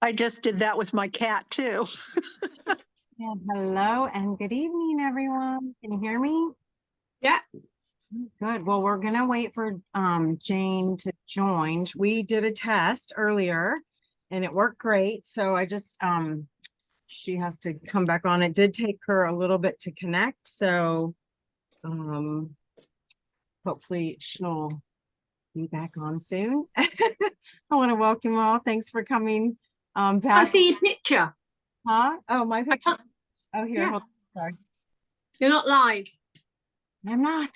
I just did that with my cat too. And hello and good evening, everyone. Can you hear me? Yeah. Good. Well, we're gonna wait for Jane to join. We did a test earlier and it worked great. So I just she has to come back on. It did take her a little bit to connect. So hopefully she'll be back on soon. I want to welcome you all. Thanks for coming back. I see your picture. Huh? Oh, my picture. Oh, here. Yeah. Hold on. Sorry. You're not live. I'm not.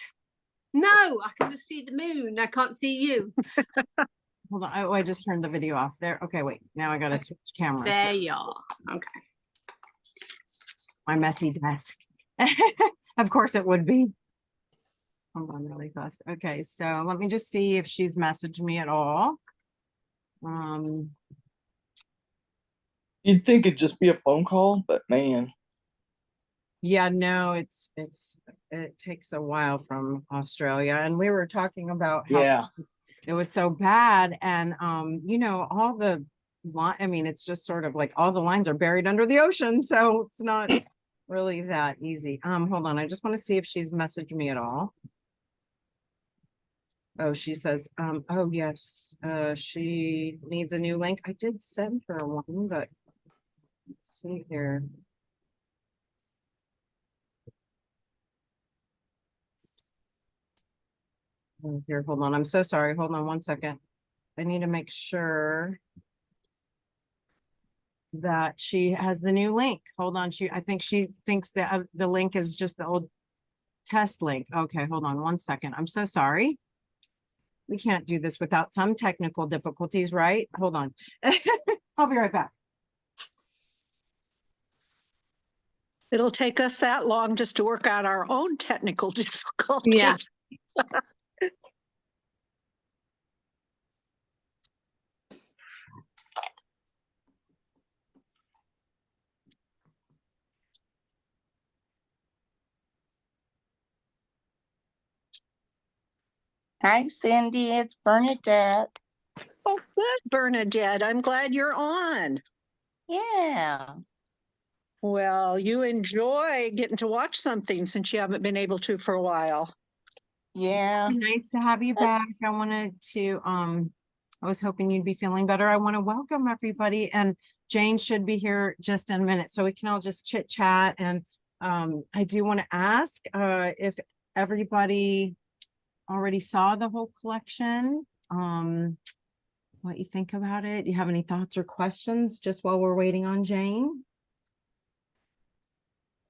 No, I can just see the moon. I can't see you. Hold on. Oh, I just turned the video off there. Okay, wait. Now I got to switch cameras. There you are. Okay. My messy desk. Of course it would be. Hold on really fast. Okay, so let me just see if she's messaged me at all. You'd think it'd just be a phone call, but man. Yeah, no, it takes a while from Australia. And we were talking about how it was so bad. And you know, all the I mean, it's just sort of like all the lines are buried under the ocean. So it's not really that easy. Hold on, I just want to see if she's messaged me at all. Oh, she says, oh yes, she needs a new link. I did send her one, but let's see here. Oh, here, hold on. I'm so sorry. Hold on one second. I need to make sure that she has the new link. Hold on. I think she thinks that the link is just the old test link. Okay, hold on one second. I'm so sorry. We can't do this without some technical difficulties, right? Hold on. I'll be right back. It'll take us that long just to work out our own technical difficulties. Yeah. Hi, Cindy. It's Bernadette. Oh, good, Bernadette. I'm glad you're on. Yeah. Well, you enjoy getting to watch something since you haven't been able to for a while. Yeah. Nice to have you back. I wanted to, I was hoping you'd be feeling better. I want to welcome everybody, and Jane should be here just in a minute so we can all just chit chat. And I do want to ask if everybody already saw the whole collection, what you think about it. Do you have any thoughts or questions just while we're waiting on Jane?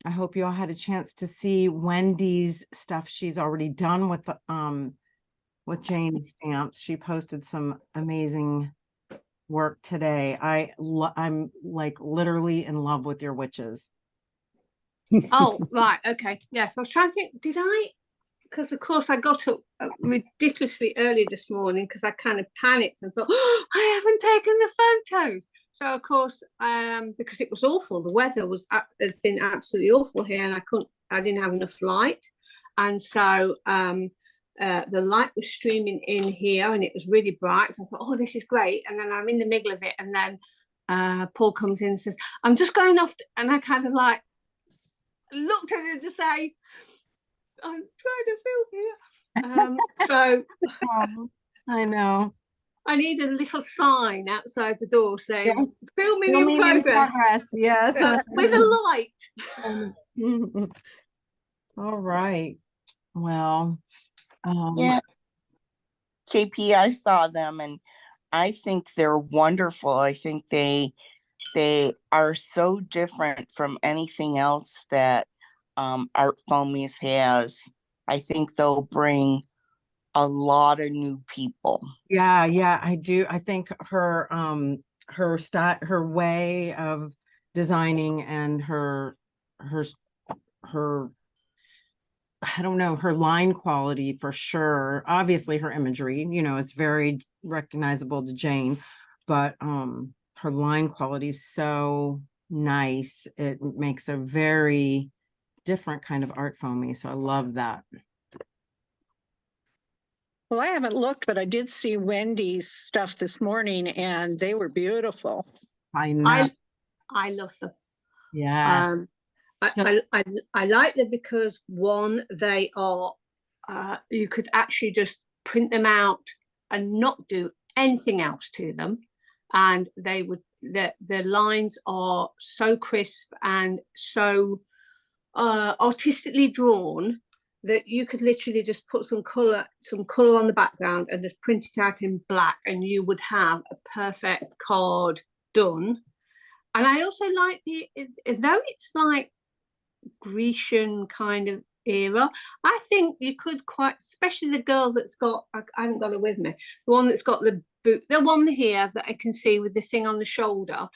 I hope you all had a chance to see Wendy's stuff she's already done with Jane's stamps. She posted some amazing work today. I'm like literally in love with your witches. Oh, right. Okay. Yes. Yeah, so I was trying to think, did I? Because of course I got up ridiculously early this morning because I kind of panicked and thought, oh, I haven't taken the photos. So of course, because it was awful, the weather has been absolutely awful here, and I didn't have enough light, and so the light was streaming in here, and it was really bright. So I thought, oh, this is great. And then I'm in the middle of it, and then Paul comes in and says, I'm just going off, and I kind of like looked at him to say, I'm trying to film here. So I know. I need a little sign outside the door saying, yes. filming in progress. Yes. With a light. All right. Well, yeah. KP, I saw them and I think they're wonderful. I think they are so different from anything else that Art Foamies has. I think they'll bring a lot of new people. Yeah, I do. I think her style, her way of designing, and her I don't know, her line quality for sure. Obviously her imagery, you know, it's very recognizable to Jane, but her line quality is so nice. It makes a very different kind of art foamy. So I love that. Well, I haven't looked, but I did see Wendy's stuff this morning and they were beautiful. I know. I love them. Yeah. I like them because one, they are you could actually just print them out and not do anything else to them, and they would their lines are so crisp and so artistically drawn that you could literally just put some color on the background and just print it out in black, and you would have a perfect card done. And I also like though it's like Grecian kind of era, I think you could quite, especially the girl that's got, I haven't got it with me, the one that's got the boot, the one here that I can see with the thing on the shoulder.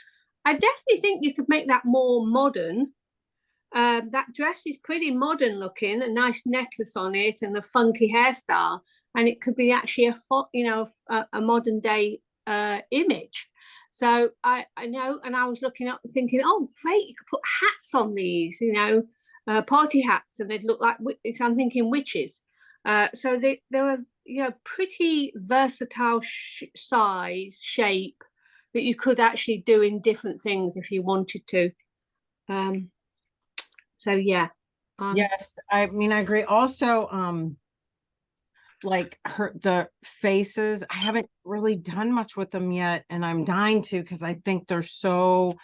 I definitely think you could make that more modern. That dress is pretty modern looking, a nice necklace on it and a funky hairstyle, and it could be actually a modern day image. So I know, and I was looking up and thinking, oh, great, you could put hats on these, party hats, and they'd look like, I'm thinking witches. So they were, pretty versatile size, shape that you could actually do in different things if you wanted to. So yeah. Yes, I mean, I agree. Also, like the faces, I haven't really done much with them yet, and I'm dying to, because I think they're so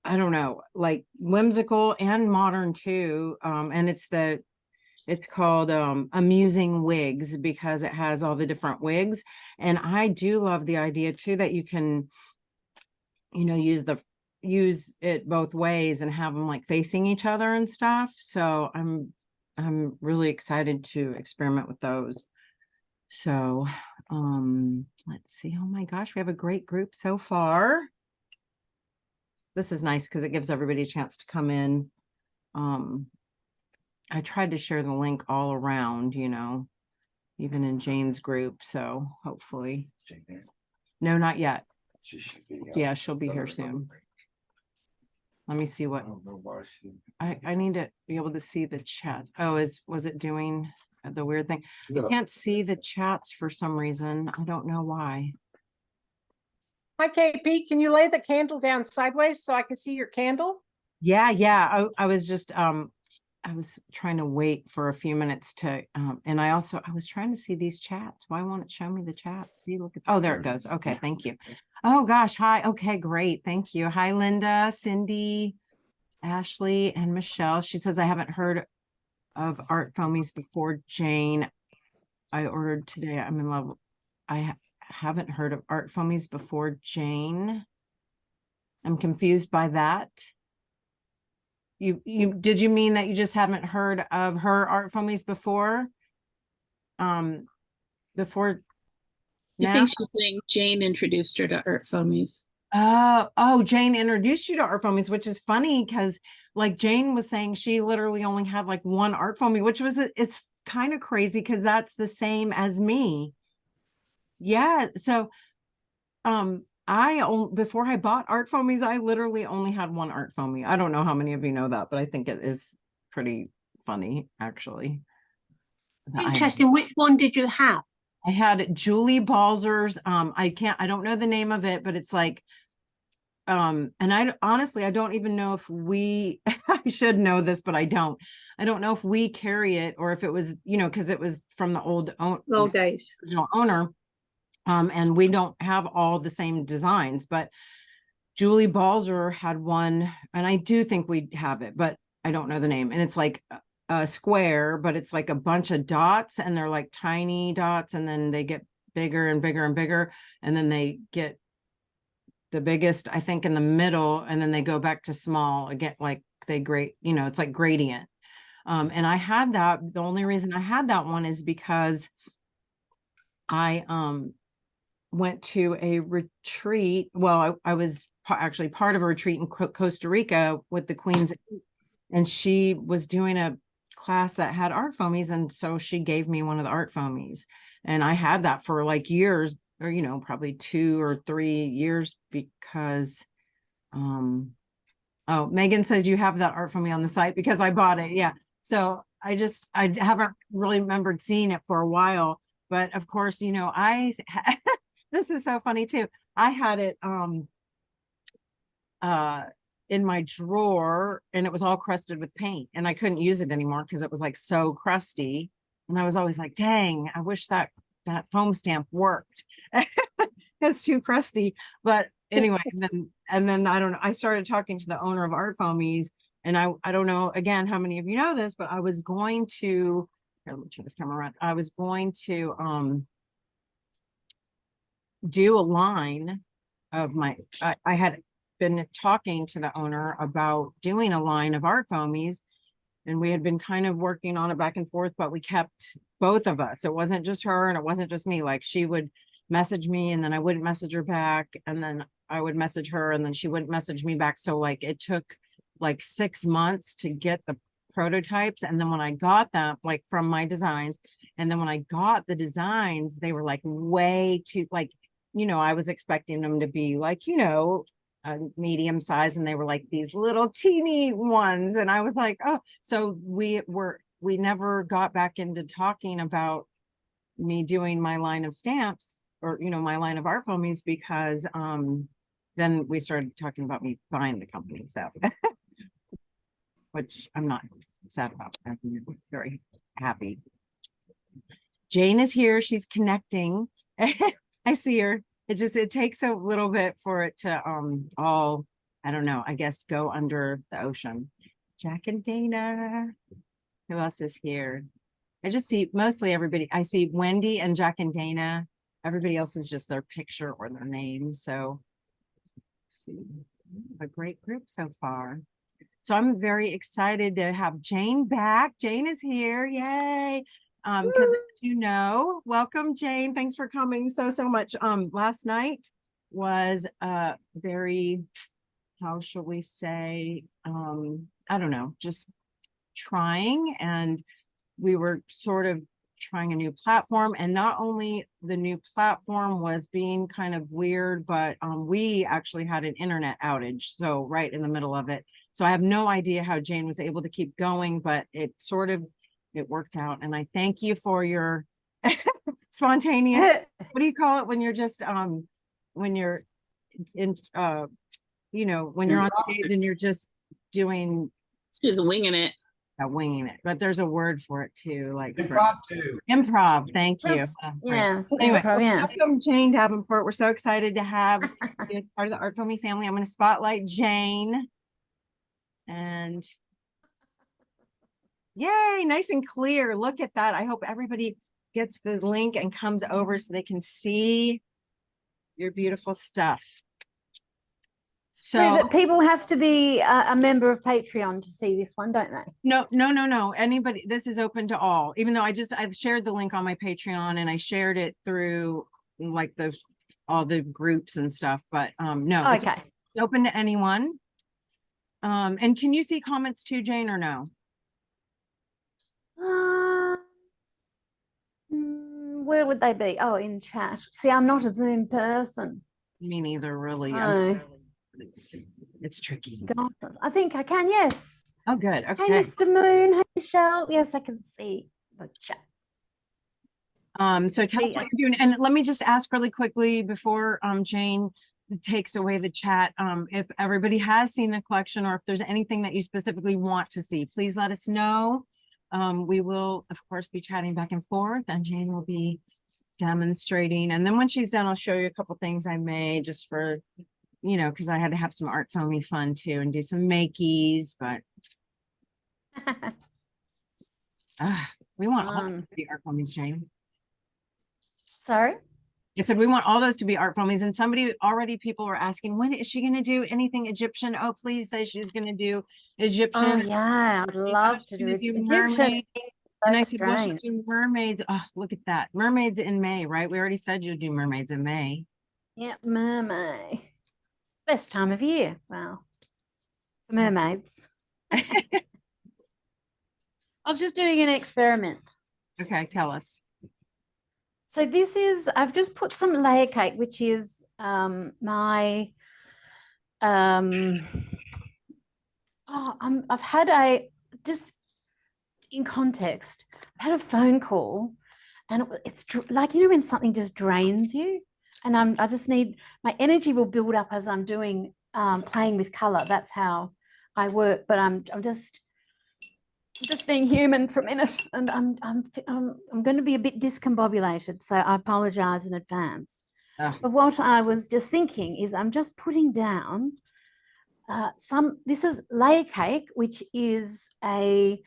I don't know, like whimsical and modern too. And it's called Amusing Wigs, because it has all the different wigs. And I do love the idea too that you can, use it both ways and have them like facing each other and stuff. So I'm really excited to experiment with those. So let's see. Oh my gosh, we have a great group so far. This is nice because it gives everybody a chance to come in. I tried to share the link all around, even in Jane's group. So hopefully. No, not yet. Yeah, she'll be here soon. Let me see what I need to be able to see the chats. Oh, was it doing the weird thing? I can't see the chats for some reason. I don't know why. Hi, KP. Can you lay the candle down sideways so I can see your candle? Yeah. I was just I was trying to wait for a few minutes to and I was trying to see these chats. Why won't it show me the chat? See, look at, oh, there it goes. Okay, thank you. Oh gosh, hi. Okay, great. Thank you. Hi, Linda, Cindy, Ashley, and Michelle. She says, I haven't heard of Art Foamies before, Jane. I ordered today. I'm in love. I haven't heard of Art Foamies before, Jane. I'm confused by that. Did you mean that you just haven't heard of her Art Foamies before? Before I now? think she's saying Jane introduced her to Art Foamies. Oh, Jane introduced you to Art Foamies, which is funny because like Jane was saying, she literally only had like one Art Foamie, which was, it's kind of crazy because that's the same as me. Yeah. So, before I bought Art Foamies, I literally only had one Art Foamie. I don't know how many of you know that, but I think it is pretty funny, actually. Interesting. Which one did you have? I had Julie Balzer's. I don't know the name of it, but it's like, and I honestly, I don't even know if we, I should know this, but I don't know if we carry it or if it was, because it was from the old days, owner. And we don't have all the same designs, but Julie Balzer had one, and I do think we have it, but I don't know the name. And it's like a square, but it's like a bunch of dots, and they're like tiny dots, and then they get bigger and bigger and bigger, and then they get the biggest, I think, in the middle, and then they go back to small again, like it's like gradient. And I had that. The only reason I had that one is because I went to a retreat. Well, I was actually part of a retreat in Costa Rica with the Queen's, and she was doing a class that had Art Foamies, and so she gave me one of the Art Foamies, and I had that for like years, or probably 2 or 3 years, because oh, Megan says you have that Art Foamie on the site because I bought it. Yeah. So I haven't really remembered seeing it for a while, but of course, you know, this is so funny too. I had it, in my drawer and it was all crusted with paint and I couldn't use it anymore because it was like so crusty. And I was always like, dang, I wish that foam stamp worked. It's too crusty. But anyway, and then I don't know, I started talking to the owner of Art Foamies, and I don't know again how many of you know this, but I was going to, here, let me turn this camera around. I was going to do a line of my, I had been talking to the owner about doing a line of Art Foamies, and we had been kind of working on it back and forth, but we kept both of us. It wasn't just her and it wasn't just me. Like she would message me and then I wouldn't message her back, and then I would message her and then she wouldn't message me back. So like it took like 6 months to get the prototypes. And then when I got them, like from my designs, and then when I got the designs, they were like way too, like, you know, I was expecting them to be like, you know, a medium size, and they were like these little teeny ones. And I was like, oh, so we never got back into talking about me doing my line of stamps, or, you know, my line of Art Foamies, because then we started talking about me buying the company. So which I'm not sad about. I'm very happy. Jane is here. She's connecting. I see her. It takes a little bit for it to all, I don't know, I guess go under the ocean. Jack and Dana. Who else is here? I just see mostly everybody. I see Wendy and Jack and Dana. Everybody else is just their picture or their name. So let's see, a great group so far. So I'm very excited to have Jane back. Jane is here. Yay. Because you know, welcome Jane. Thanks for coming so much. Last night was very, how shall we say, I don't know, just trying, and we were sort of trying a new platform, and not only the new platform was being kind of weird, but we actually had an internet outage, so right in the middle of it. So I have no idea how Jane was able to keep going, but it worked out. And I thank you for your spontaneous, what do you call it when you're just when you're in you know, when you're on stage and you're just doing, She's winging it. winging it, but there's a word for it too, like Improv too. improv. Thank you. Yes, Right. yes, Anyway, improv, yes. welcome Jane Davenport. We're so excited to have you as part of the Art Foamie family. I'm going to spotlight Jane. And yay, nice and clear. Look at that. I hope everybody gets the link and comes over so they can see your beautiful stuff. So that people have to be a member of Patreon to see this one, don't they? No. Anybody, this is open to all, even though I've shared the link on my Patreon and I shared it through like all the groups and stuff, but no, Okay. it's open to anyone. And can you see comments too, Jane, or no? Where would they be? Oh, in chat. See, I'm not a Zoom person. Me neither, really. Oh. It's tricky. God, I think I can, yes. Oh, good. Hey, Okay. Mr. Moon. Hey, Michelle. Yes, I can see the chat. So tell us what you're doing. And let me just ask really quickly before Jane takes away the chat. If everybody has seen the collection, or if there's anything that you specifically want to see, please let us know. We will, of course, be chatting back and forth, and Jane will be demonstrating. And then when she's done, I'll show you a couple things I made just for, you know, because I had to have some Art Foamie fun too and do some makeys, but we want all to be Art Foamies, Jane. Sorry? I said we want all those to be Art Foamies, and people were asking, when is she going to do anything Egyptian? Oh, please say she's going to do Egyptian. Oh yeah, I'd love to do Egyptian. Mermaids. And I said, well, Strange. do mermaids. Oh, look at that. Mermaids in May, right? We already said you'd do mermaids in May. Yep, mermaid. Best time of year. Wow. It's mermaids. I was just doing an experiment. Okay, tell us. So this is, I've just put some layer cake, which is my I've had in context, I had a phone call, and it's like, you know, when something just drains you, and I just need, my energy will build up as I'm doing playing with color. That's how I work. But I'm just being human for a minute, and I'm going to be a bit discombobulated, so I apologize in advance. But what I was just thinking is, I'm just putting down this is layer cake, which is a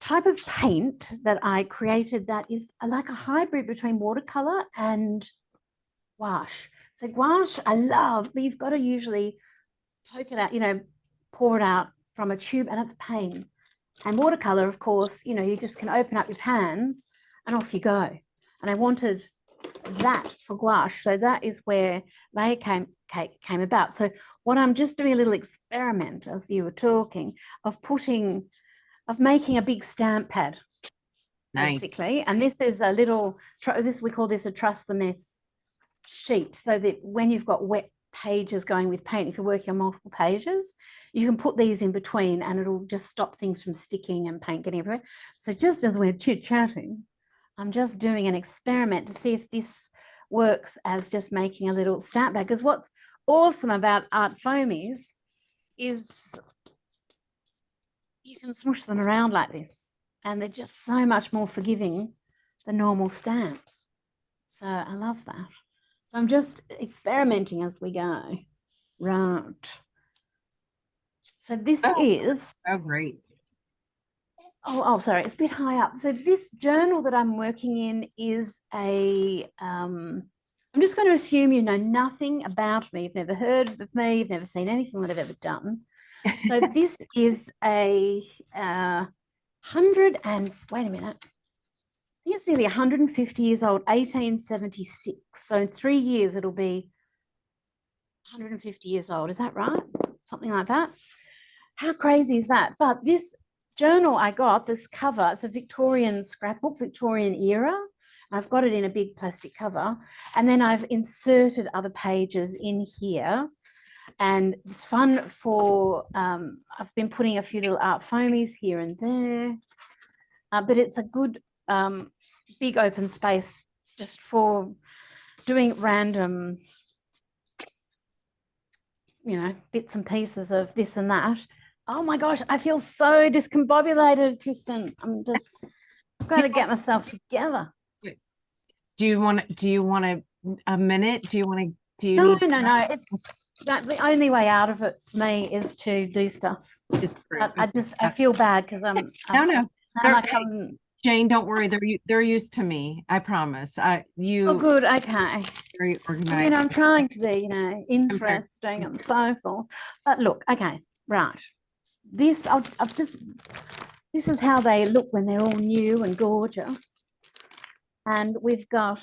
type of paint that I created that is like a hybrid between watercolor and gouache. So gouache I love, but you've got to usually poke it out, you know, pour it out from a tube, and it's a pain. And watercolor, of course, you know, you just can open up your pans and off you go. And I wanted that for gouache. So that is where layer cake came about. So what I'm just doing a little experiment as you were talking of making a big stamp pad, basically. And this is a little, we call this a trust the mess sheet, so that when you've got wet pages going with paint, if you're working on multiple pages, you can put these in between and it'll just stop things from sticking and paint getting everywhere. So just as we're chit-chatting, I'm just doing an experiment to see if this works as just making a little stamp bag. Because what's awesome about Art Foamies is you can smush them around like this, and they're just so much more forgiving than normal stamps. So I love that. So I'm just experimenting as we go. Right. So this is... Oh, great. Oh, sorry, it's a bit high up. So this journal that I'm working in is a... I'm just going to assume you know nothing about me. You've never heard of me. You've never seen anything that I've ever done. So this is a 100 and... Wait a minute. I think it's nearly 150 years old, 1876. So in 3 years, it'll be 150 years old. Is that right? Something like that. How crazy is that? But this journal I got, this cover, it's a Victorian scrapbook, Victorian era. I've got it in a big plastic cover. And then I've inserted other pages in here. And it's fun for, I've been putting a few little Art Foamies here and there. But it's a good... big open space just for doing random, you know, bits and pieces of this and that. Oh my gosh, I feel so discombobulated, Kristen. I'm just got to get myself together. Do you want a minute? Do you need No. It's that the only way out of it for me is to do stuff. I feel bad because I'm Jane, don't worry. They're used to me. I promise. Oh, good. Okay. Very organized. You know, I'm trying to be, you know, interesting and so forth. But look, okay, right. This this is how they look when they're all new and gorgeous. And we've got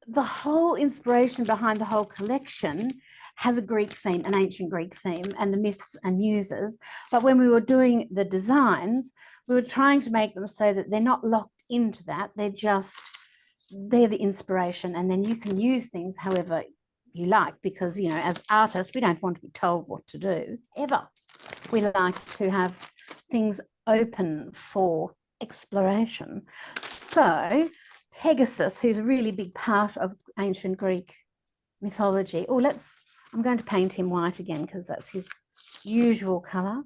the whole inspiration behind the whole collection has a Greek theme, an ancient Greek theme, and the myths and muses. But when we were doing the designs, we were trying to make them so that they're not locked into that. They're the inspiration. And then you can use things however you like, because, you know, as artists, we don't want to be told what to do ever. We like to have things open for exploration. So Pegasus, who's a really big part of ancient Greek mythology. Oh, I'm going to paint him white again because that's his usual color.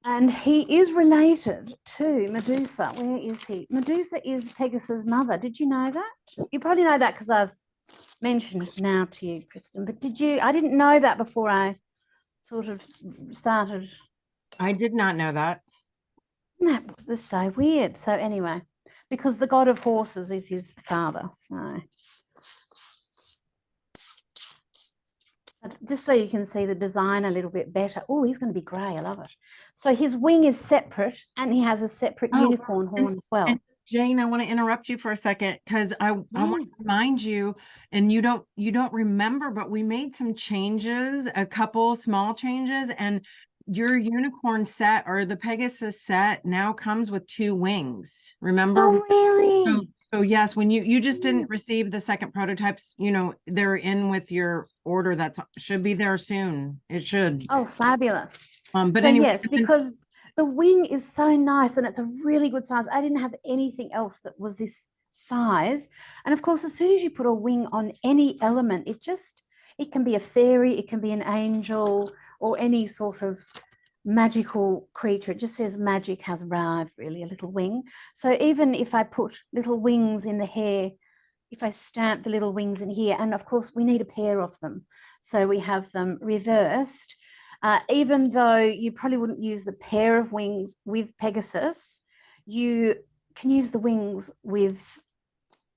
And he is related to Medusa. Where is he? Medusa is Pegasus' mother. Did you know that? You probably know that because I've mentioned it now to you, Kristen. But did you? I didn't know that before I sort of started. I did not know that. That was so weird. So anyway, because the god of horses is his father. So just so you can see the design a little bit better. Oh, he's going to be grey. I love it. So his wing is separate, and he has a separate unicorn horn as well. And Jane, I want to interrupt you for a second because I want to remind you, and you don't remember, but we made some changes, a couple small changes, and your unicorn set or the Pegasus set now comes with 2 wings. Remember? Oh, really? So yes, when you just didn't receive the second prototypes, you know, they're in with your order. That should be there soon. It should. Oh, fabulous. But so anyway, yes, because the wing is so nice and it's a really good size. I didn't have anything else that was this size. And of course, as soon as you put a wing on any element, it can be a fairy, it can be an angel, or any sort of magical creature. It just says magic has arrived, really, a little wing. So even if I put little wings in the hair, if I stamp the little wings in here, and of course we need a pair of them, so we have them reversed. Even though you probably wouldn't use the pair of wings with Pegasus, you can use the wings with,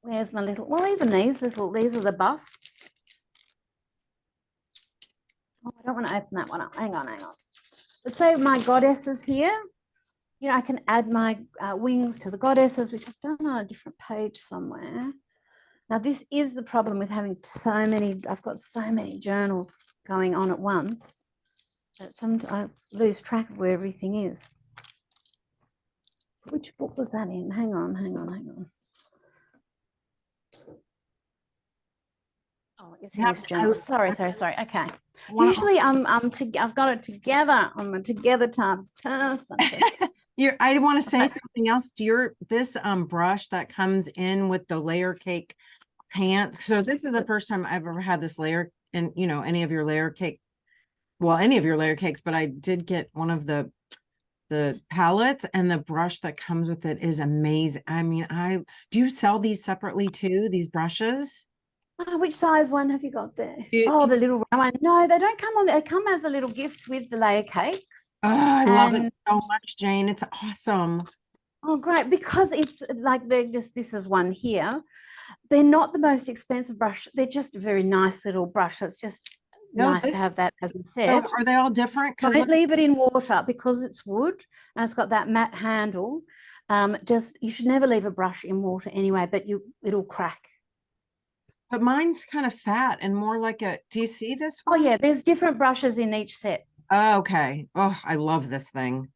where's my little, well, even these are the busts. Oh, I don't want to open that one up. Hang on. Let's say my goddesses here. You know, I can add my wings to the goddesses, which I've done on a different page somewhere. Now, this is the problem with having so many, I've got so many journals going on at once that sometimes I lose track of where everything is. Which book was that in? Hang on. Oh, it's in this journal. Sorry. Okay. Usually I've got it together. I'm a together type person. I want to say something else. This brush that comes in with the layer cake pants. So this is the first time I've ever had this layer in, any of your layer cakes, but I did get one of the palettes, and the brush that comes with it is amazing. I mean, do you sell these separately too, these brushes? Which size one have you got there? Oh, the little round one. No, they don't come on. They come as a little gift with the layer cakes. Oh, I love it so much, Jane. It's awesome. Oh, great. Because it's like this is one here. They're not the most expensive brush. They're just a very nice little brush. It's just nice to have that as a set. Are they all different? Don't leave it in water because it's wood and it's got that matte handle. You should never leave a brush in water anyway, but it'll crack. But mine's kind of fat and more like do you see this one? Oh yeah, there's different brushes in each set. Oh, okay. Oh, I love this thing.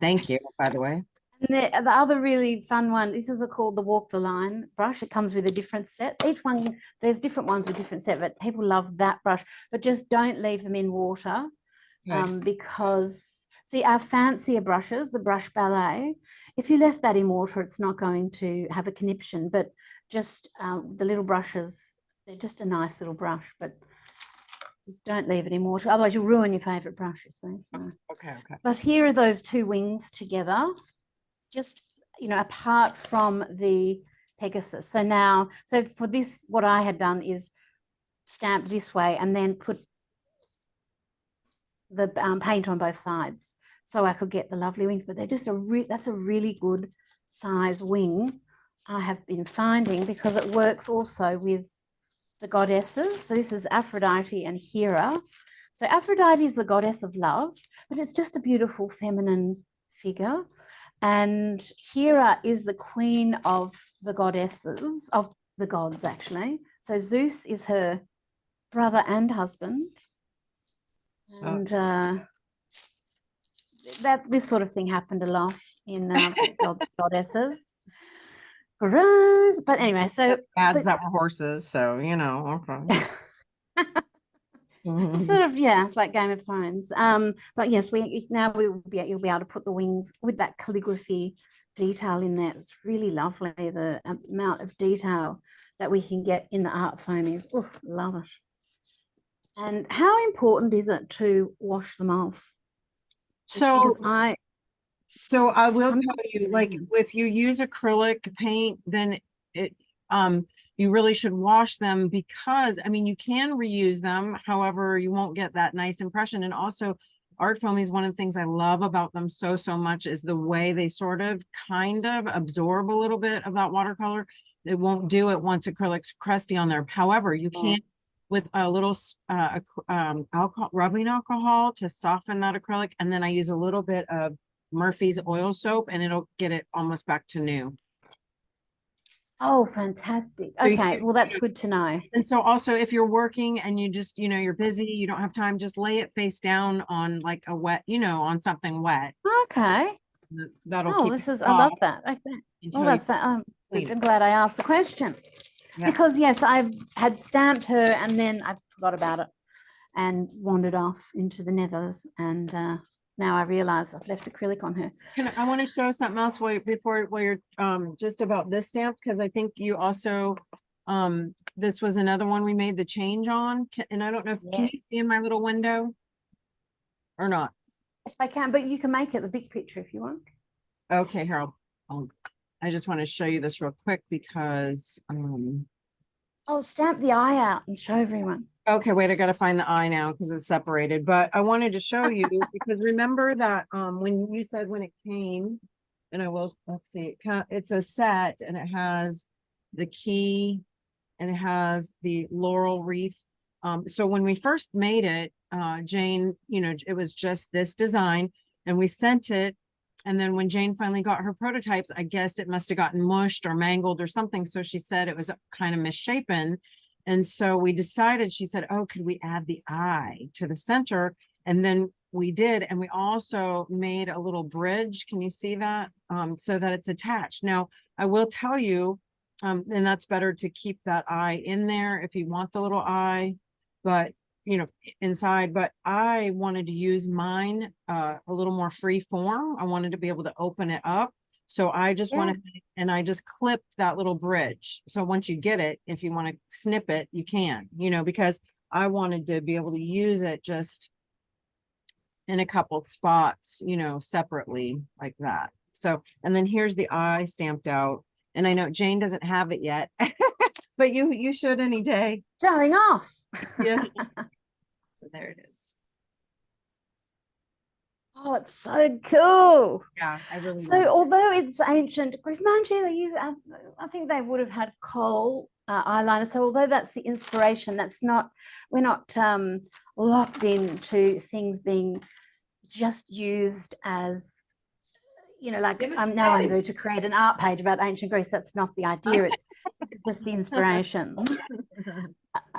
Thank you, by the way. And the other really fun one, this is called the Walk the Line brush. It comes with a different set. Each one, there's different ones with different set, but people love that brush. But just don't leave them in water because, see, our fancier brushes, the brush ballet, if you left that in water, it's not going to have a conniption. But just the little brushes, they're just a nice little brush, but just don't leave it in water. Otherwise, you'll ruin your favourite brush, you see. So. Okay. But here are those two wings together. Just, apart from the Pegasus. So for this, what I had done is stamp this way and then put the paint on both sides so I could get the lovely wings. But they're just that's a really good size wing I have been finding, because it works also with the goddesses. So this is Aphrodite and Hera. So Aphrodite is the goddess of love, but it's just a beautiful feminine figure. And Hera is the queen of the goddesses, of the gods, actually. So Zeus is her brother and husband. And this sort of thing happened a lot in gods, goddesses. But anyway, so ads that were horses, so okay. Sort of, it's like Game of Thrones. But yes, you'll be able to put the wings with that calligraphy detail in there. It's really lovely, the amount of detail that we can get in the Art Foamies. Oh, love it. And how important is it to wash them off? So I will tell you, like, if you use acrylic paint, then you really should wash them, because you can reuse them. However, you won't get that nice impression. And also, Art Foamies, one of the things I love about them so much is the way they kind of absorb a little bit of that watercolor. It won't do it once acrylic's crusty on there. However, you can with a little rubbing alcohol to soften that acrylic, and then I use a little bit of Murphy's oil soap, and it'll get it almost back to new. Oh, fantastic. Okay, well, that's good to know. And so also, if you're working and you just, you're busy, you don't have time, just lay it face down on like a wet, on something wet. Okay. That'll keep I love that. Okay. Well, that's fine. I'm glad I asked the question. Yeah. Because yes, I had stamped her and then I forgot about it and wandered off into the nethers, and Now I realize I've left acrylic on her. I want to show something else while you're just about this stamp, because I think you also this was another one we made the change on, and I don't know if can you see in my little window or not? Yes, I can, but you can make it the big picture if you want. Okay, Harold. I just want to show you this real quick because I'll stamp the eye out and show everyone. okay, wait, I gotta find the eye now because it's separated. But I wanted to show you because remember that when you said when it came, and I will let's see, it's a set and it has the key and it has the laurel wreath. So when we first made it, Jane, you know, it was just this design and we sent it. And then when Jane finally got her prototypes, I guess it must have gotten mushed or mangled or something. So she said it was kind of misshapen. And so we decided, she said, oh, could we add the eye to the center? And then we did. And we also made a little bridge. Can you see that? So that it's attached. Now, I will tell you, and that's better to keep that eye in there if you want the little eye, but you know, inside, but I wanted to use mine a little more free form. I wanted to be able to open it up. So I just wanted, and I just clipped that little bridge. So once you get it, if you want to snip it, you can, you know, because I wanted to be able to use it just in a couple spots, you know, separately like that. So, and then here's the eye stamped out. And I know Jane doesn't have it yet, but you should any day. Showing off. Yeah. So there it is. Oh, it's so cool. Yeah, I really love So it. although it's ancient, Chris, mind you, they use, I think they would have had coal eyeliner. So although that's the inspiration, that's not, we're not locked into things being just used as, you know, like I'm going to create an art page about ancient Greece. That's not the idea. It's just the inspiration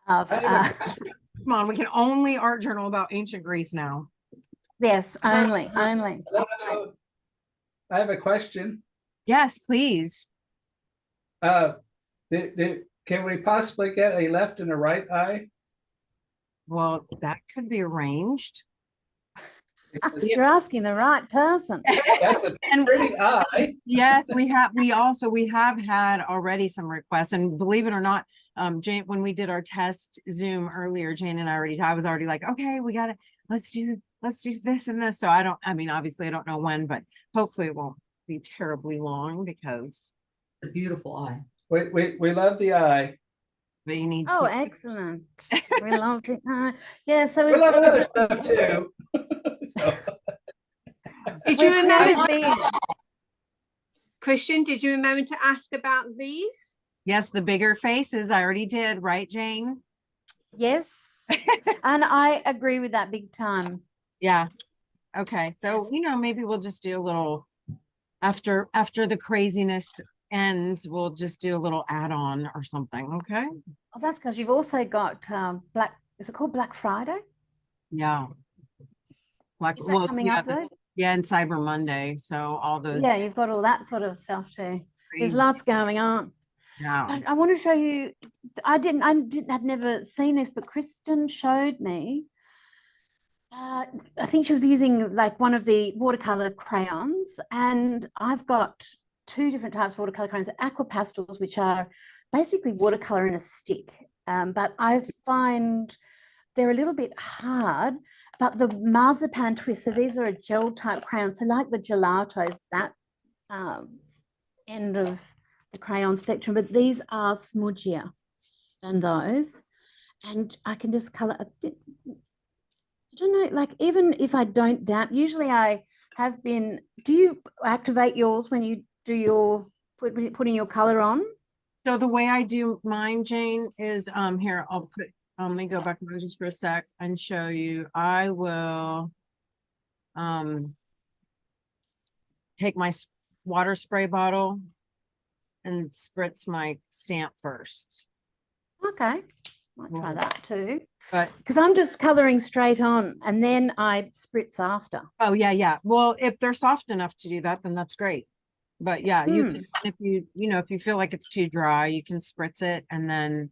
of, Come on, we can only art journal about ancient Greece now. yes, only. Hello. I have a question. Yes, please. Can we possibly get a left and a right eye? Well, that could be arranged. You're asking the right person. That's a pretty eye. Yes, we have had already some requests, and believe it or not, Jane, when we did our test Zoom earlier, Jane and I was already like, okay, we got it. Let's do this and this. So I mean, obviously I don't know when, but hopefully it won't be terribly long because It's a beautiful eye. We love the eye. but you need Oh, to. excellent. We love it. Yeah, so We love other stuff too. So, Did you we're remember, creative. Christian, did you remember to ask about these? Yes, the bigger faces, I already did, right, Jane? Yes, and I agree with that big time. Yeah. Okay. So, you know, maybe we'll just do a little after the craziness ends, we'll just do a little add-on or something. Okay. Oh, that's because you've also got is it called Black Friday? Yeah. Like, Is that coming up though? Yeah, and Cyber Monday. So all those. Yeah, you've got all that sort of stuff too. There's crazy- lots going on. Yeah. I want to show you. I'd never seen this, but Kristen showed me. I think she was using like one of the watercolor crayons, and I've got two different types of watercolor crayons: aqua pastels, which are basically watercolor in a stick, but I find they're a little bit hard. But the marzipan twist, so these are a gel type crayon, so like the gelatos, that end of the crayon spectrum, but these are smudgier than those, and I can just color a bit. I don't know, like even if I don't damp, usually I have been. Do you activate yours when you do your putting your color on? So the way I do mine, Jane, is here, I'll put let me go back just for a sec and show you. I will take my water spray bottle and spritz my stamp first. Okay, might try that too. But because I'm just coloring straight on and then I spritz after. oh yeah. Well, if they're soft enough to do that, then that's great. But yeah, you can, if you feel like it's too dry, you can spritz it and then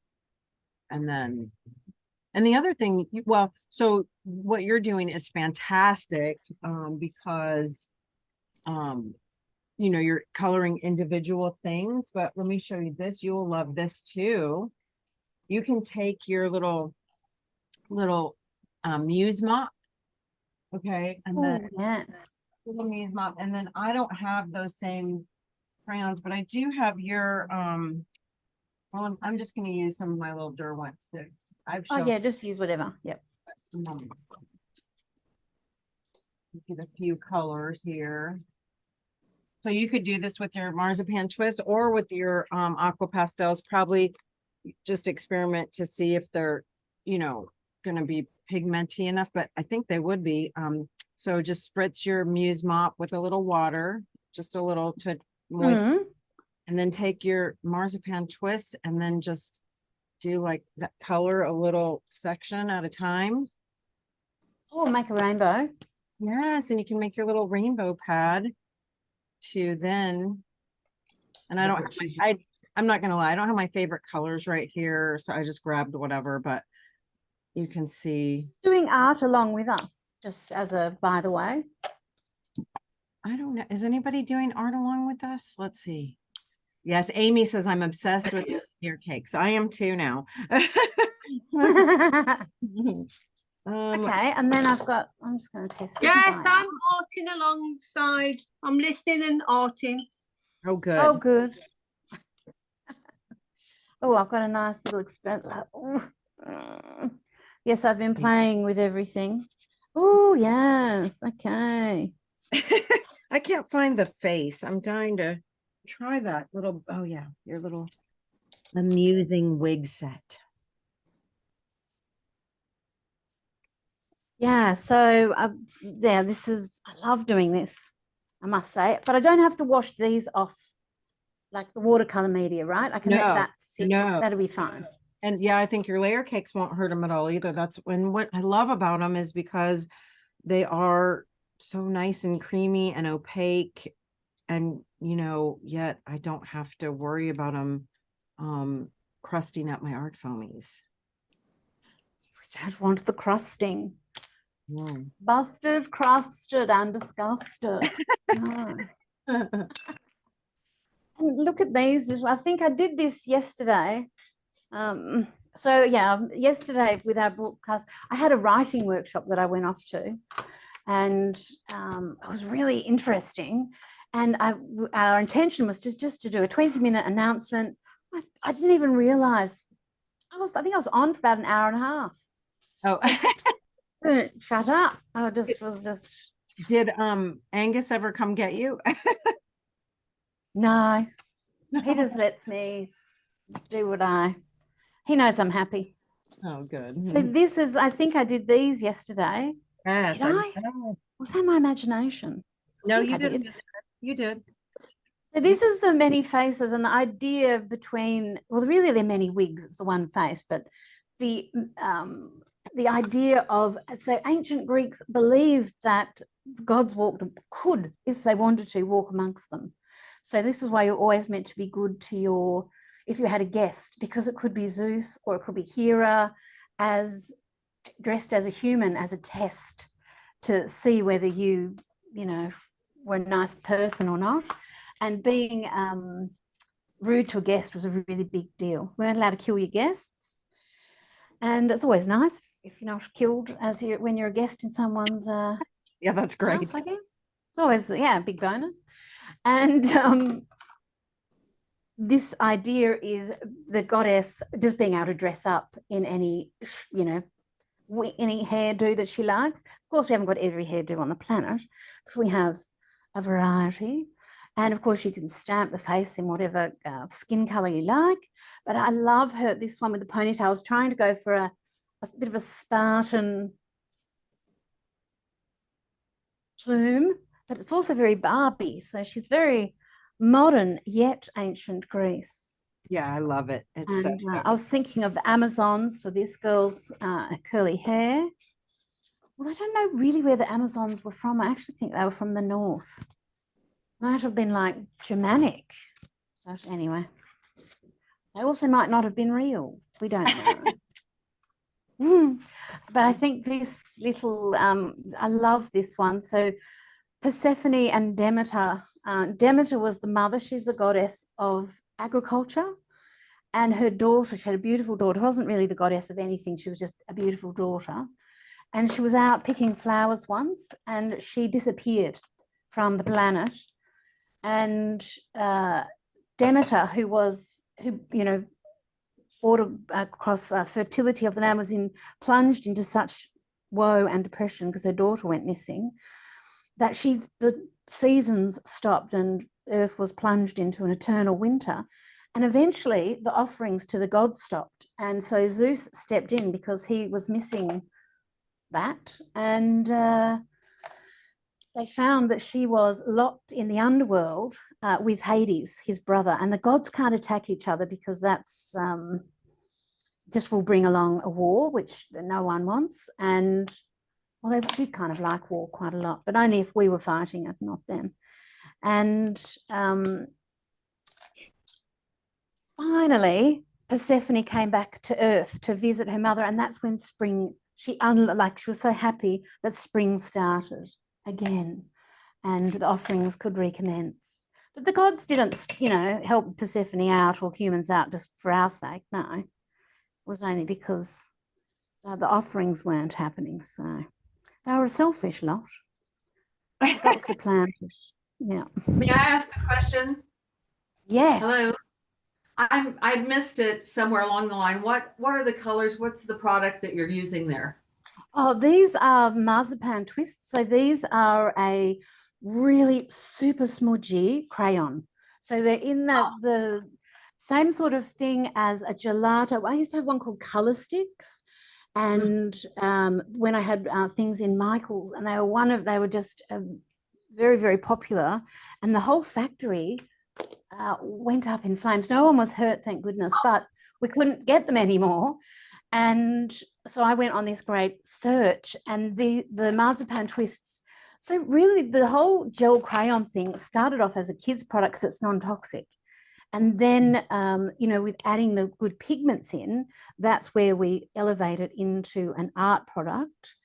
And the other thing, well, so what you're doing is fantastic, because, you know, you're coloring individual things, but let me show you this. You'll love this too. You can take your little muse mop. Okay. And Oh, then yes. little muse mop. And then I don't have those same crayons, but I do have your, well, I'm just going to use some of my little Derwent sticks. I've Oh shown yeah, just use whatever. Yep. get a few colors here. So you could do this with your marzipan twist or with your aqua pastels. Probably just experiment to see if they're, you know, going to be pigmenty enough, but I think they would be. So just spritz your muse mop with a little water, just a little to moisten. Mhm. And then take your marzipan twist and then just do like that color a little section at a time. Oh, make a rainbow. Yes, and you can make your little rainbow pad to then, and I don't have my, I'm not gonna lie, I don't have my favorite colors right here, so I just grabbed whatever, but you can see. Doing art along with us, just as a by the way. I don't know, is anybody doing art along with us? Let's see. Yes, Amy says I'm obsessed with your cakes. I am too now. Okay, and then I'm just going to test this Yes, guy out. I'm arting alongside. I'm listening and arting. Oh, good. Oh, good. Oh, I've got a nice little experiment. Yes, I've been playing with everything. Oh, yes. Okay. I can't find the face. I'm dying to try that little, oh yeah, your little amusing wig set. Yeah, so yeah, I love doing this, I must say, but I don't have to wash these off like the watercolor media, right? I can let No, that sit. no. That'll be fine. And yeah, I think your layer cakes won't hurt them at all either. That's when what I love about them is because they are so nice and creamy and opaque, and you know, yet I don't have to worry about them crusting up my art foamies. We don't want the crusting. Mm. Busted, crusted, and disgusted. No. And look at these. I think I did this yesterday. So yeah, yesterday with our broadcast, I had a writing workshop that I went off to, and it was really interesting. And our intention was just to do a 20-minute announcement. I didn't even realize I think I was on for about an hour and a half. Oh, Couldn't shut up. I was just. Did Angus ever come get you? No, he just lets me do he knows I'm happy. Oh, good. So this is, I think I did these yesterday. Yes, Did I? Was that my imagination? No, think you I did. did. You did. So this is the many faces, and the idea between, well, really they're many wigs, it's the one face, but the idea of, so ancient Greeks believed that gods could, if they wanted to, walk amongst them. So this is why you're always meant to be good to if you had a guest, because it could be Zeus or it could be Hera dressed as a human, as a test to see whether you were a nice person or not. And being rude to a guest was a really big deal. We weren't allowed to kill your guests. And it's always nice if you're not killed when you're a guest in someone's yeah, that's great. house, I guess. It's always, a big bonus. And this idea is the goddess just being able to dress up in any, any hairdo that she likes. Of course, we haven't got every hairdo on the planet, but we have a variety. And of course, you can stamp the face in whatever skin color you like. But I love this one with the ponytail. I was trying to go for a bit of a Spartan plume, but it's also very Barbie. So she's very modern, yet ancient Greece. Yeah, I love it. It's and I was thinking of the Amazons for this girl's curly hair. Well, I don't know really where the Amazons were from. I actually think they were from the north. Might have been like Germanic. But anyway, they also might not have been real. We don't know. But I think this little, I love this one. So Persephone and Demeter. Demeter was the mother. She's the goddess of agriculture. And her daughter, she had a beautiful daughter, wasn't really the goddess of anything. She was just a beautiful daughter. And she was out picking flowers once and she disappeared from the planet. And Demeter, who ordered across fertility of the land, was plunged into such woe and depression because her daughter went missing, that the seasons stopped and Earth was plunged into an eternal winter. And eventually the offerings to the gods stopped. And so Zeus stepped in because he was missing that. And they found that she was locked in the underworld with Hades, his brother. And the gods can't attack each other because that's just will bring along a war, which no one wants. And well, they did kind of like war quite a lot, but only if we were fighting it, not them. And finally, Persephone came back to Earth to visit her mother, and that's when spring, she was so happy that spring started again and the offerings could recommence. But the gods didn't, help Persephone out or humans out just for our sake. No, it was only because the offerings weren't happening. So they were a selfish lot. They got supplanted. Yeah. May I ask a question? Yes. Hello. I missed it somewhere along the line. What are the colors? What's the product that you're using there? Oh, these are marzipan twists. So these are a really super smudgy crayon. So they're in the same sort of thing as a gelato. I used to have one called Color Sticks. And when I had things in Michael's, and they were just very, very popular. And the whole factory went up in flames. No one was hurt, thank goodness, but we couldn't get them anymore. And so I went on this great search, and the marzipan twists. So really the whole gel crayon thing started off as a kid's product because it's non-toxic. And then, with adding the good pigments in, that's where we elevate it into an art product.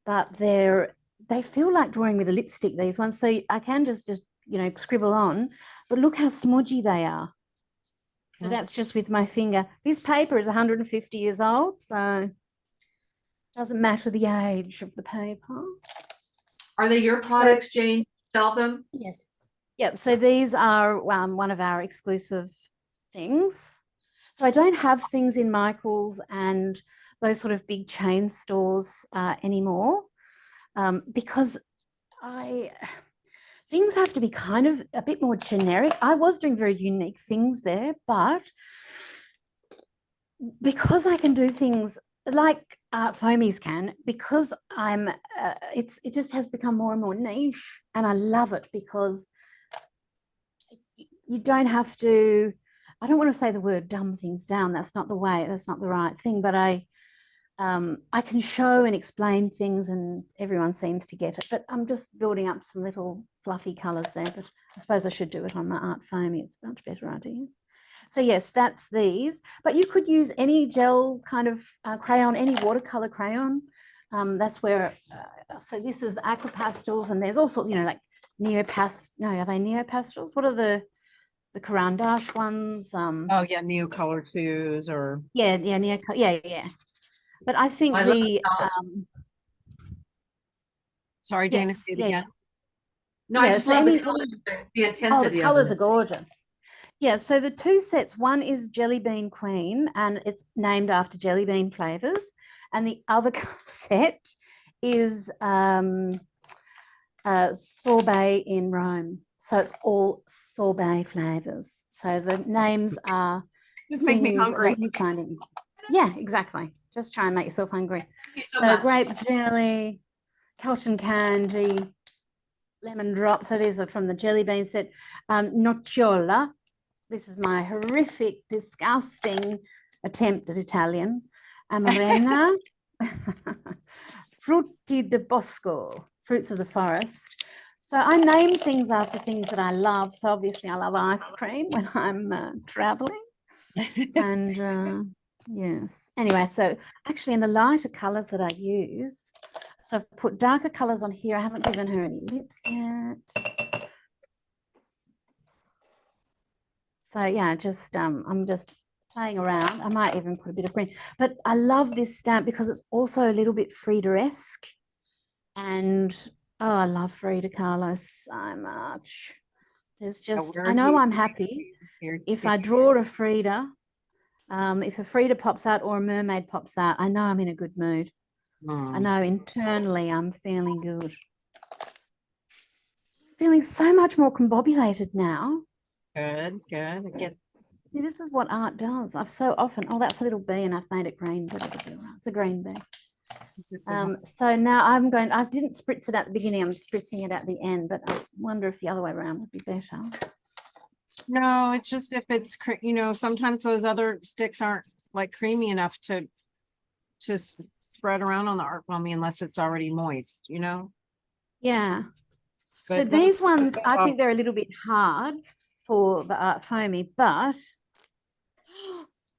But they feel like drawing with a lipstick, these ones. So I can just scribble on, but look how smudgy they are. So that's just with my finger. This paper is 150 years old, so it doesn't matter the age of the paper. Are they your products, Jane? Sell them? Yes. Yeah, so these are one of our exclusive things. So I don't have things in Michael's and those sort of big chain stores anymore because things have to be kind of a bit more generic. I was doing very unique things there, but because I can do things like Art Foamies can, because it just has become more and more niche, and I love it because you don't have to, I don't want to say the word dumb things down. That's not the way, that's not the right thing, but I can show and explain things and everyone seems to get it, but I'm just building up some little fluffy colors there, but I suppose I should do it on my Art Foamie. It's a much better idea. So yes, that's these, but you could use any gel kind of crayon, any watercolor crayon. That's where, so this is the aqua pastels, and there's all sorts, like no, are they neopastels? What are the Caran d'Ache ones? Oh yeah, Neocolor twos or yeah, yeah. But I think sorry, Dana, say it again. No, I just love the colors, the intensity. The colors are gorgeous. Yeah, so the two sets, one is Jelly Bean Queen, and it's named after jelly bean flavors, and the other set is sorbet in Rome. So it's all sorbet flavors. So the names are just make me hungry. Yeah, exactly. Just try and make yourself hungry. So grape jelly, cotton candy, lemon drop. So these are from the jelly bean set. Nocciola. This is my horrific, disgusting attempt at Italian. Amarena. Frutti di bosco, fruits of the forest. So I name things after things that I love. So obviously I love ice cream when I'm traveling. And Yes. Anyway, so actually in the lighter colors that I use, so I've put darker colors on here. I haven't given her any lips yet. So yeah, just I'm just playing around. I might even put a bit of green, but I love this stamp because it's also a little bit Frida-esque. And oh, I love Frida Kahlo so much. There's just, I know I'm happy if I draw a Frida, if a Frida pops out or a mermaid pops out, I know I'm in a good mood. I know internally I'm feeling good. Feeling so much more combobulated now. Good, good. I get See, this is what art does. I've so often, oh, that's a little bee and I've made it green, but it's a green bee. So now I didn't spritz it at the beginning, I'm spritzing it at the end, but I wonder if the other way around would be better. No, it's just if it's, sometimes those other sticks aren't like creamy enough to spread around on the Art Foamie unless it's already moist, Yeah. So But these ones, I think they're a little bit hard for the Art Foamie, but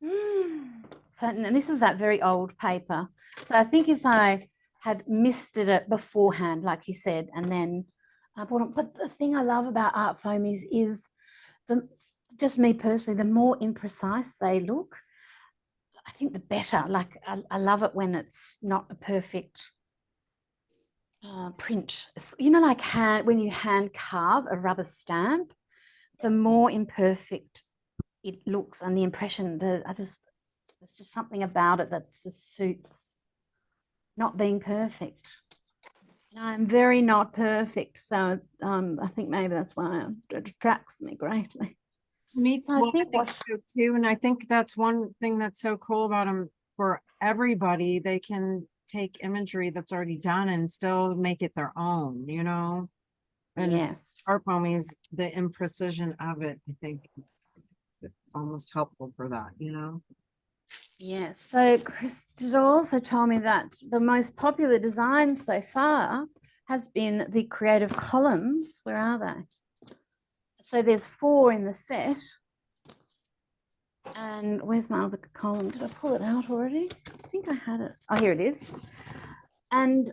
so and this is that very old paper. So I think if I had misted it beforehand, like you said, and then I bought it. But the thing I love about Art Foamies is just me personally, the more imprecise they look, I think the better. Like I love it when it's not a perfect print. It's, like when you hand carve a rubber stamp, the more imperfect it looks and the impression that there's just something about it that just suits not being perfect. And I'm very not perfect, so I think maybe that's why it attracts me greatly. I think so too, and I think that's one thing that's so cool about them. For everybody, they can take imagery that's already done and still make it their own, And yes, Art Foamies, the imprecision of it, I think it's almost helpful for that, Yes. So Crystal also told me that the most popular design so far has been the creative columns. Where are they? So there's 4 in the set. And where's my other column? Did I pull it out already? I think I had it. Oh, here it is. And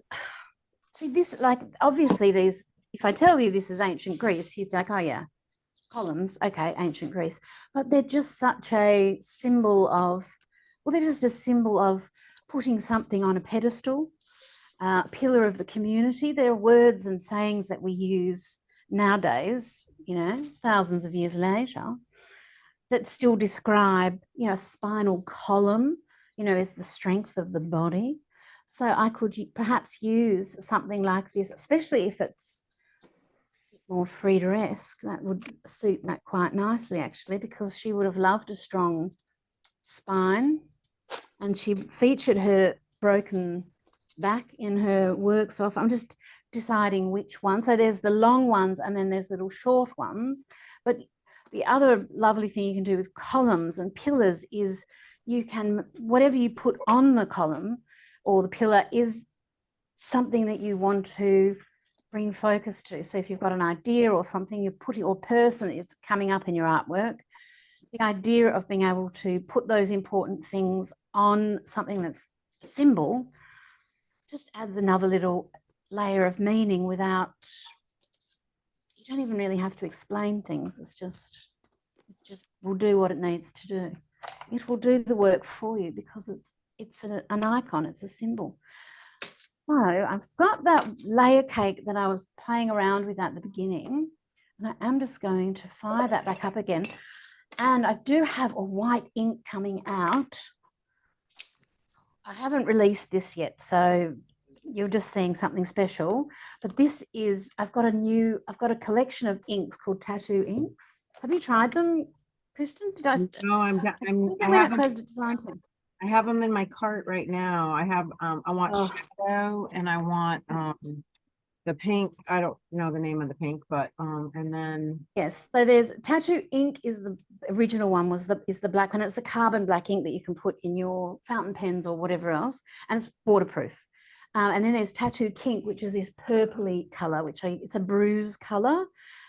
see this, like, obviously these, if I tell you this is ancient Greece, you'd like, oh yeah, columns, okay, ancient Greece. But they're just such a symbol of, well, they're just a symbol of putting something on a pedestal, pillar of the community. There are words and sayings that we use nowadays, thousands of years later, that still describe, spinal column, is the strength of the body. So I could perhaps use something like this, especially if it's more Frida-esque. That would suit that quite nicely, actually, because she would have loved a strong spine, and she featured her broken back in her work. So if I'm just deciding which one. So there's the long ones and then there's little short ones. But the other lovely thing you can do with columns and pillars is you can, whatever you put on the column or the pillar is something that you want to bring focus to. So if you've got an idea or something you're putting, or person that's coming up in your artwork, the idea of being able to put those important things on something that's a symbol just adds another little layer of meaning without, you don't even really have to explain things. It's just will do what it needs to do. It will do the work for you because it's an icon, it's a symbol. So I've got that layer cake that I was playing around with at the beginning, and I am just going to fire that back up again. And I do have a white ink coming out. I haven't released this yet, so you're just seeing something special. But this is, I've got a collection of inks called tattoo inks. Have you tried them, Kristen? Did I? No, I have them in my cart right now. I have, I want shadow and I want the pink. I don't know the name of the pink, but and then yes. So there's tattoo ink is the original one, is the black one. It's a carbon black ink that you can put in your fountain pens or whatever else, and it's waterproof. And then there's tattoo kink, which is this purpley color, it's a bruise color.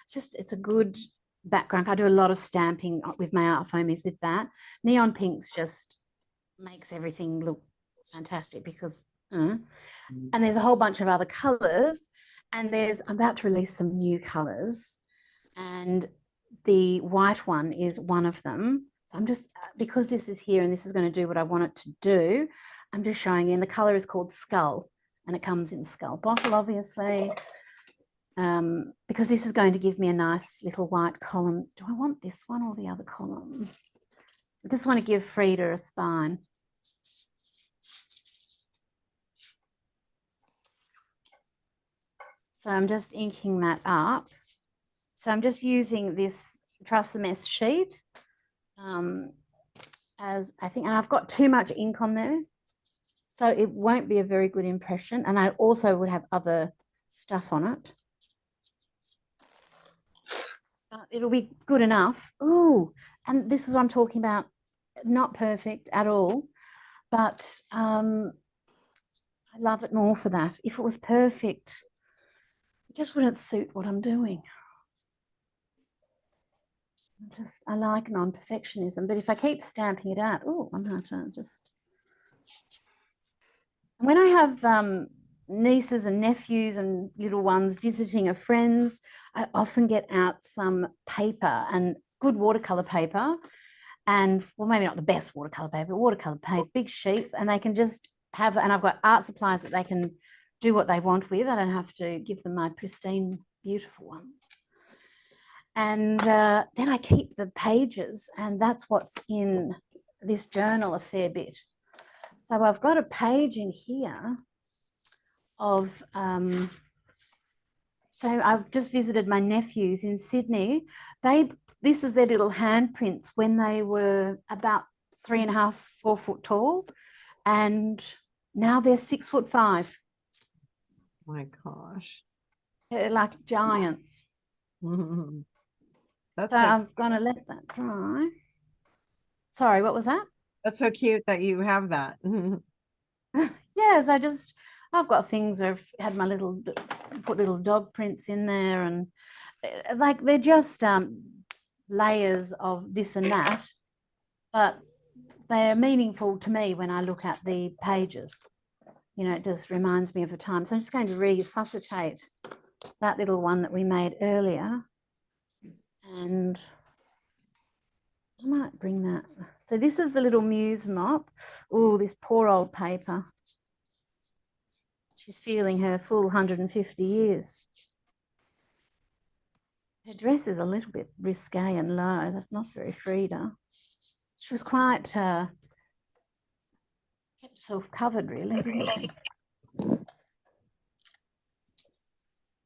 It's a good background. I do a lot of stamping with my Art Foamies with that. Neon pink's just makes everything look fantastic because, and there's a whole bunch of other colors, and I'm about to release some new colors, and the white one is one of them. So I'm just, because this is here and this is going to do what I want it to do, I'm just showing you, and the color is called Skull, and it comes in Skull bottle, obviously, because this is going to give me a nice little white column. Do I want this one or the other column? I just want to give Frida a spine. So I'm just inking that up. So I'm just using this Trust sheet as I think, and I've got too much ink on there, so it won't be a very good impression. And I also would have other stuff on it. It'll be good enough. Ooh, and this is what I'm talking about. Not perfect at all, but I love it more for that. If it was perfect, it just wouldn't suit what I'm doing. I like non-perfectionism, but if I keep stamping it out, oh, I'm not just. When I have nieces and nephews and little ones visiting a friend's, I often get out some paper, and good watercolor paper, and well, maybe not the best watercolor paper, but watercolor paper, big sheets, and they can just have, and I've got art supplies that they can do what they want with. I don't have to give them my pristine, beautiful ones. And then I keep the pages, and that's what's in this journal a fair bit. So I've got a page in here of, so I've just visited my nephews in Sydney. This is their little handprints when they were about 3.5, 4 foot tall, and now they're 6'5". My gosh. They're like giants. That's So I'm going to let that dry. Sorry, what was that? That's so cute that you have that. Yes, I've got things where I've had my put little dog prints in there, and like they're just layers of this and that, but they're meaningful to me when I look at the pages. You know, it just reminds me of a time. So I'm just going to resuscitate that little one that we made earlier. And I might bring that. So this is the little Muse mop. Oh, this poor old paper. She's feeling her full 150 years. Her dress is a little bit risque and low. That's not very Frida. She was quite kept herself covered, really, didn't she?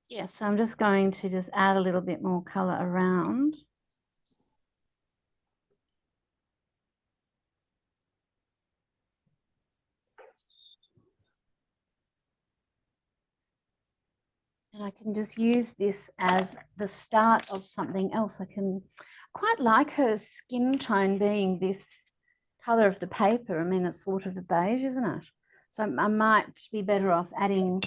Yes, so I'm just going to just add a little bit more colour around. And I can just use this as the start of something else. I quite like her skin tone being this colour of the paper. I mean, it's sort of a beige, isn't it? So I might be better off adding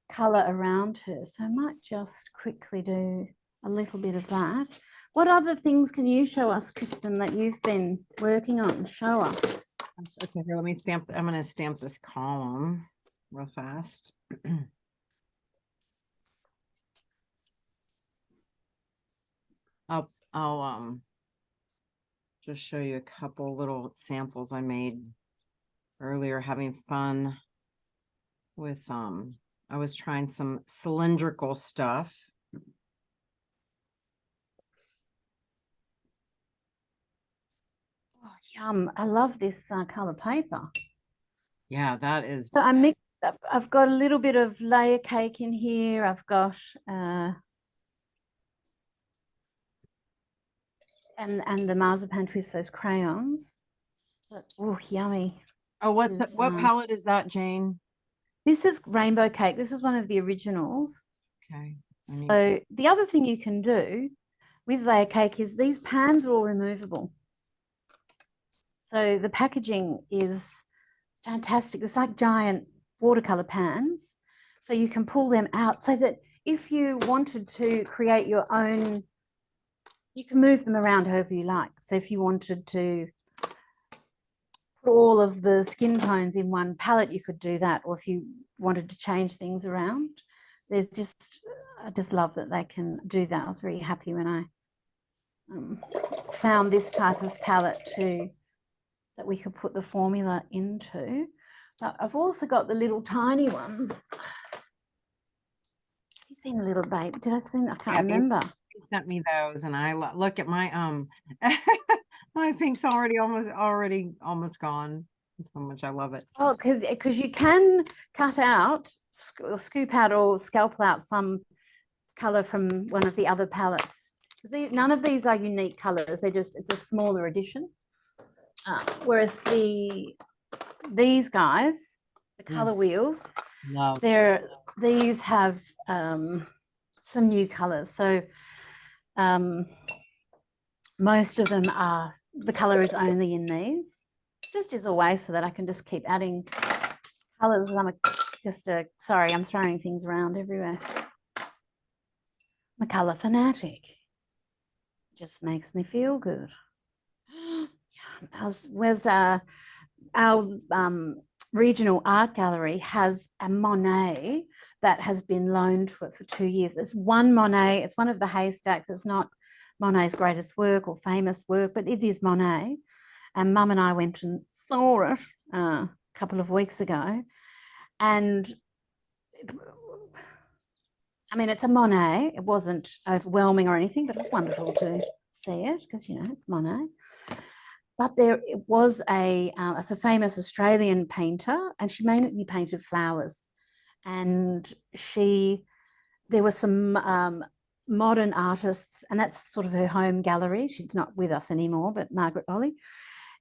colour around her. So I might just quickly do a little bit of that. What other things can you show us, Kristen, that you've been working on? Show us. Okay, here, let me stamp. I'm going to stamp this column real fast. I'll just show you a couple little samples I made earlier, having fun with I was trying some cylindrical stuff. Oh, yum. I love this color paper. Yeah, that is. So I mixed up. I've got a little bit of layer cake in here. I've got and the marzipan twist, those crayons. Oh, yummy. Oh, what palette is that, Jane? This is Rainbow Cake. This is one of the originals. Okay. So the other thing you can do with layer cake is these pans are all removable. So the packaging is fantastic. It's like giant watercolor pans. So you can pull them out so that if you wanted to create your own, you can move them around however you like. So if you wanted to put all of the skin tones in one palette, you could do that. Or if you wanted to change things around, there's just, I just love that they can do that. I was very happy when I found this type of palette too, that we could put the formula into. But I've also got the little tiny ones. Have you seen the little baby? Did I send? I can't Yeah, these- remember. You sent me those, and I look at my my pink's already almost gone. That's how much I love it. Oh, because you can cut out, scoop out, or scalpel out some color from one of the other palettes. Because none of these are unique colors. They're just, it's a smaller edition. Whereas these guys, the color wheels, Love. these have some new colors. So most of them are, the color is only in these, just as a way so that I can just keep adding colors. Sorry, I'm throwing things around everywhere. I'm a color fanatic. Just makes me feel good. Our regional art gallery has a Monet that has been loaned to it for 2 years. It's one Monet, it's one of the haystacks. It's not Monet's greatest work or famous work, but it is Monet. And Mum and I went and saw it a couple of weeks ago. And I mean, it's a Monet. It wasn't overwhelming or anything, but it was wonderful to see it because, you know, Monet. But it was it's a famous Australian painter, and she mainly painted flowers. And there were some modern artists, and that's sort of her home gallery. She's not with us anymore, but Margaret Ollie.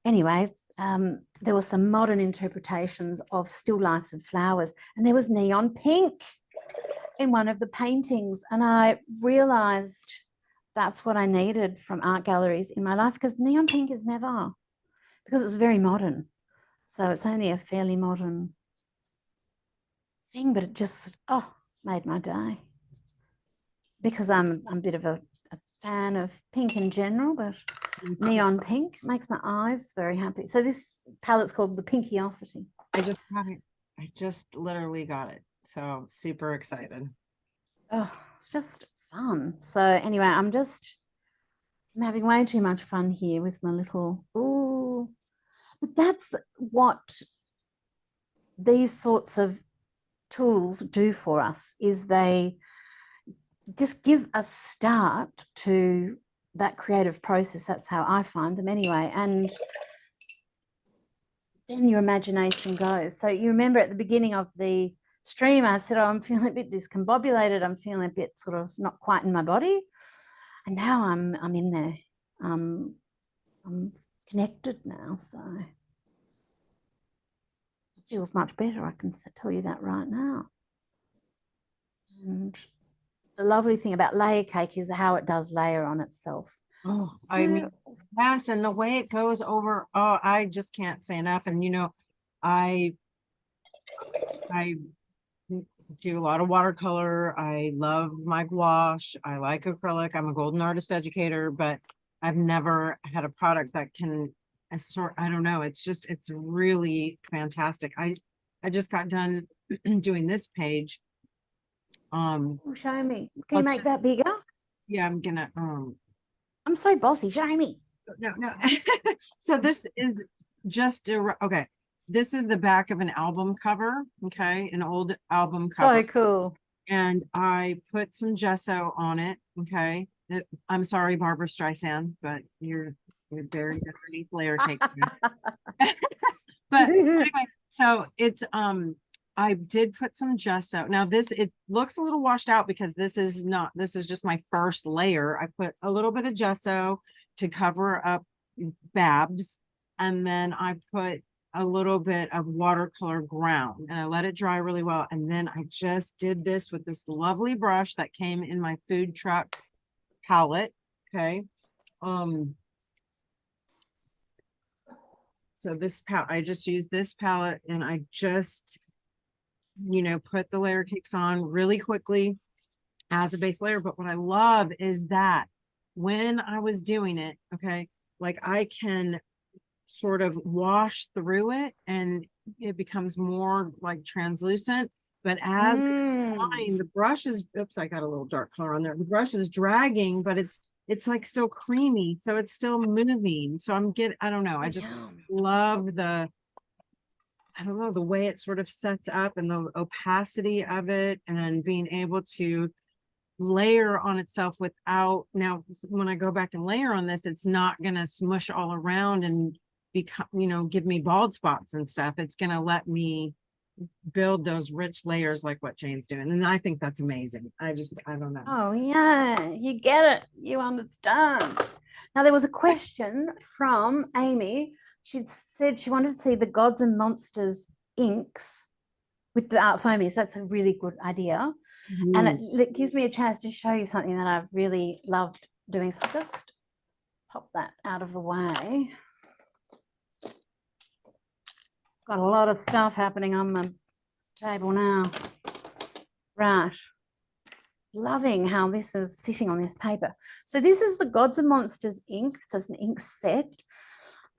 Anyway, there were some modern interpretations of still lifes of flowers, and there was neon pink in one of the paintings. And I realized that's what I needed from art galleries in my life, because neon pink is never, because it's very modern. So it's only a fairly modern thing, but it just, made my day. Because I'm a bit of a fan of pink in general, but neon pink makes my eyes very happy. So this palette's called the Pinkiosity. I just got it. I just literally got it. So super excited. Oh, it's just fun. So anyway, I'm having way too much fun here with my little, but that's what these sorts of tools do for us, is they just give a start to that creative process. That's how I find them anyway. And then your imagination goes. So you remember at the beginning of the stream, I said, I'm feeling a bit discombobulated. I'm feeling a bit sort of not quite in my body. And now I'm in there. I'm connected now. So it feels much better. I can tell you that right now. And the lovely thing about layer cake is how it does layer on itself. Oh, I mean, yes, and the way it goes over, I just can't say enough. And you know, I do a lot of watercolor. I love my gouache. I like acrylic. I'm a golden artist educator, but I've never had a product that can I don't know. It's really fantastic. I just got done doing this page. Show me. Can you make that bigger? Yeah, I'm gonna I'm so bossy. Show me. No. So this is just okay. This is the back of an album cover. Okay, an old album cover. So cool. And I put some gesso on it. Okay. I'm sorry, Barbara Streisand, but you're buried underneath layer cake. But anyway, so it's I did put some gesso. Now it looks a little washed out because this is just my first layer. I put a little bit of gesso to cover up Babs, and then I put a little bit of watercolor ground, and I let it dry really well. And then I just did this with this lovely brush that came in my food truck palette. Okay. So this palette, I just used this palette, and I just, put the layer cakes on really quickly as a base layer. But what I love is that when I was doing it, okay, like I can sort of wash through it and it becomes more like translucent. But as it's drying, the brush is, oops, I got a little dark color on there. The brush is dragging, but it's like still creamy. So it's still moving. So I don't know. I just love the way it sort of sets up and the opacity of it and being able to layer on itself without, now when I go back and layer on this, it's not going to smush all around and become, give me bald spots and stuff. It's going to let me build those rich layers like what Jane's doing. And I think that's amazing. I don't know. Oh, yeah, you get it. You understand. Now, there was a question from Amy. She said she wanted to see the Gods and Monsters inks with the Art Foamies. That's a really good idea. And it gives me a chance to show you something that I've really loved doing. So I'll just pop that out of the way. Got a lot of stuff happening on the table now. Right. Loving how this is sitting on this paper. So this is the Gods and Monsters ink. It's an ink set.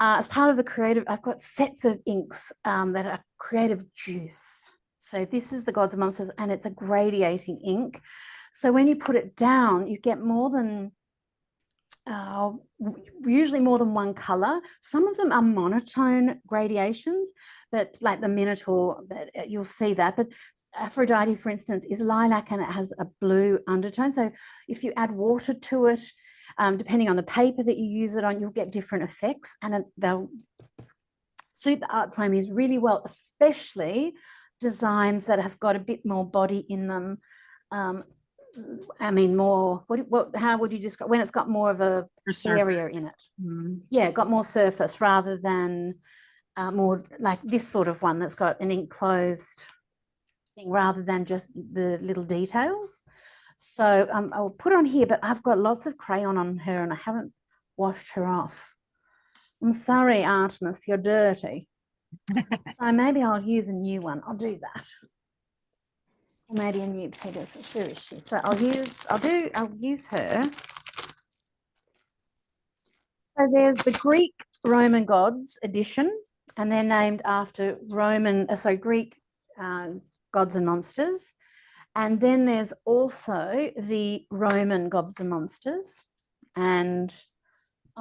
As part of the creative, I've got sets of inks that are creative juice. So this is the Gods and Monsters, and it's a gradiating ink. So when you put it down, you get more than, usually more than one color. Some of them are monotone gradations, but like the Minotaur, but you'll see that. But Aphrodite, for instance, is lilac and it has a blue undertone. So if you add water to it, depending on the paper that you use it on, you'll get different effects, and they'll suit the Art Foamies really well, especially designs that have got a bit more body in them. I mean, more, how would you describe, when it's got more of a area in it? Yeah, got more surface rather than more like this sort of one that's got an enclosed thing rather than just the little details. So I'll put on here, but I've got lots of crayon on her and I haven't washed her off. I'm sorry, Artemis, you're dirty. So maybe I'll use a new one. I'll do that. Or maybe a new Pegasus. Where is she? So I'll use her. So there's the Greek Roman gods edition, and they're named after Greek gods and monsters. And then there's also the Roman gods and monsters. And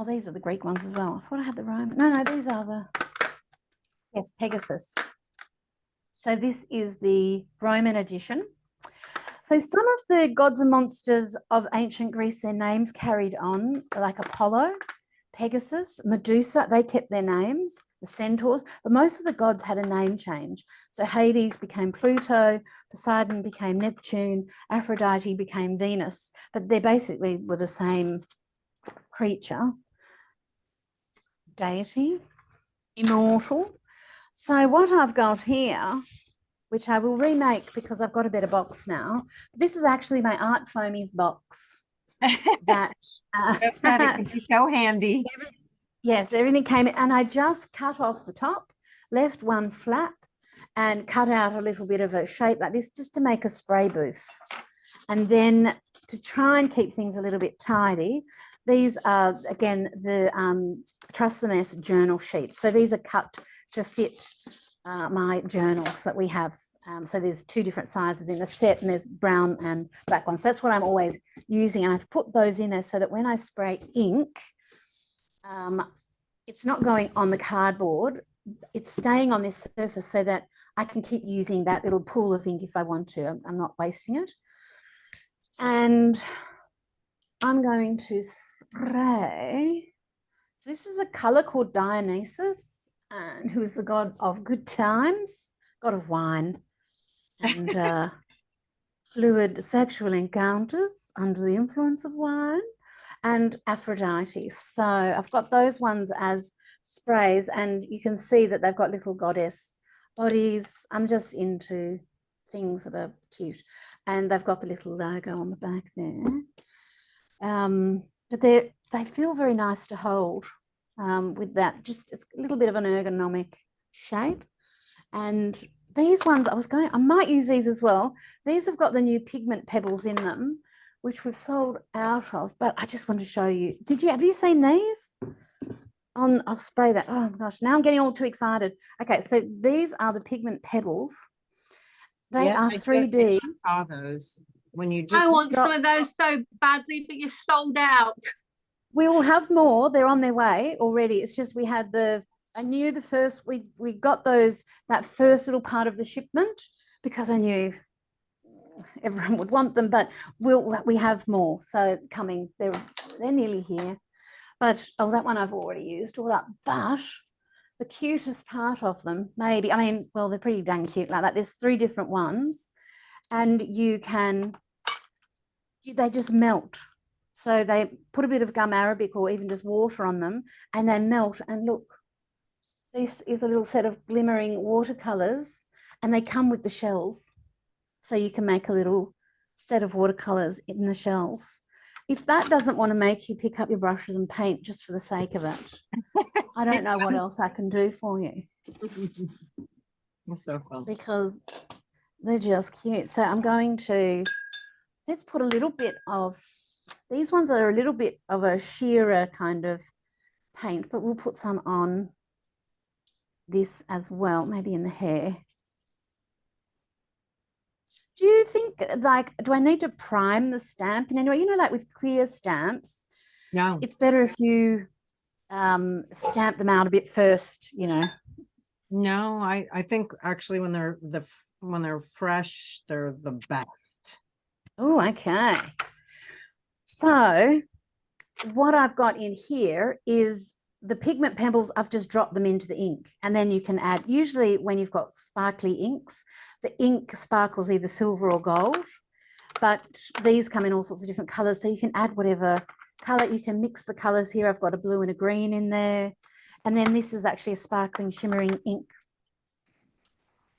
these are the Greek ones as well. I thought I had the Roman. No, these are the, yes, Pegasus. So this is the Roman edition. So some of the gods and monsters of ancient Greece, their names carried on, like Apollo, Pegasus, Medusa, they kept their names, the centaurs, but most of the gods had a name change. So Hades became Pluto, Poseidon became Neptune, Aphrodite became Venus, but they basically were the same creature. Deity, immortal. So what I've got here, which I will remake because I've got a better box now. This is actually my Art Foamies box. That could be so handy. Yes, everything came in, and I just cut off the top, left one flap, and cut out a little bit of a shape like this just to make a spray booth. And then to try and keep things a little bit tidy, these are, again, the Trust the Mess journal sheets. So these are cut to fit my journals that we have. So there's two different sizes in the set, and there's brown and black ones. So that's what I'm always using. And I've put those in there so that when I spray ink, it's not going on the cardboard. It's staying on this surface so that I can keep using that little pool of ink if I want to. I'm not wasting it. And I'm going to spray. So this is a color called Dionysus, who is the god of good times, god of wine, and fluid sexual encounters under the influence of wine, and Aphrodite. So I've got those ones as sprays, and you can see that they've got little goddess bodies. I'm just into things that are cute, and they've got the little logo on the back there. But they feel very nice to hold with that. Just it's a little bit of an ergonomic shape. And these ones I might use these as well. These have got the new pigment pebbles in them, which we've sold out of, but I just want to show you. Have you seen these? on, I'll spray that. Oh my gosh, now I'm getting all too excited. Okay, so these are the pigment pebbles. They Yeah, are I just 3D. saw those when you I just want got- some of those so badly, but you're sold out. We will have more. They're on their way already. It's just we had I knew the first, we got that first little part of the shipment because I knew everyone would want them, but we have more. So coming, they're nearly here. But, oh, that one I've already used all up. But the cutest part of them, maybe, I mean, well, they're pretty dang cute like that. There's 3 different ones and they just melt. So they put a bit of gum arabic or even just water on them and they melt. And look, this is a little set of glimmering watercolors and they come with the shells. So you can make a little set of watercolors in the shells. If that doesn't want to make you pick up your brushes and paint just for the sake of it, I don't know what else I can do for you. That's so fun. Because they're just cute. So I'm going to, let's put a little bit of, these ones are a little bit of a sheerer kind of paint, but we'll put some on this as well, maybe in the hair. Do you think, like, do I need to prime the stamp in any way? You know, like with clear stamps, No. it's better if you stamp them out a bit first, you know. No, I think actually when they're fresh, they're the best. Oh, okay. So what I've got in here is the pigment pebbles. I've just dropped them into the ink, and then you can add, usually when you've got sparkly inks, the ink sparkles either silver or gold, but these come in all sorts of different colors. So you can add whatever color, you can mix the colors here. I've got a blue and a green in there. And then this is actually a sparkling shimmering ink.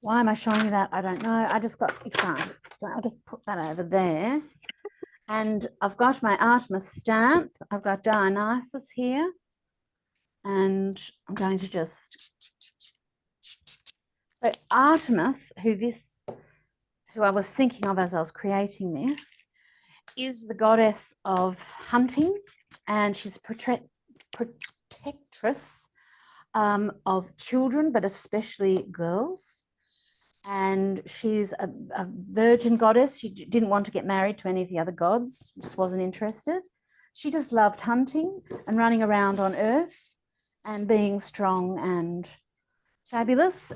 Why am I showing you that? I don't know. I just got excited. So I'll just put that over there. And I've got my Artemis stamp. I've got Dionysus here. And I'm going to just, so Artemis, who I was thinking of as I was creating this, is the goddess of hunting, and she's a protectress of children, but especially girls. And she's a virgin goddess. She didn't want to get married to any of the other gods, just wasn't interested. She just loved hunting and running around on Earth and being strong and fabulous.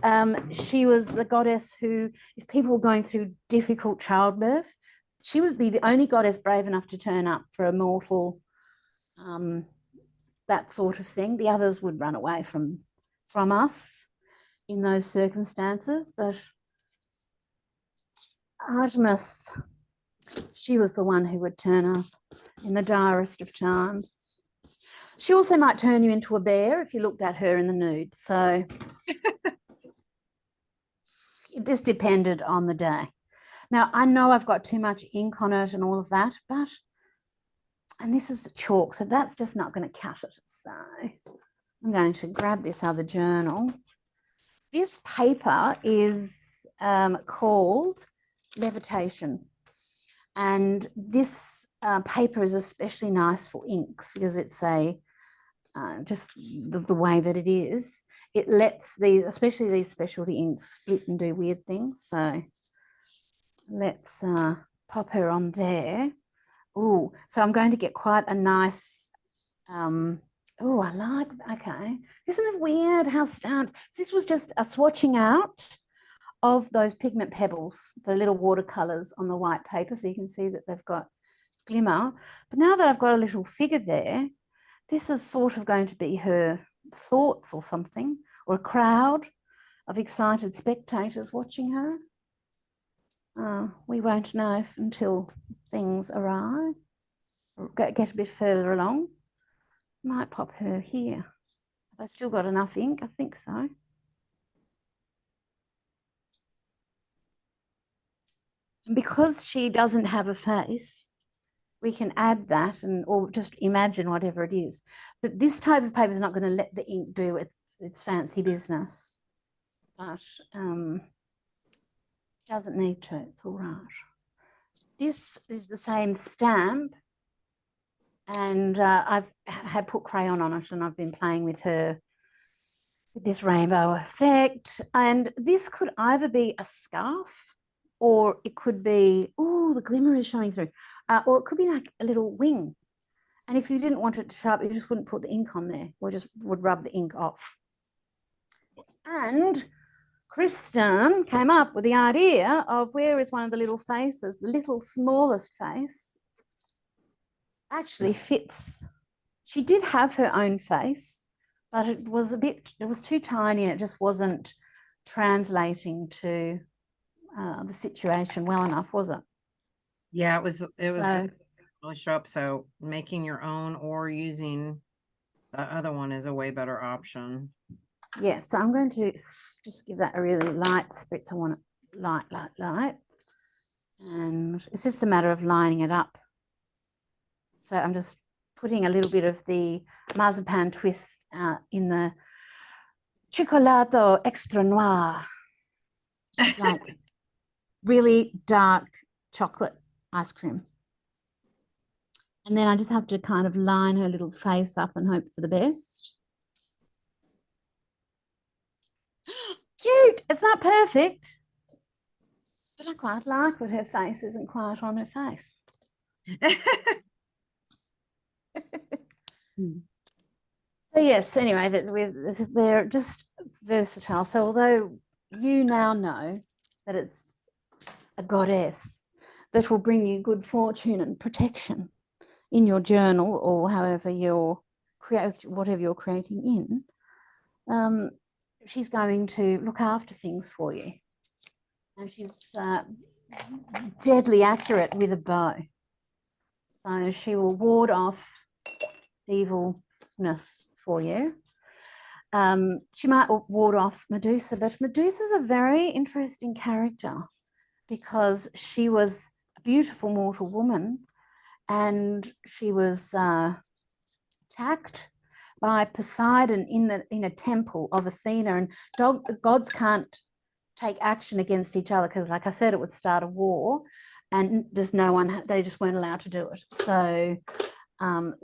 She was the goddess who, if people were going through difficult childbirth, she would be the only goddess brave enough to turn up for a mortal, that sort of thing. The others would run away from us in those circumstances. But Artemis, she was the one who would turn up in the direst of times. She also might turn you into a bear if you looked at her in the nude. So it just depended on the day. Now, I know I've got too much ink on it and all of that, but, and this is the chalk, so that's just not going to cut it. So I'm going to grab this other journal. This paper is called Levitation. And this paper is especially nice for inks because it's just the way that it is. It lets these, especially these specialty inks, split and do weird things. So let's pop her on there. Oh, so I'm going to get quite a nice, oh, I like, okay. Isn't it weird how stamps, this was just a swatching out of those pigment pebbles, the little watercolors on the white paper. So you can see that they've got glimmer. But now that I've got a little figure there, this is sort of going to be her thoughts or something, or a crowd of excited spectators watching her. We won't know until things arrive or get a bit further along. Might pop her here. Have I still got enough ink? I think so. And because she doesn't have a face, we can add that or just imagine whatever it is. But this type of paper is not going to let the ink do its fancy business. But doesn't need to, it's all right. This is the same stamp And I've had put crayon on it, and I've been playing with her with this rainbow effect. And this could either be a scarf, or it could be, oh, the glimmer is showing through, or it could be like a little wing. And if you didn't want it to show up, you just wouldn't put the ink on there, or just would rub the ink off. And Kristen came up with the idea of where is one of the little faces, the little smallest face actually fits. She did have her own face, but it was too tiny, and it just wasn't translating to the situation well enough, was it? Yeah, it was So- really show up. So making your own or using the other one is a way better option. Yes, so I'm going to just give that a really light spritz. I want it light. And it's just a matter of lining it up. So I'm just putting a little bit of the marzipan twist in the Cioccolato Extra Noir. It's like really dark chocolate ice cream. And then I just have to kind of line her little face up and hope for the best. Cute. It's not perfect, but I quite like that her face isn't quite on her face. So yes, anyway, they're just versatile. So although you now know that it's a goddess that will bring you good fortune and protection in your journal, or however you're whatever you're creating in, she's going to look after things for you. And she's deadly accurate with a bow. So she will ward off evilness for you. She might ward off Medusa, but Medusa's a very interesting character because she was a beautiful mortal woman, and she was attacked by Poseidon in a temple of Athena, and gods can't take action against each other because, like I said, it would start a war, and there's no one, they just weren't allowed to do it. So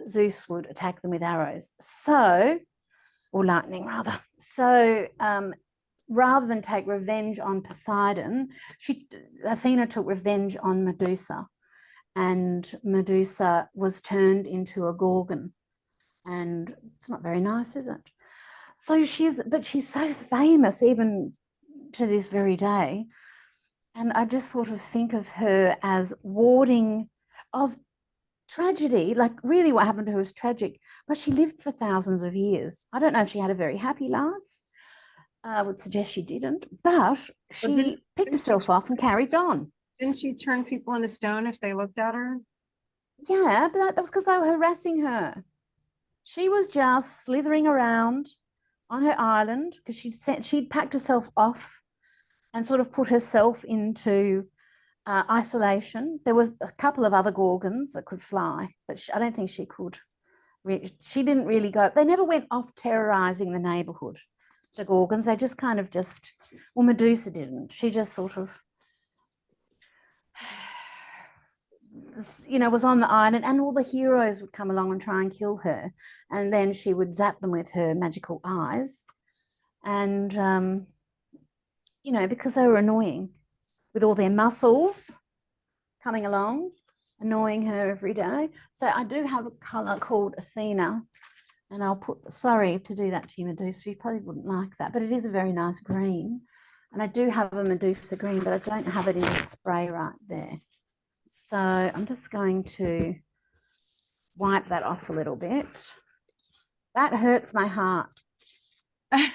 Zeus would attack them with arrows, or lightning rather. So rather than take revenge on Poseidon, Athena took revenge on Medusa, and Medusa was turned into a gorgon. And it's not very nice, is it? So she's so famous even to this very day. And I just sort of think of her as warding of tragedy. Like, really what happened to her was tragic, but she lived for thousands of years. I don't know if she had a very happy life. I would suggest she didn't, but she picked herself off and carried on. Didn't she turn people into stone if they looked at her? Yeah, but that was because they were harassing her. She was just slithering around on her island because she'd packed herself off and sort of put herself into isolation. There was a couple of other gorgons that could fly, but I don't think she could. She didn't really go. They never went off terrorizing the neighborhood, the gorgons. They just kind of well, Medusa didn't. She just sort of, was on the island, and all the heroes would come along and try and kill her, and then she would zap them with her magical eyes, and because they were annoying with all their muscles coming along, annoying her every day. So I do have a color called Athena, and I'll sorry to do that to you, Medusa, you probably wouldn't like that, but it is a very nice green, and I do have a Medusa green, but I don't have it in the spray right there. So I'm just going to wipe that off a little bit. That hurts my heart. I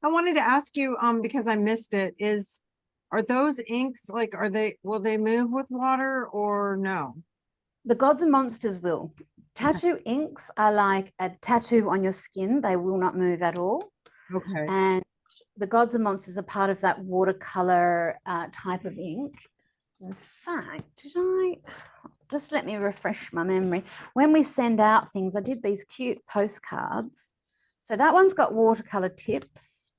wanted to ask you, because I missed it, are those inks, like, will they move with water or no? The gods and monsters will. Tattoo inks are like a tattoo on your skin. They will not move at all. Okay. And the gods and monsters are part of that watercolor type of ink. In fact, just let me refresh my memory. When we send out things, I did these cute postcards. So that one's got watercolor tips.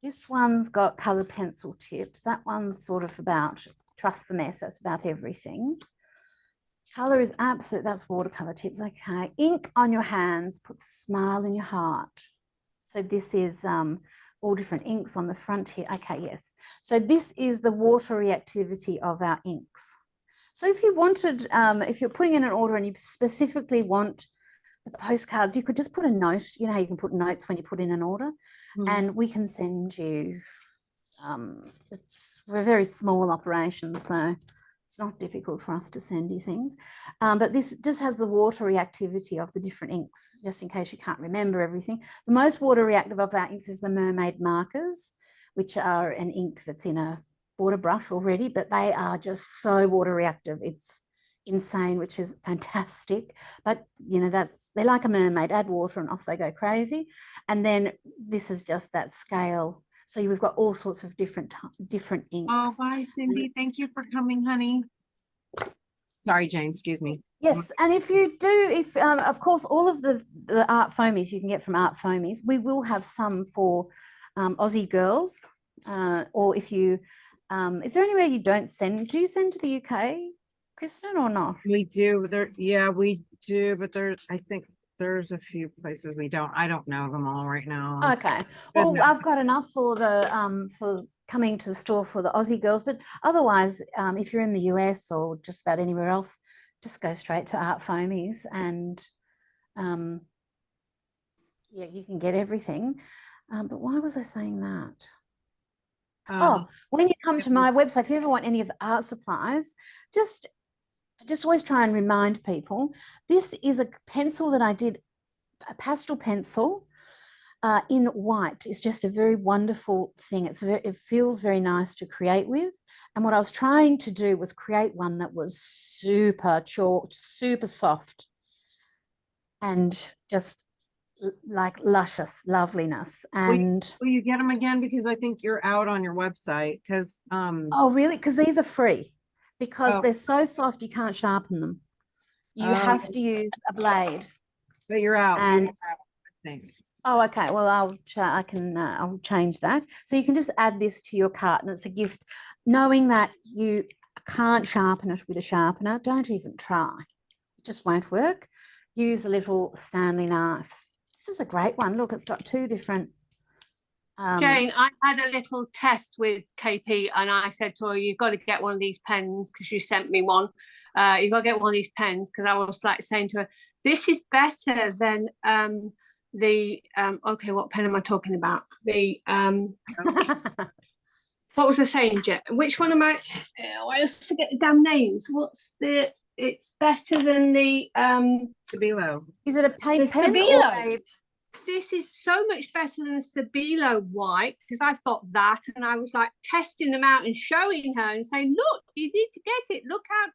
This one's got colored pencil tips. That one's sort of about trust the mess. That's about everything. Color is absolute. That's watercolor tips. Okay. Ink on your hands. Put a smile in your heart. So this is all different inks on the front here. Okay, yes. So this is the water reactivity of our inks. So if you wanted, if you're putting in an order and you specifically want the postcards, you could just put a note. You know how you can put notes when you put in an order, and we can send you. We're a very small operation, so it's not difficult for us to send you things. But this just has the water reactivity of the different inks, just in case you can't remember everything. The most water reactive of our inks is the mermaid markers, which are an ink that's in a water brush already, but they are just so water reactive. It's insane, which is fantastic. But you know, they're like a mermaid. Add water and off they go crazy. And then this is just that scale. So we've got all sorts of different inks. Oh, bye, Cindy. Thank you for coming, honey. Sorry, Jane, excuse me. Yes, and if you do, of course, all of the Art Foamies you can get from Art Foamies, we will have some for Aussie girls, or if you, is there anywhere you don't send? Do you send to the UK, Kristen, or not? We do. Yeah, we do, but I think there's a few places we don't. I don't know them all right now. Okay. Well, I've got enough for for coming to the store for the Aussie girls, but otherwise, if you're in the US or just about anywhere else, just go straight to Art Foamies and yeah, you can get everything. But why was I saying that? When you come to my website, if you ever want any of the art supplies, just always try and remind people, this is a pencil that I did, a pastel pencil in white. It's just a very wonderful thing. It feels very nice to create with. And what I was trying to do was create one that was super chalked, super soft, and just like luscious loveliness. And will you get them again? Because I think you're out on your website. Because oh, really? Because these are free. Because they're so soft, you can't sharpen them. You have to use a blade. But you're out. And I think. oh, okay. Well, I'll change that. So you can just add this to your cart, and it's a gift. Knowing that you can't sharpen it with a sharpener, don't even try. It just won't work. Use a little Stanley knife. This is a great one. Look, it's got two different. Jane, I had a little test with KP and I said to her, you've got to get one of these pens because you sent me one. You've got to get one of these pens because I was like saying to her, this is better than okay, what pen am I talking about? What was I saying, Jet? Which one am I? I just forget the damn names. It's better than the Stabilo. Is it a paint pen? Stabilo. This is so much better than a Stabilo white because I've got that, and I was like testing them out and showing her and saying, "Look, you need to get it. Look how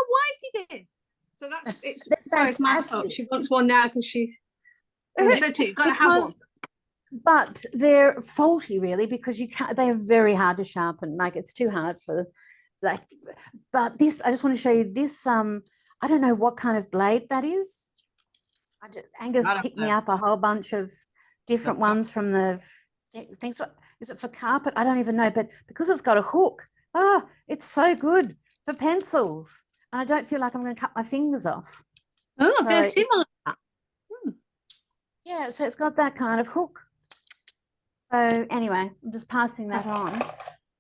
white it is." So it's sorry, it's my fault. She wants one now because she's. So too, you've got to have one. But they're faulty, really, because you can't. They are very hard to sharpen. Like it's too hard for, like. But this, I just want to show you this. I don't know what kind of blade that is. Angus picked me up a whole bunch of different ones from the things. Is it for carpet? I don't even know. But because it's got a hook, it's so good for pencils. And I don't feel like I'm going to cut my fingers off. Oh, so they're similar. Yeah, so it's got that kind of hook. So anyway, I'm just passing that on.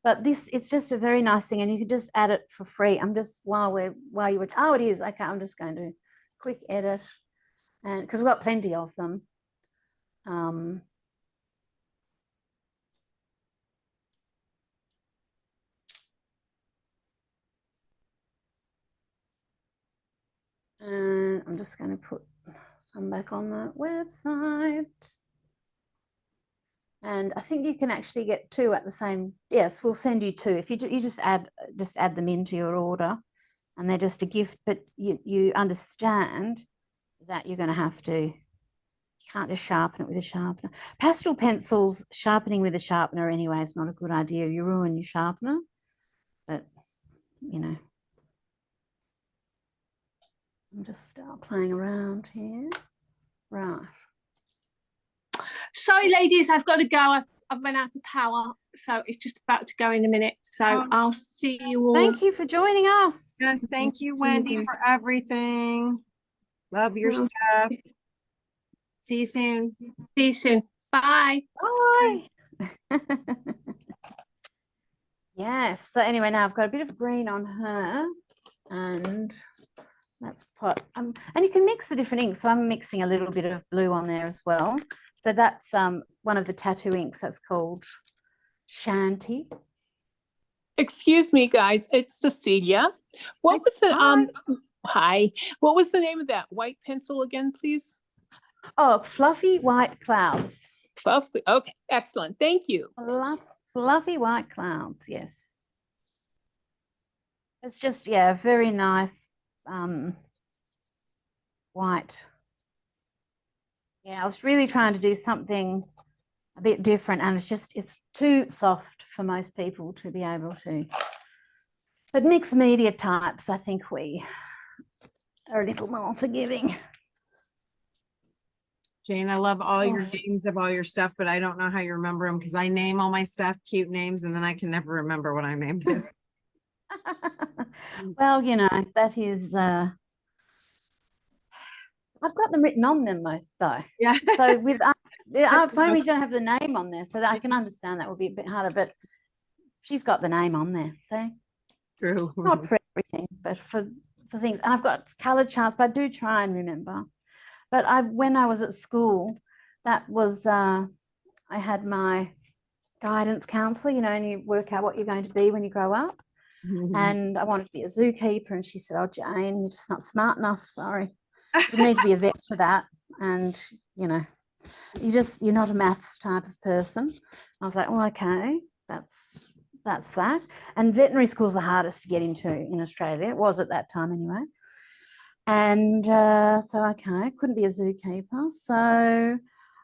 But it's just a very nice thing, and you could just add it for free. I'm just it is okay. I'm just going to quick edit. And because we've got plenty of them. And I'm just going to put some back on the website. And I think you can actually get two at the same. Yes, we'll send you two. If you just add them into your order, and they're just a gift. But you understand that you're going to have to. You can't just sharpen it with a sharpener. Pastel pencils, sharpening with a sharpener anyway is not a good idea. You ruin your sharpener. But you know, I'm just playing around here. Right. Sorry, ladies, I've got to go. I've run out of power. so it's just about to go in a minute. So Oh. I'll see you all. Thank you for joining us. Yes, thank you, Wendy, for everything. Love your Mm. stuff. See you soon. See you soon. Bye. Bye. Yes. So anyway, now I've got a bit of green on her, and that's what and you can mix the different inks. So I'm mixing a little bit of blue on there as well. So that's one of the tattoo inks that's called Shanty. Excuse me, guys. It's Cecilia. What was the hi? What was the name of that white pencil again, please? Oh, Fluffy White Clouds. Fluffy. Okay, excellent. Thank you. Fluffy White Clouds. Yes. It's just, yeah, very nice white. Yeah, I was really trying to do something a bit different, and it's too soft for most people to be able to. But mixed media types, I think we are a little more forgiving. Jane, I love all your names of all your stuff, but I don't know how you remember them because I name all my stuff cute names and then I can never remember what I named it. Well, you know, that is I've got them written on them though. Yeah. So with ArtFoamie, you don't have the name on there, so that I can understand that would be a bit harder, but she's got the name on there. So True. not for everything, but for things. And I've got colored charts, but I do try and remember. But when I was at school, that was I had my guidance counselor, you know, and you work out what you're going to be when you grow up. And I wanted to be a zookeeper, and she said, "Oh, Jane, you're just not smart enough. Sorry, you need to be a vet for that. And you know, you're not a maths type of person." I was like, "Oh, okay, that's that." And veterinary school's the hardest to get into in Australia. It was at that time anyway. And so, okay, I couldn't be a zookeeper. So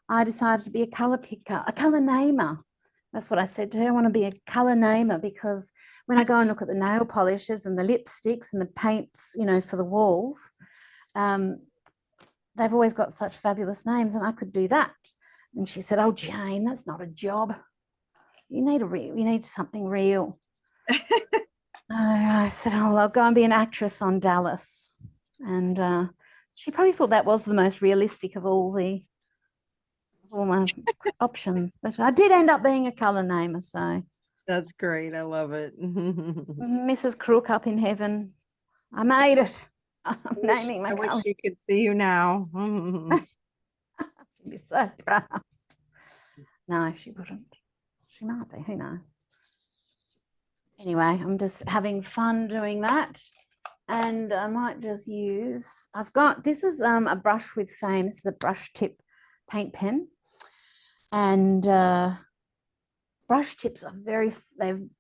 I decided to be a colour picker, a colour namer. That's what I said to her. I want to be a colour namer because when I go and look at the nail polishes and the lipsticks and the paints, you know, for the walls, they've always got such fabulous names, and I could do that. And she said, "Oh, Jane, that's not a job. You need something real." I said, "Oh, well, I'll go and be an actress on Dallas." And she probably thought that was the most realistic of all my options, but I did end up being a colour namer. So that's great. I love it. Mrs. Crook up in heaven, I made it. I'm naming my colour. I wish she could see you now. She'd be so proud. No, she wouldn't. She might be. Who knows? Anyway, I'm just having fun doing that. And I might just use, this is a brush with fame. This is a brush tip paint pen. And brush tips are they're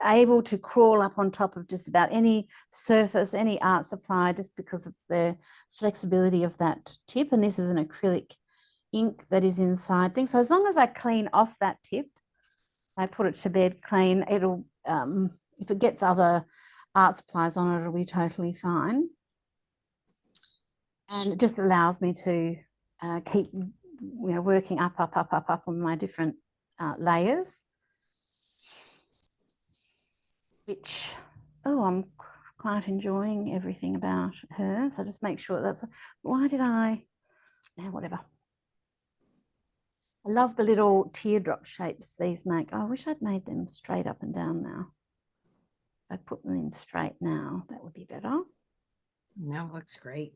able to crawl up on top of just about any surface, any art supply, just because of the flexibility of that tip. And this is an acrylic ink that is inside things. So as long as I clean off that tip, I put it to bed clean, it'll, if it gets other art supplies on it, it'll be totally fine. And it just allows me to keep working up on my different layers, which, I'm quite enjoying everything about her. So just make sure whatever. I love the little teardrop shapes these make. Oh, I wish I'd made them straight up and down now. If I put them in straight now, that would be better. Now it looks great.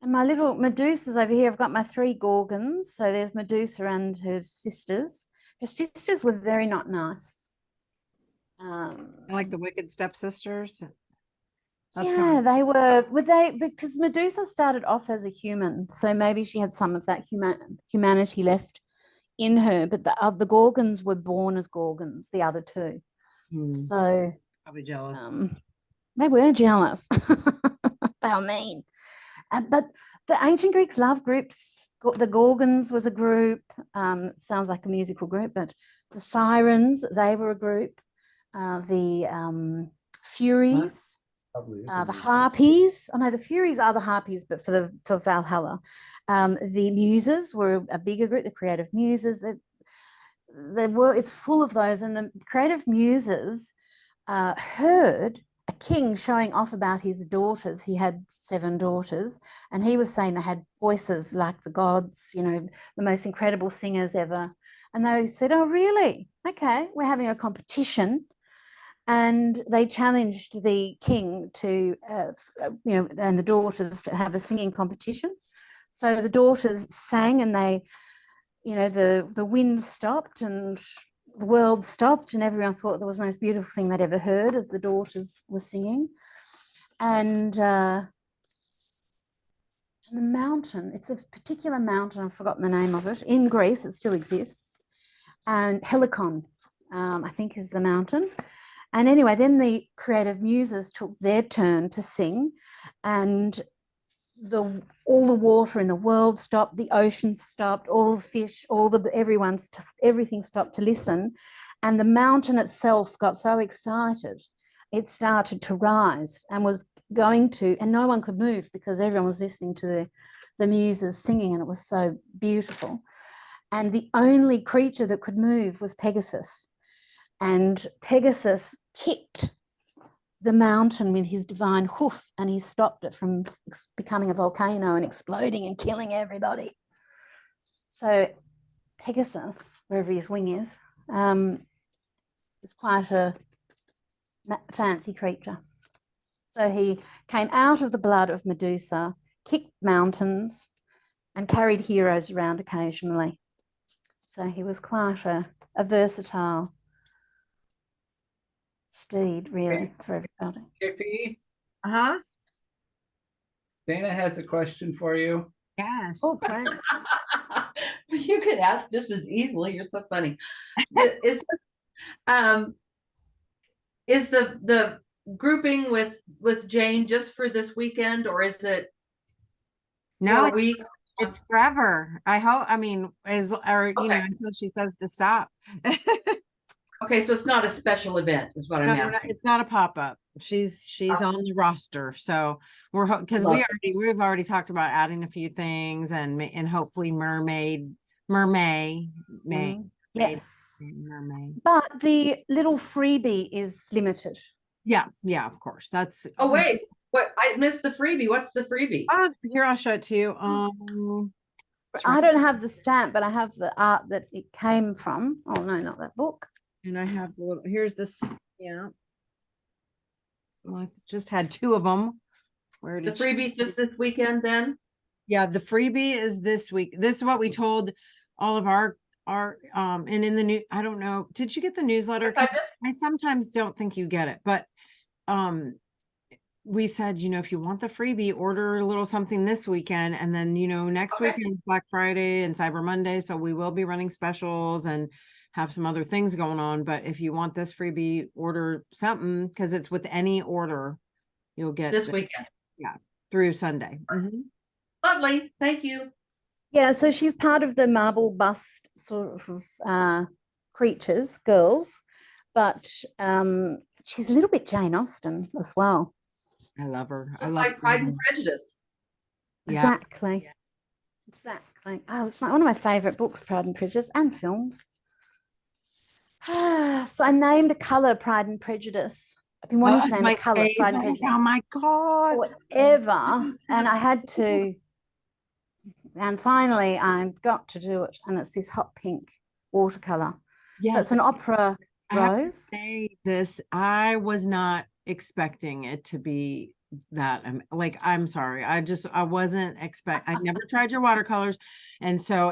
And my little Medusas over here, I've got my 3 Gorgons. So there's Medusa and her sisters. Her sisters were very not nice. Like the Wicked Stepsisters. Yeah, they were because Medusa started off as a human, so maybe she had some of that humanity left in her, but the Gorgons were born as Gorgons, the other 2. So probably jealous. They were jealous. They were mean. But the ancient Greeks loved groups. The Gorgons was a group. Sounds like a musical group, but the Sirens, they were a group. The Furies. Probably is the a harpies. Oh no, the Furies are the harpies, but for Valhalla. The muses were a bigger group, the creative muses. It's full of those, and the creative muses heard a king showing off about his daughters. He had 7 daughters, and he was saying they had voices like the gods, you know, the most incredible singers ever. And they said, oh, really? Okay, we're having a competition. And they challenged the king to, you know, and the daughters to have a singing competition. So the daughters sang, and they, you know, the wind stopped and the world stopped, and everyone thought that was the most beautiful thing they'd ever heard as the daughters were singing. And the mountain, it's a particular mountain, I've forgotten the name of it, in Greece, it still exists. And Helicon, I think, is the mountain. And anyway, then the creative muses took their turn to sing, and all the water in the world stopped, the ocean stopped, all the fish, everything stopped to listen. And the mountain itself got so excited, it started to rise and was going to, and no one could move because everyone was listening to the muses singing, and it was so beautiful. And the only creature that could move was Pegasus. And Pegasus kicked the mountain with his divine hoof, and he stopped it from becoming a volcano and exploding and killing everybody. So Pegasus, wherever his wing is quite a fancy creature. So he came out of the blood of Medusa, kicked mountains, and carried heroes around occasionally. So he was quite a versatile steed, really, for everybody. KP, Uh-huh. Dana has a question for you. Yes. Oh, great. You could ask just as easily. You're so funny. Is this, is the grouping with Jane just for this weekend, or is it No, for a week? it's forever. I hope, I mean, you know, until she says to stop. Okay, so it's not a special event, is what I'm No, asking. it's not a pop-up. She's on the roster. So because Love we've already talked about adding a few things, and hopefully mermaid. Yes. Mermaid. But the little freebie is limited. Yeah, of course. That's Oh wait, what, I missed the freebie. What's the freebie? oh, here, I'll show it to you. I don't have the stamp, but I have the art that it came from. Oh no, not that book. And I have the little, here's this, yeah. Well, I just had 2 of them. Where The did she- freebie's just this weekend then? Yeah, the freebie is this week. This is what we told all of our and in the new, I don't know, did you get the newsletter? Yes, I did. I sometimes don't think you get it, but we said, you know, if you want the freebie, order a little something this weekend, and then, you know, next weekend is Black Friday and Cyber Monday, so we will be running specials and have some other things going on. But if you want this freebie, order something, because it's with any order you'll get This weekend. Yeah, through Sunday. Mhm. Lovely, thank you. Yeah, so she's part of the marble bust sort of creatures, girls, but she's a little bit Jane Austen as well. I love her. I Just love like Pride and Prejudice. Yeah. Exactly. Oh, it's one of my favorite books, Pride and Prejudice, and films. So I named a color Pride and Prejudice. I've been wanting to name a color Pride and Prejudice. Oh my God. Forever. And I had to, and finally I got to do it. And it's this hot pink watercolor. Yes. So it's an opera I have to rose. say this, I was not expecting it to be that. Like, I'm sorry. I wasn't I never tried your watercolors. And so,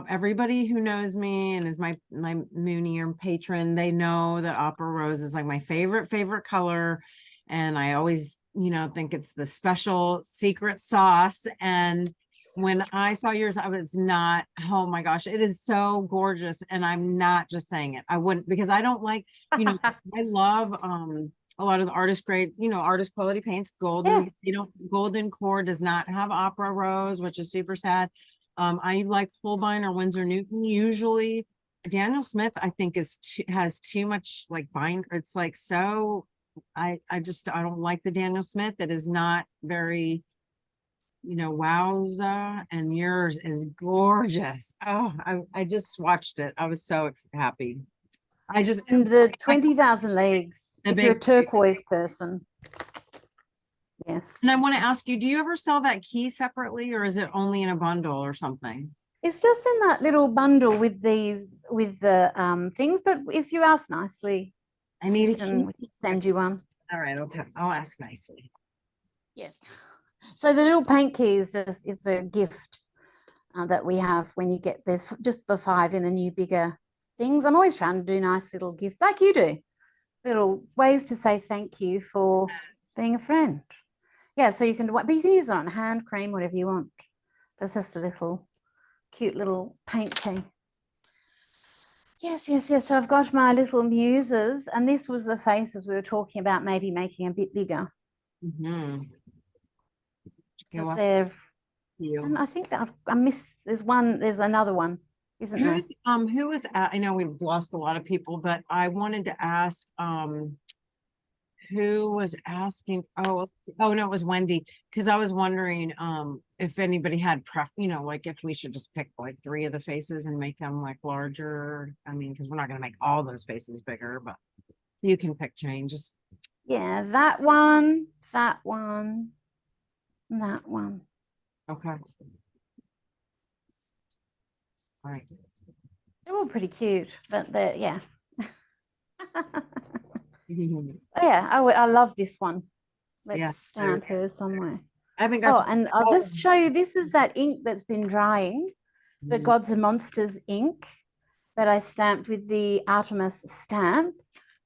everybody who knows me and is my Moonier patron, they know that opera rose is like my favorite color. And I always, you know, think it's the special secret sauce. And when I saw yours, I was not, oh my gosh, it is so gorgeous. And I'm not just saying it. I wouldn't, because I don't like, you know, I love a lot of the artist grade, you know, artist quality paints. Golden, you know, Golden Core does not have opera rose, which is super sad. I like Holbein or Winsor Newton usually. Daniel Smith, I think, has too much like bind. It's like so I don't like the Daniel Smith. It is not very, wowza, and yours is gorgeous. Oh, I just watched it. I was so happy. And the 20,000 leagues, The if you're a big- turquoise person. Yes. And I want to ask you, do you ever sell that key separately, or is it only in a bundle or something? It's just in that little bundle with the things, but if you ask nicely, I need a Kristen, key. we can send you one. All right, I'll ask nicely. Yes. So the little paint key is it's a gift that we have when you get, there's just the 5 in the new bigger things. I'm always trying to do nice little gifts like you do, little ways to say thank you for being a friend. Yeah, so you can, but you can use it on hand cream, whatever you want. It's just a little cute little paint key. Yes. So I've got my little muses, and this was the faces we were talking about, maybe making a bit bigger. Mm-hmm. Because they're, and I think that I missed, there's another one, isn't there? Who was I know we've lost a lot of people, but I wanted to ask who was asking, no, it was Wendy, because I was wondering if anybody had like if we should just pick like 3 of the faces and make them like larger. I mean, because we're not going to make all those faces bigger, but you can pick changes. Yeah, that one, and that one. Okay. All right. They're all pretty cute, but they're, yeah. Oh, yeah, I love this one. Let's stamp her somewhere. I think that's, and I'll just show you, this is that ink that's been drying, the Gods and Monsters ink that I stamped with the Artemis stamp.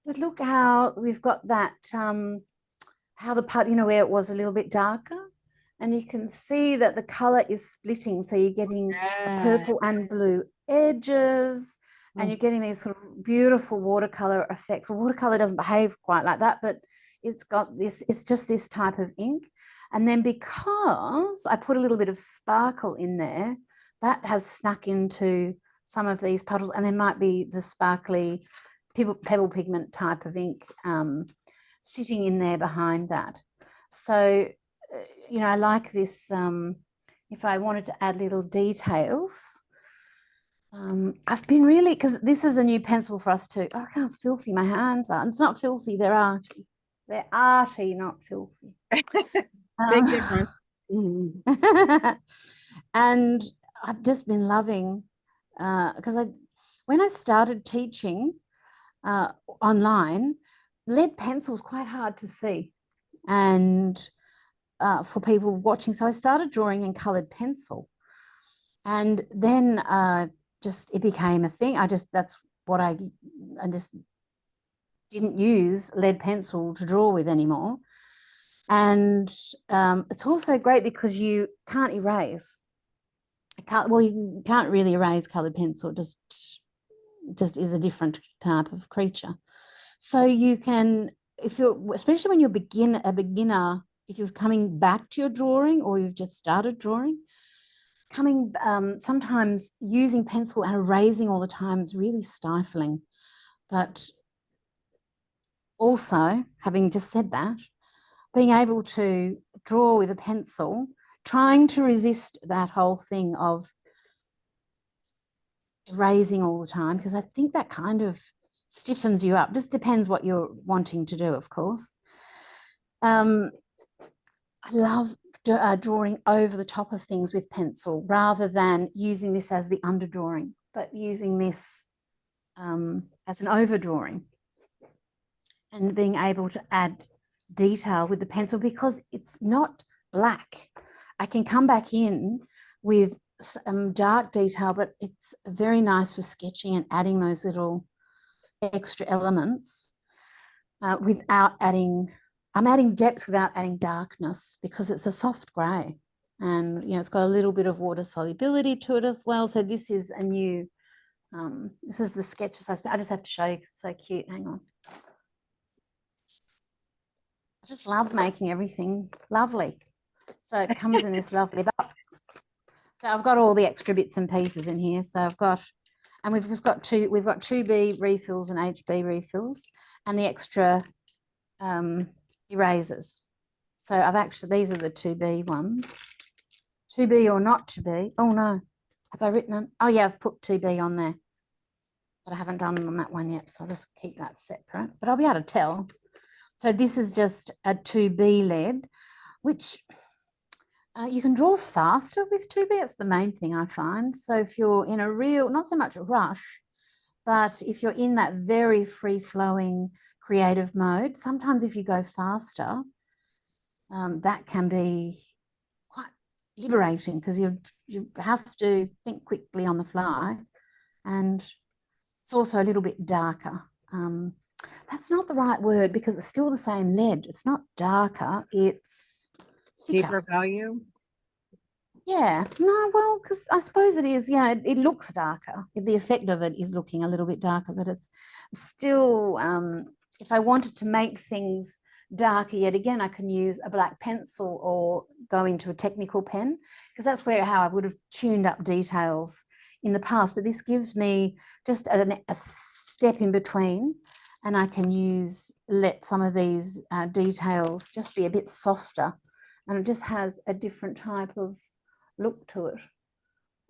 But look how we've got that, how the part, where it was a little bit darker. And you can see that the color is splitting. So you're getting purple and blue edges, and you're getting these sort of beautiful watercolor effects. Well, watercolor doesn't behave quite like that, but it's got this, it's just this type of ink. And then because I put a little bit of sparkle in there, that has snuck into some of these puddles, and there might be the sparkly pebble pigment type of ink sitting in there behind that. So, I like this, if I wanted to add little details, I've been really, because this is a new pencil for us too. Look how filthy my hands are. It's not filthy, they're arty. They're arty, not filthy. Big difference. And I've just been loving, because when I started teaching online, lead pencil is quite hard to see, and for people watching, so I started drawing in colored pencil, and then it became a thing. That's what I just didn't use lead pencil to draw with anymore. And it's also great because you can't erase. You can't really erase colored pencil. Just is a different type of creature. So you can, especially when you're a beginner, if you're coming back to your drawing or you've just started drawing, sometimes using pencil and erasing all the time is really stifling. But also, having just said that, being able to draw with a pencil, trying to resist that whole thing of erasing all the time, because I think that kind of stiffens you up. Just depends what you're wanting to do, of course. I love drawing over the top of things with pencil rather than using this as the underdrawing, but using this as an overdrawing and being able to add detail with the pencil because it's not black. I can come back in with some dark detail, but it's very nice for sketching and adding those little extra elements without adding, I'm adding depth without adding darkness because it's a soft grey, and it's got a little bit of water solubility to it as well. So this is a new, this is the sketches I just have to show you because it's so cute. Hang on. I just love making everything lovely. So it comes in this lovely box. So I've got all the extra bits and pieces in here. So I've got, and we've got 2B refills and HB refills, and the extra erasers. So I've actually, these are the 2B ones. 2B or not to be. Oh no, have I written it? Oh yeah, I've put 2B on there, but I haven't done on that one yet. So I'll just keep that separate, but I'll be able to tell. So this is just a 2B lead, which you can draw faster with 2B. It's the main thing I find. So if you're in a real, not so much a rush, but if you're in that very free-flowing creative mode, sometimes if you go faster, that can be quite liberating because you have to think quickly on the fly, and it's also a little bit darker. That's not the right word because it's still the same lead. It's not darker, it's thicker. Deeper value. Yeah, no, well, because I suppose it is. Yeah, it looks darker. The effect of it is looking a little bit darker, but it's still, if I wanted to make things darker yet again, I can use a black pencil or go into a technical pen, because that's how I would have tuned up details in the past. But this gives me just a step in between, and I can let some of these details just be a bit softer, and it just has a different type of look to it.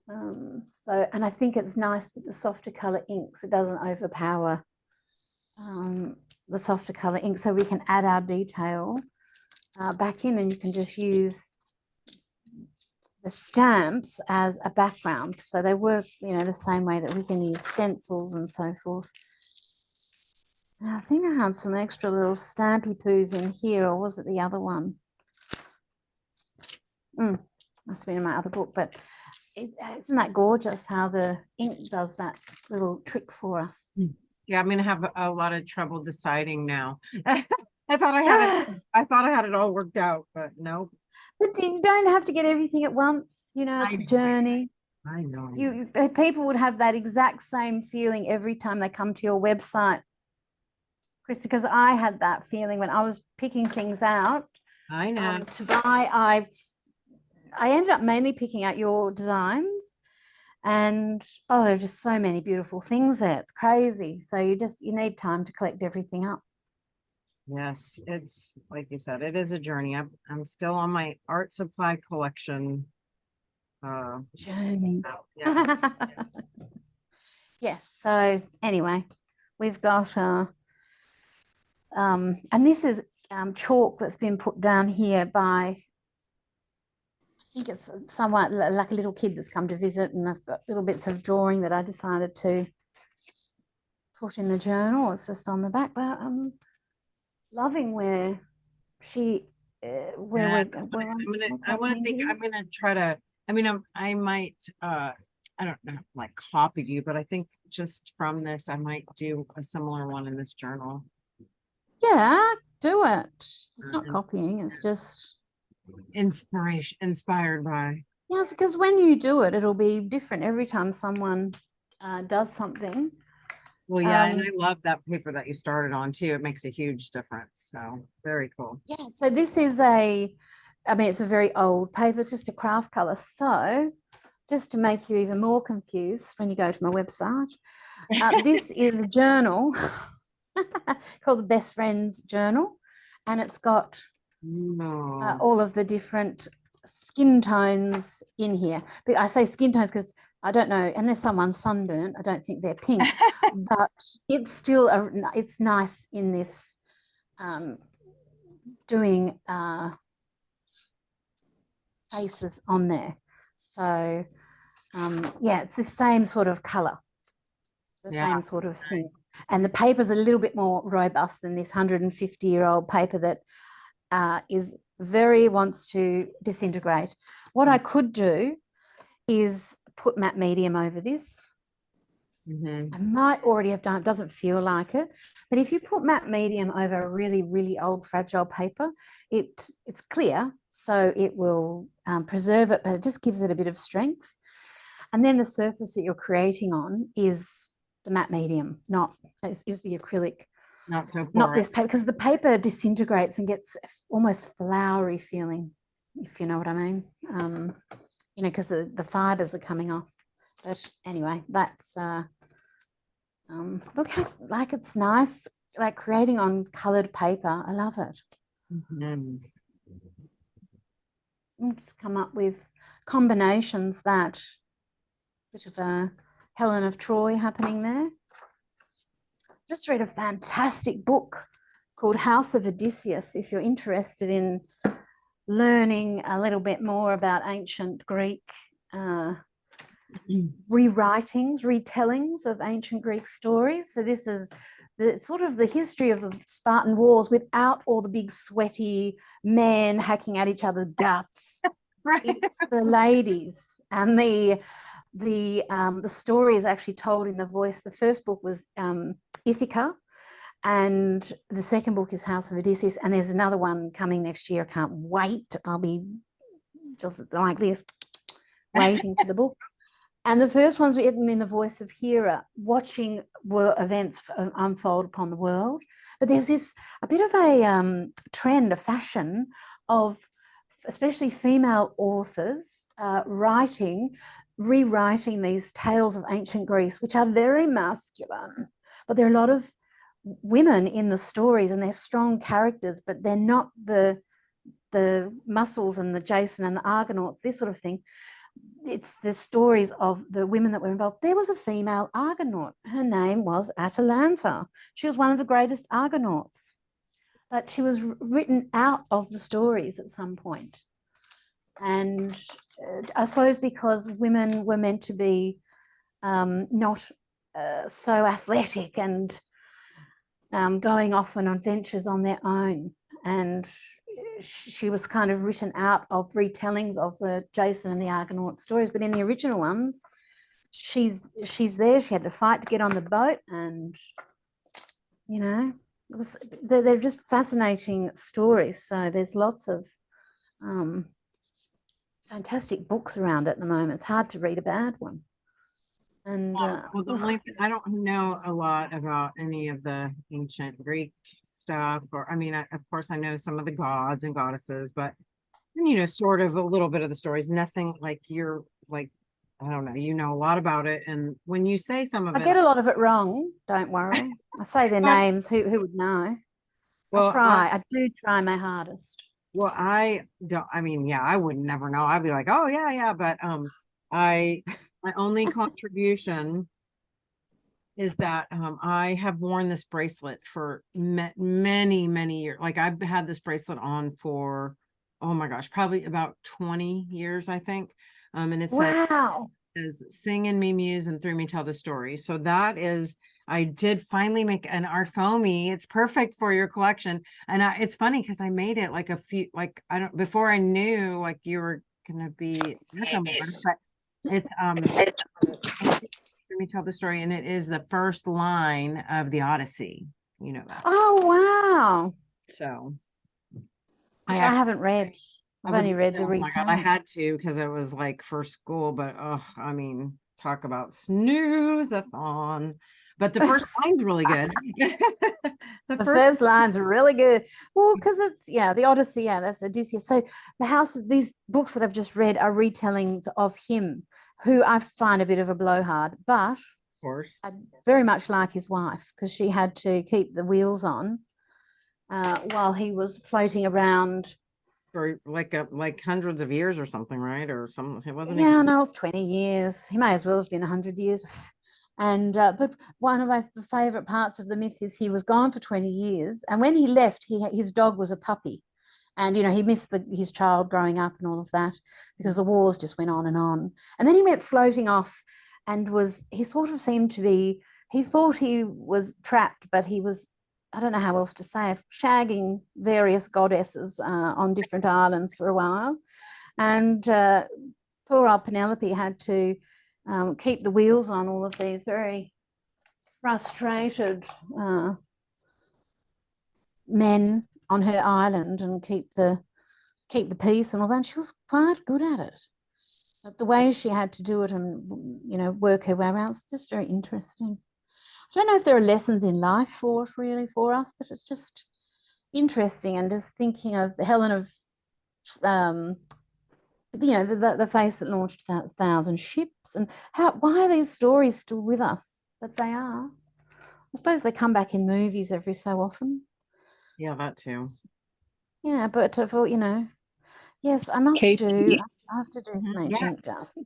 And I think it's nice with the softer color inks. It doesn't overpower the softer color ink, so we can add our detail back in, and you can just use the stamps as a background. So they work, the same way that we can use stencils and so forth. Now, I think I have some extra little stampy poos in here, or was it the other one? Must have been in my other book, but isn't that gorgeous how the ink does that little trick for us? Yeah, I'm gonna have a lot of trouble deciding now. I thought I had it all worked out, but no. But you don't have to get everything at once. It's a journey. I know. People would have that exact same feeling every time they come to your website, Chris, because I had that feeling when I was picking things out. I know. To buy, I ended up mainly picking out your designs, and there are just so many beautiful things there. It's crazy. So you need time to collect everything up. Yes, it's like you said, it is a journey. I'm still on my art supply collection journey. Yeah. Yes. So anyway, we've got and this is chalk that's been put down here by, I think it's someone like a little kid that's come to visit, and I've got little bits of drawing that I decided to put in the journal. It's just on the back, but I'm loving where she I want to think I'm gonna try to, I might I don't know, like copy you, but I think just from this I might do a similar one in this journal. Yeah, do it. It's not copying, it's just inspired by. Yeah, because when you do it, it'll be different every time someone does something. Well, yeah, and I love that paper that you started on too. It makes a huge difference. So very cool. Yeah, so this is it's a very old paper, just a craft color. So just to make you even more confused when you go to my website, this is a journal called the Best Friends Journal, and it's got all of the different skin tones in here. But I say skin tones because I don't know, unless someone's sunburnt, I don't think they're pink, but it's still it's nice in this doing faces on there. So yeah, it's the same sort of color, same sort of thing. And the paper's a little bit more robust than this 150-year-old paper that wants to disintegrate. What I could do is put matte medium over this. I might already have done it, doesn't feel like it, but if you put matte medium over a really, really old fragile paper, it's clear, so it will preserve it, but it just gives it a bit of strength. And then the surface that you're creating on is the matte medium, is the acrylic. Not this paper, because the paper disintegrates and gets almost flowery feeling, if you know what I mean. Because the fibers are coming off. But anyway, that's look how, like, it's nice like creating on colored paper. I love it. Mhm. And just come up with combinations that bit of a Helen of Troy happening there. Just read a fantastic book called House of Odysseus if you're interested in learning a little bit more about ancient Greek retellings of ancient Greek stories. So this is the sort of the history of the Spartan wars without all the big sweaty men hacking at each other's guts. Right. It's the ladies, and the story is actually told in the voice. The first book was Ithaca, and the second book is House of Odysseus, and there's another one coming next year. I can't wait. I'll be just like this, waiting for the book. And the first one's written in the voice of Hera, watching events unfold upon the world. But there's a bit of a trend, a fashion of especially female authors rewriting these tales of ancient Greece, which are very masculine. But there are a lot of women in the stories, and they're strong characters, but they're not the muscles and the Jason and the Argonauts, this sort of thing. It's the stories of the women that were involved. There was a female Argonaut. Her name was Atalanta. She was one of the greatest Argonauts, but she was written out of the stories at some point. And I suppose because women were meant to be not so athletic and going off on adventures on their own. And she was kind of written out of retellings of the Jason and the Argonaut stories. But in the original ones, she's there. She had to fight to get on the boat, and they're just fascinating stories. So there's lots of fantastic books around at the moment. It's hard to read a bad one. And well, the only I don't know a lot about any of the ancient Greek stuff, or I mean, of course, I know some of the gods and goddesses, but sort of a little bit of the stories. Nothing like you're like, I don't know. You know a lot about it, and when you say some of I it, get a lot of it wrong. Don't worry. I say their names. Who would know? Well, I do try my hardest. Well, I don't. I mean, yeah, I would never know. I'd be like, oh yeah, but my only contribution is that I have worn this bracelet for many years. Like I've had this bracelet on for, oh my gosh, probably about 20 years, I think. And it says sing in me muse and through me tell the story. So that is, I did finally make an ArtFoamie. It's perfect for your collection. And it's funny because I made it like before I knew like you were gonna be, but it's let me tell the story, and it is the first line of the Odyssey. You know that. Oh wow! So I haven't read. I've only read the retelling. I had to because it was like for school, but I mean, talk about snooze-a-thon. But the first line's really good. the first line's really good. Well, because it's the Odyssey, that's Odysseus. So these books that I've just read are retellings of him, who I find a bit of a blowhard, but of course, I very much like his wife because she had to keep the wheels on while he was floating around for like hundreds of years or something, right? Or something. It wasn't. Yeah, no, it was 20 years. He may as well have been 100 years. And but one of my favorite parts of the myth is he was gone for 20 years, and when he left, his dog was a puppy, and he missed his child growing up and all of that because the wars just went on, and then he went floating off, and he sort of seemed to be, he thought he was trapped, but he was, I don't know how else to say it, shagging various goddesses on different islands for a while, and poor old Penelope had to keep the wheels on all of these very frustrated men on her island and keep the peace and all that. And she was quite good at it, but the way she had to do it and work her way around, it's just very interesting. I don't know if there are lessons in life for us, but it's just interesting. And just thinking of Helen of the face that launched 1,000 ships, and why are these stories still with us? But they are. I suppose they come back in movies every so often. Yeah, that too. Yeah, but for, you know, yes, I must KP, do. I have to do some Yeah. ancient dust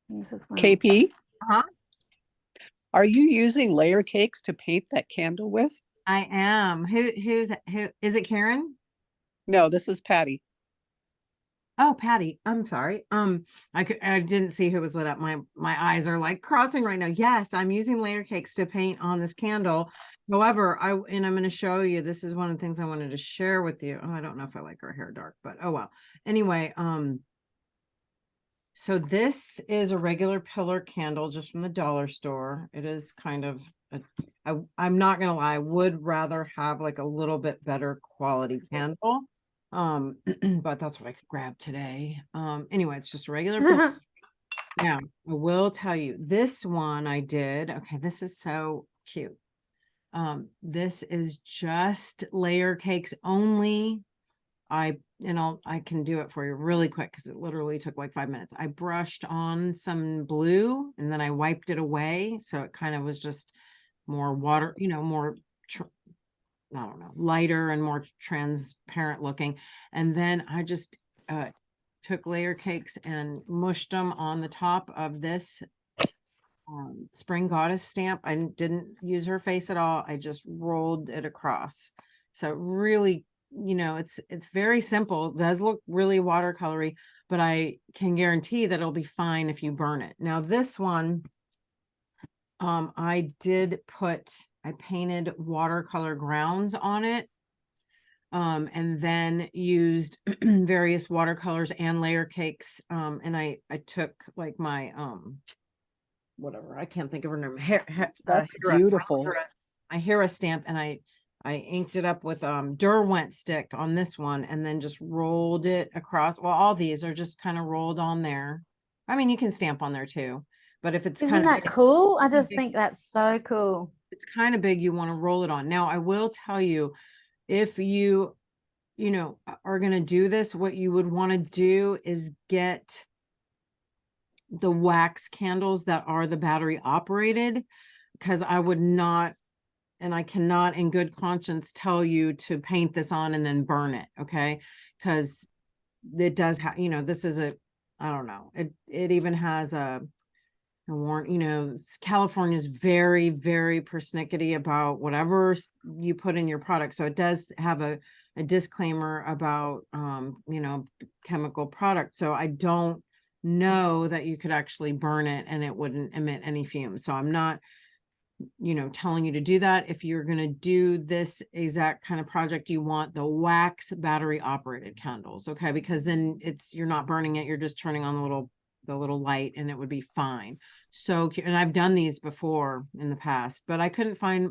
things as well. KP, Uh-huh. are you using layer cakes to paint that candle with? I am. Who is it, Karen? No, this is Patty. Oh, Patty, I'm sorry. I didn't see who was lit up. My eyes are like crossing right now. Yes, I'm using layer cakes to paint on this candle. However, I'm going to show you, this is one of the things I wanted to share with you. Oh, I don't know if I like her hair dark, but oh well. Anyway, so this is a regular pillar candle just from the dollar store. It is kind of I'm not gonna lie, I would rather have like a little bit better quality candle. But that's what I could grab today. Anyway, it's just a regular pillar. Now, I will tell you, this one I did. Okay, this is so cute. This is just layer cakes only. I can do it for you really quick because it literally took like 5 minutes. I brushed on some blue and then I wiped it away. So it kind of was just more water, you know, more, I don't know, lighter and more transparent looking. And then I just took layer cakes and mushed them on the top of this spring goddess stamp. I didn't use her face at all. I just rolled it across. So really, you know, it's very simple. It does look really watercolory, but I can guarantee that it'll be fine if you burn it. Now this one, I painted watercolor grounds on it. And then used various watercolors and layer cakes. And I took like my, whatever, I can't think of her name. That's beautiful. My Hera stamp, and I inked it up with Derwent stick on this one, and then just rolled it across. Well, all these are just kind of rolled on there. I mean, you can stamp on there too, but if it's Isn't that cool? I just think that's so cool. It's kind of big, you want to roll it on. Now, I will tell you, if you know, are going to do this, what you would want to do is get the wax candles that are the battery operated, because I would not, and I cannot in good conscience tell you to paint this on and then burn it. Okay. Because it does have, you know, this is I don't know, it even has a warrant, you know, California is very, very persnickety about whatever you put in your product. So it does have a disclaimer about, you know, chemical product. So I don't know that you could actually burn it and it wouldn't emit any fumes. So I'm not, you know, telling you to do that. If you're going to do this exact kind of project, you want the wax battery operated candles. Okay. Because then you're not burning it. You're just turning on the little light and it would be fine. So, and I've done these before in the past, but I couldn't find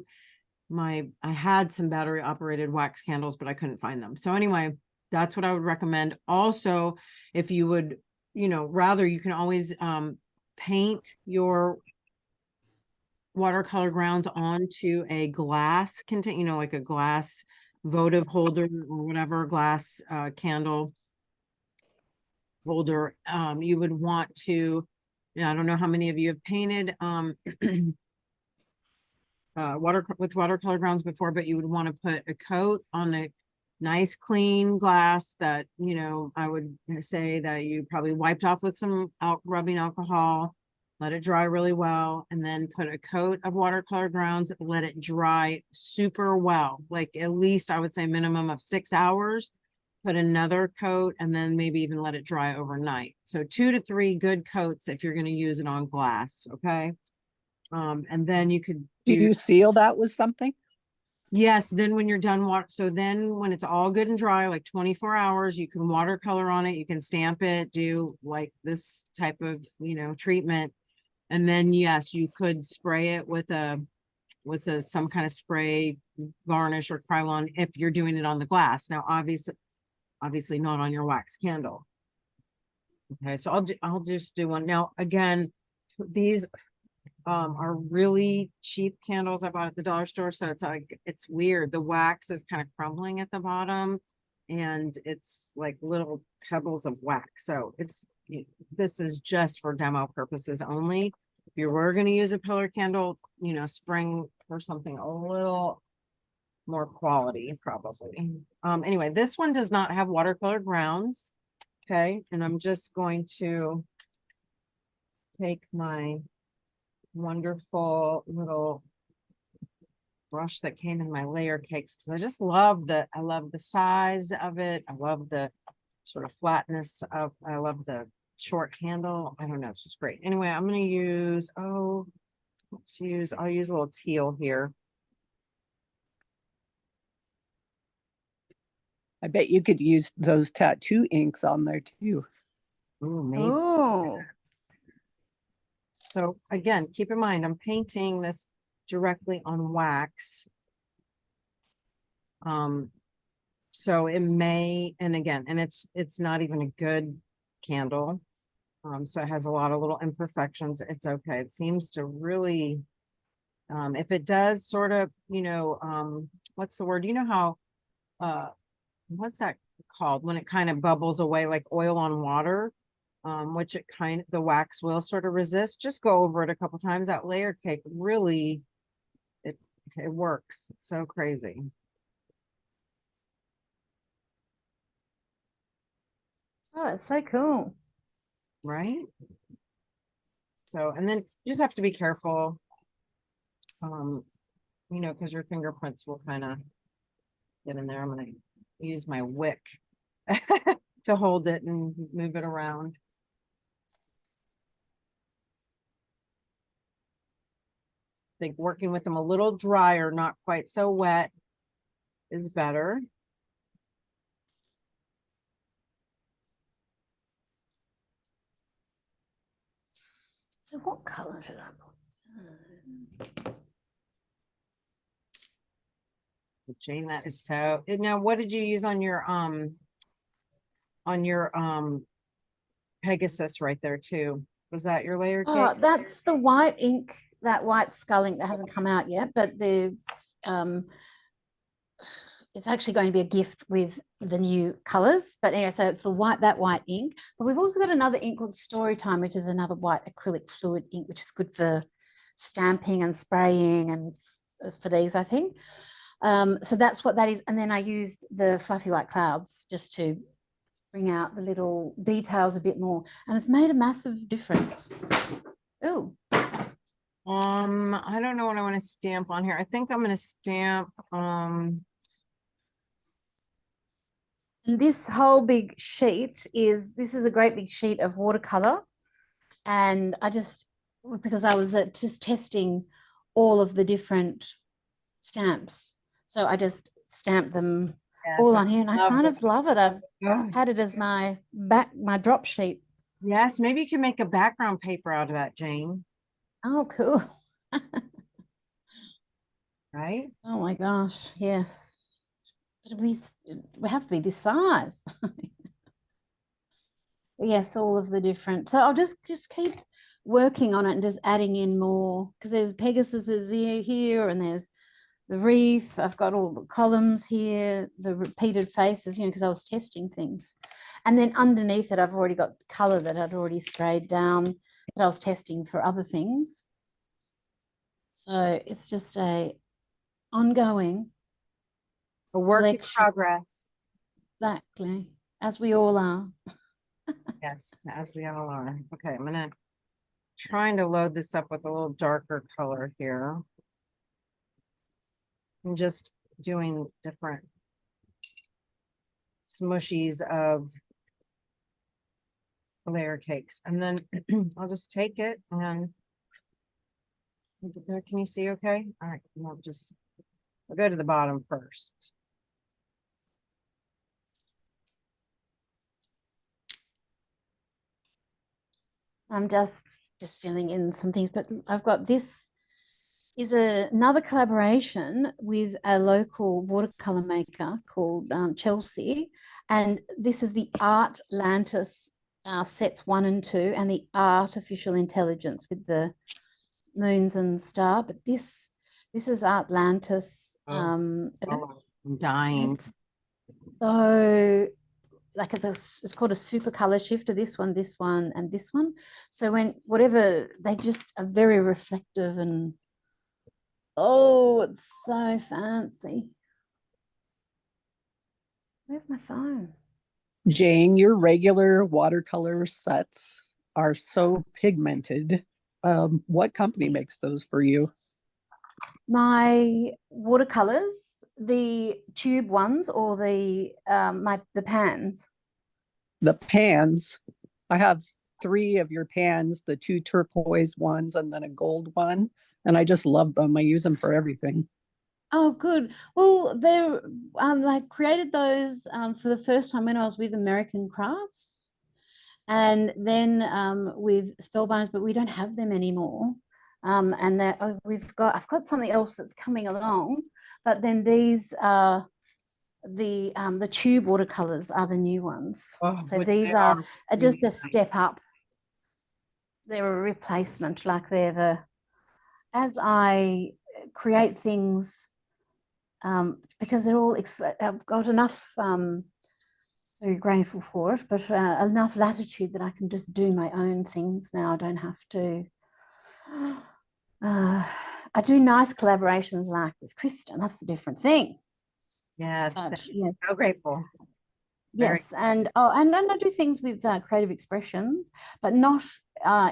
I had some battery operated wax candles, but I couldn't find them. So anyway, that's what I would recommend. Also, if you would, you know, rather, you can always paint your watercolor grounds onto a glass container, you know, like a glass votive holder or whatever, glass candle holder. You would want to, I don't know how many of you have painted with watercolor grounds before, but you would want to put a coat on a nice clean glass that, you know, I would say that you probably wiped off with some rubbing alcohol, let it dry really well, and then put a coat of watercolor grounds, let it dry super well, like at least I would say minimum of 6 hours, put another coat, and then maybe even let it dry overnight. So 2 to 3 good coats if you're going to use it on glass. Okay. And then you could do you seal that with something? Yes. Then when you're done, so then when it's all good and dry, like 24 hours, you can watercolor on it. You can stamp it, do like this type of, you know, treatment. And then, yes, you could spray it with some kind of spray varnish or Krylon if you're doing it on the glass. Now, obviously not on your wax candle. Okay. So I'll just do one. Now, again, these are really cheap candles I bought at the dollar store. So it's like, it's weird. The wax is kind of crumbling at the bottom and it's like little pebbles of wax. So this is just for demo purposes only. If you were going to use a pillar candle, you know, spring for something a little more quality, probably. Anyway, this one does not have watercolor grounds. Okay, and I'm just going to take my wonderful little brush that came in my layer cakes, because I just love the size of it. I love the sort of flatness of, I love the short handle. I don't know, it's just great. Anyway, I'm going to use, I'll use a little teal here. I bet you could use those tattoo inks on there too. Ooh, maybe. Oh, So again, keep in mind, I'm painting this directly on wax. So it may, and again, and it's not even a good candle. So it has a lot of little imperfections. It's okay. It seems to really, if it does sort of, you know, what's the word? You know how, what's that called? When it kind of bubbles away like oil on water, which it kind of, the wax will sort of resist. Just go over it a couple times. That layer cake really, it works. It's so crazy. oh, that's so cool. Right? So, and then you just have to be careful, you know, because your fingerprints will kind of get in there. I'm going to use my wick to hold it and move it around. I think working with them a little drier, not quite so wet, is better. So what color should I put? Jane, that is so. Now, what did you use on your Pegasus right there too? Was that your layer cake? Oh, that's the white ink, that white skull ink that hasn't come out yet, but the it's actually going to be a gift with the new colors. But anyway, so it's that white ink. But we've also got another ink called Storytime, which is another white acrylic fluid ink, which is good for stamping and spraying and for these, I think. So that's what that is. And then I used the Fluffy White Clouds just to bring out the little details a bit more. And it's made a massive difference. Oh. I don't know what I want to stamp on here. I think I'm going to stamp, and this whole big sheet this is a great big sheet of watercolor. And I just, because I was just testing all of the different stamps. So I just stamped them all on here, and I kind of love it. I've had it as my drop sheet. Yes, maybe you can make a background paper out of that, Jane. Oh, cool. Right? Oh my gosh, yes. We have to be this size. Yes, all of the different. So I'll just keep working on it and just adding in more, because there's Pegasus here, and there's the wreath. I've got all the columns here, the repeated faces, you know, because I was testing things. And then underneath it, I've already got color that I'd already sprayed down that I was testing for other things. So it's just a work in progress. Exactly, as we all are. Yes, as we all are. Okay, I'm trying to load this up with a little darker color here. I'm just doing different smushies of layer cakes, and then I'll just take it and can you see okay? All right, I'll go to the bottom first. I'm just filling in some things, but I've got this is another collaboration with a local watercolor maker called Chelsea, and this is the Artlantis sets 1 and 2, and the Artificial Intelligence with the moons and star. But this is Artlantis. I'm dying. So like it's called a super color shifter, this one, and this one. So whatever, they just are very reflective, and Oh, it's so fancy. Where's my phone? Jane, your regular watercolor sets are so pigmented. What company makes those for you? My watercolors, the tube ones or the the pans? The pans. I have 3 of your pans, the 2 turquoise ones and then a gold one. And I just love them. I use them for everything. Oh, good. Well, they're I created those for the first time when I was with American Crafts, and then with Spellbinders, but we don't have them anymore. And that I've got something else that's coming along, but then these are the tube watercolors are the new ones. Oh, So which these they are are just a really step up. They're a replacement, like they're the as I create things. Because they're all, I've got enough, very grateful for it, but enough latitude that I can just do my own things now. I don't have to. I do nice collaborations like with Kristen. That's a different thing. Yes, But yes, so grateful. yes, and I do things with creative expressions, but not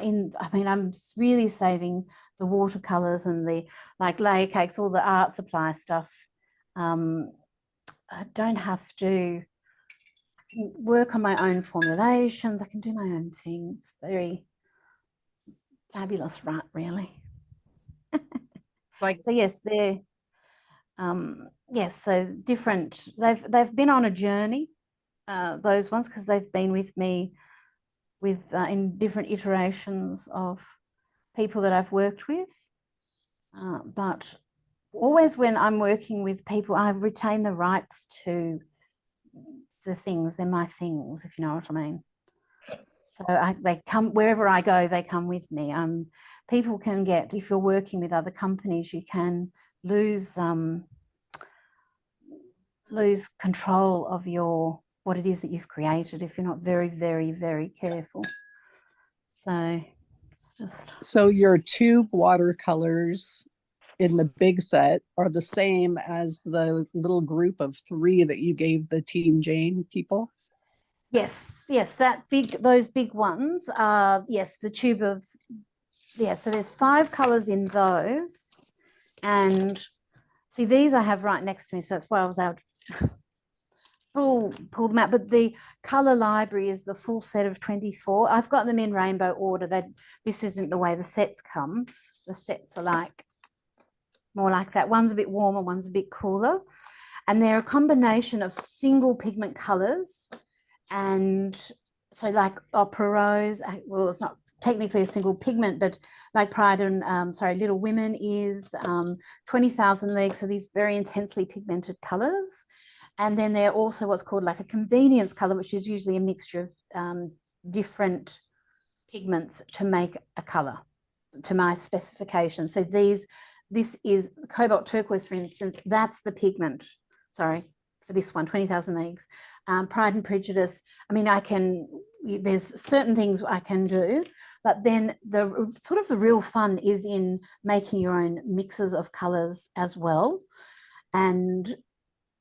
in. I mean, I'm really saving the watercolors and the like layer cakes, all the art supply stuff. I don't have to work on my own formulations. I can do my own things. Very fabulous, right? Really. It's like So yes, they're yes. So different. They've been on a journey. Those ones because they've been with me with in different iterations of people that I've worked with. But always when I'm working with people, I retain the rights to the things. They're my things, if you know what I mean. So they come wherever I go, they come with me. People can get, if you're working with other companies, you can lose control of what it is that you've created if you're not very, very, very careful. So it's just. So your tube watercolors in the big set are the same as the little group of 3 that you gave the Team Jane people? Yes, those big ones are, yes, the tube of, yeah, so there's 5 colors in those. And see, these I have right next to me, so that's why I was able to pull them out. But the color library is the full set of 24. I've got them in rainbow order. This isn't the way the sets come. The sets are like more like that. One's a bit warmer, one's a bit cooler. And they're a combination of single pigment colors. And so like Opera Rose, well, it's not technically a single pigment, but like Pride and Little Women is 20,000 Leagues. So these very intensely pigmented colors. And then they're also what's called like a convenience color, which is usually a mixture of different pigments to make a color to my specification. So this is cobalt turquoise, for instance, that's the pigment. Sorry, for this one, 20,000 Leagues. Pride and Prejudice, I mean, there's certain things I can do, but then the real fun is in making your own mixes of colors as well. And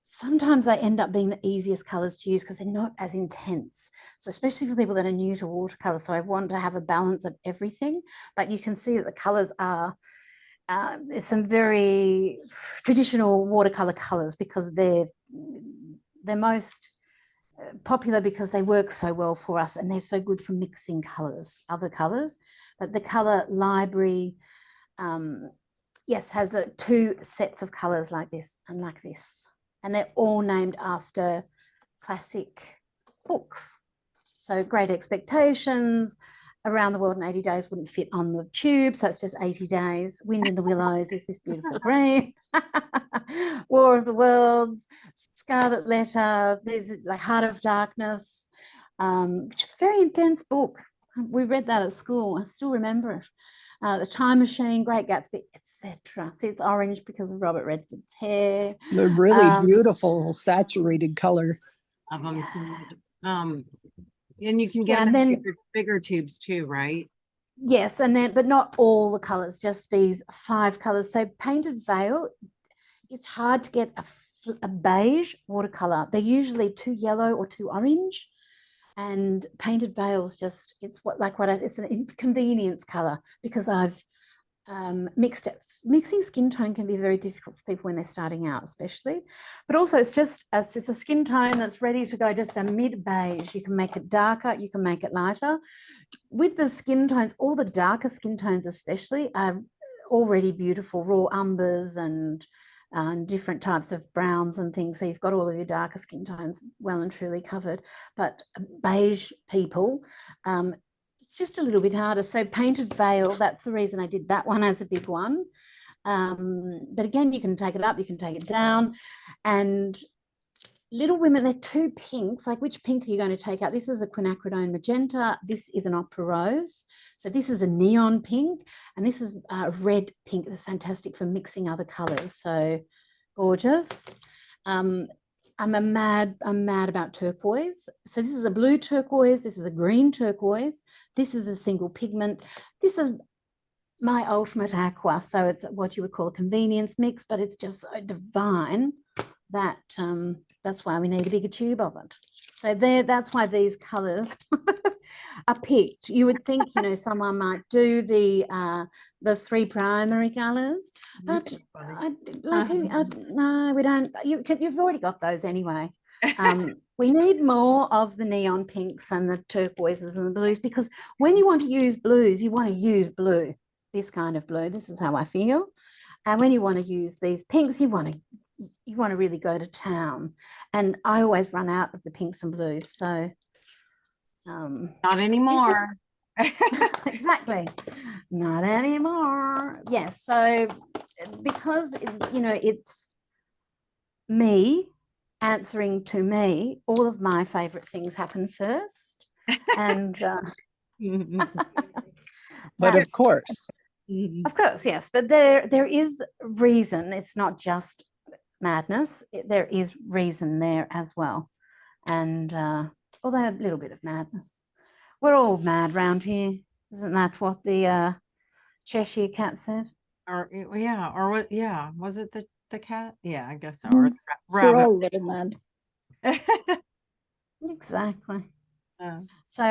sometimes they end up being the easiest colors to use because they're not as intense. So especially for people that are new to watercolor. So I want to have a balance of everything, but you can see that the colors are it's some very traditional watercolor colors because they're most popular because they work so well for us and they're so good for mixing colors, other colors. But the color library, yes, has 2 sets of colors like this and like this. And they're all named after classic books. So Great Expectations, Around the World in 80 Days wouldn't fit on the tube, so it's just 80 days. Wind in the Willows is this beautiful green. War of the Worlds, Scarlet Letter, there's like Heart of Darkness, which is a very intense book. We read that at school. I still remember it. The Time Machine, Great Gatsby, etc. See, it's orange because of Robert Redford's hair. They're really beautiful, saturated color. of them. And you can get them in bigger tubes too, right? Yes, and then, but not all the colors, just these 5 colors. So painted veil, it's hard to get a beige watercolor. They're usually too yellow or too orange. And painted veils just, it's it's an inconvenience color because I've mixed it. Mixing skin tone can be very difficult for people when they're starting out, especially. But also, it's a skin tone that's ready to go, just a mid beige. You can make it darker, you can make it lighter. With the skin tones, all the darker skin tones, especially, are already beautiful, raw umbers and different types of browns and things. So you've got all of your darker skin tones well and truly covered. But beige people, it's just a little bit harder. So painted veil, that's the reason I did that one as a big one. But again, you can take it up, you can take it down. And Little Women, they're 2 pinks. Like, which pink are you going to take out? This is a quinacridone magenta. This is an opera rose. So this is a neon pink. And this is a red pink. That's fantastic for mixing other colors. So gorgeous. I'm mad about turquoise. So this is a blue turquoise. This is a green turquoise. This is a single pigment. This is my ultimate aqua. So it's what you would call a convenience mix, but it's just so divine that that's why we need a bigger tube of it. So that's why these colors are picked. You would think, you know, someone might do the 3 primary colors, but no, we don't. You've already got those anyway. We need more of the neon pinks and the turquoises and the blues, because when you want to use blues, you want to use blue, this kind of blue. This is how I feel. And when you want to use these pinks, you want to really go to town. And I always run out of the pinks and blues. So not anymore. Exactly. Not anymore. Yes. So because, you know, it's me answering to me, all of my favorite things happen first. And but of course. Of course, yes. But there is reason. It's not just madness. There is reason there as well. And although a little bit of madness. We're all mad round here. Isn't that what the Cheshire cat said? Or yeah, or what? Yeah, was it the cat? Yeah, I guess so. Mm. Or the We're rabbit. all a little mad. Exactly. So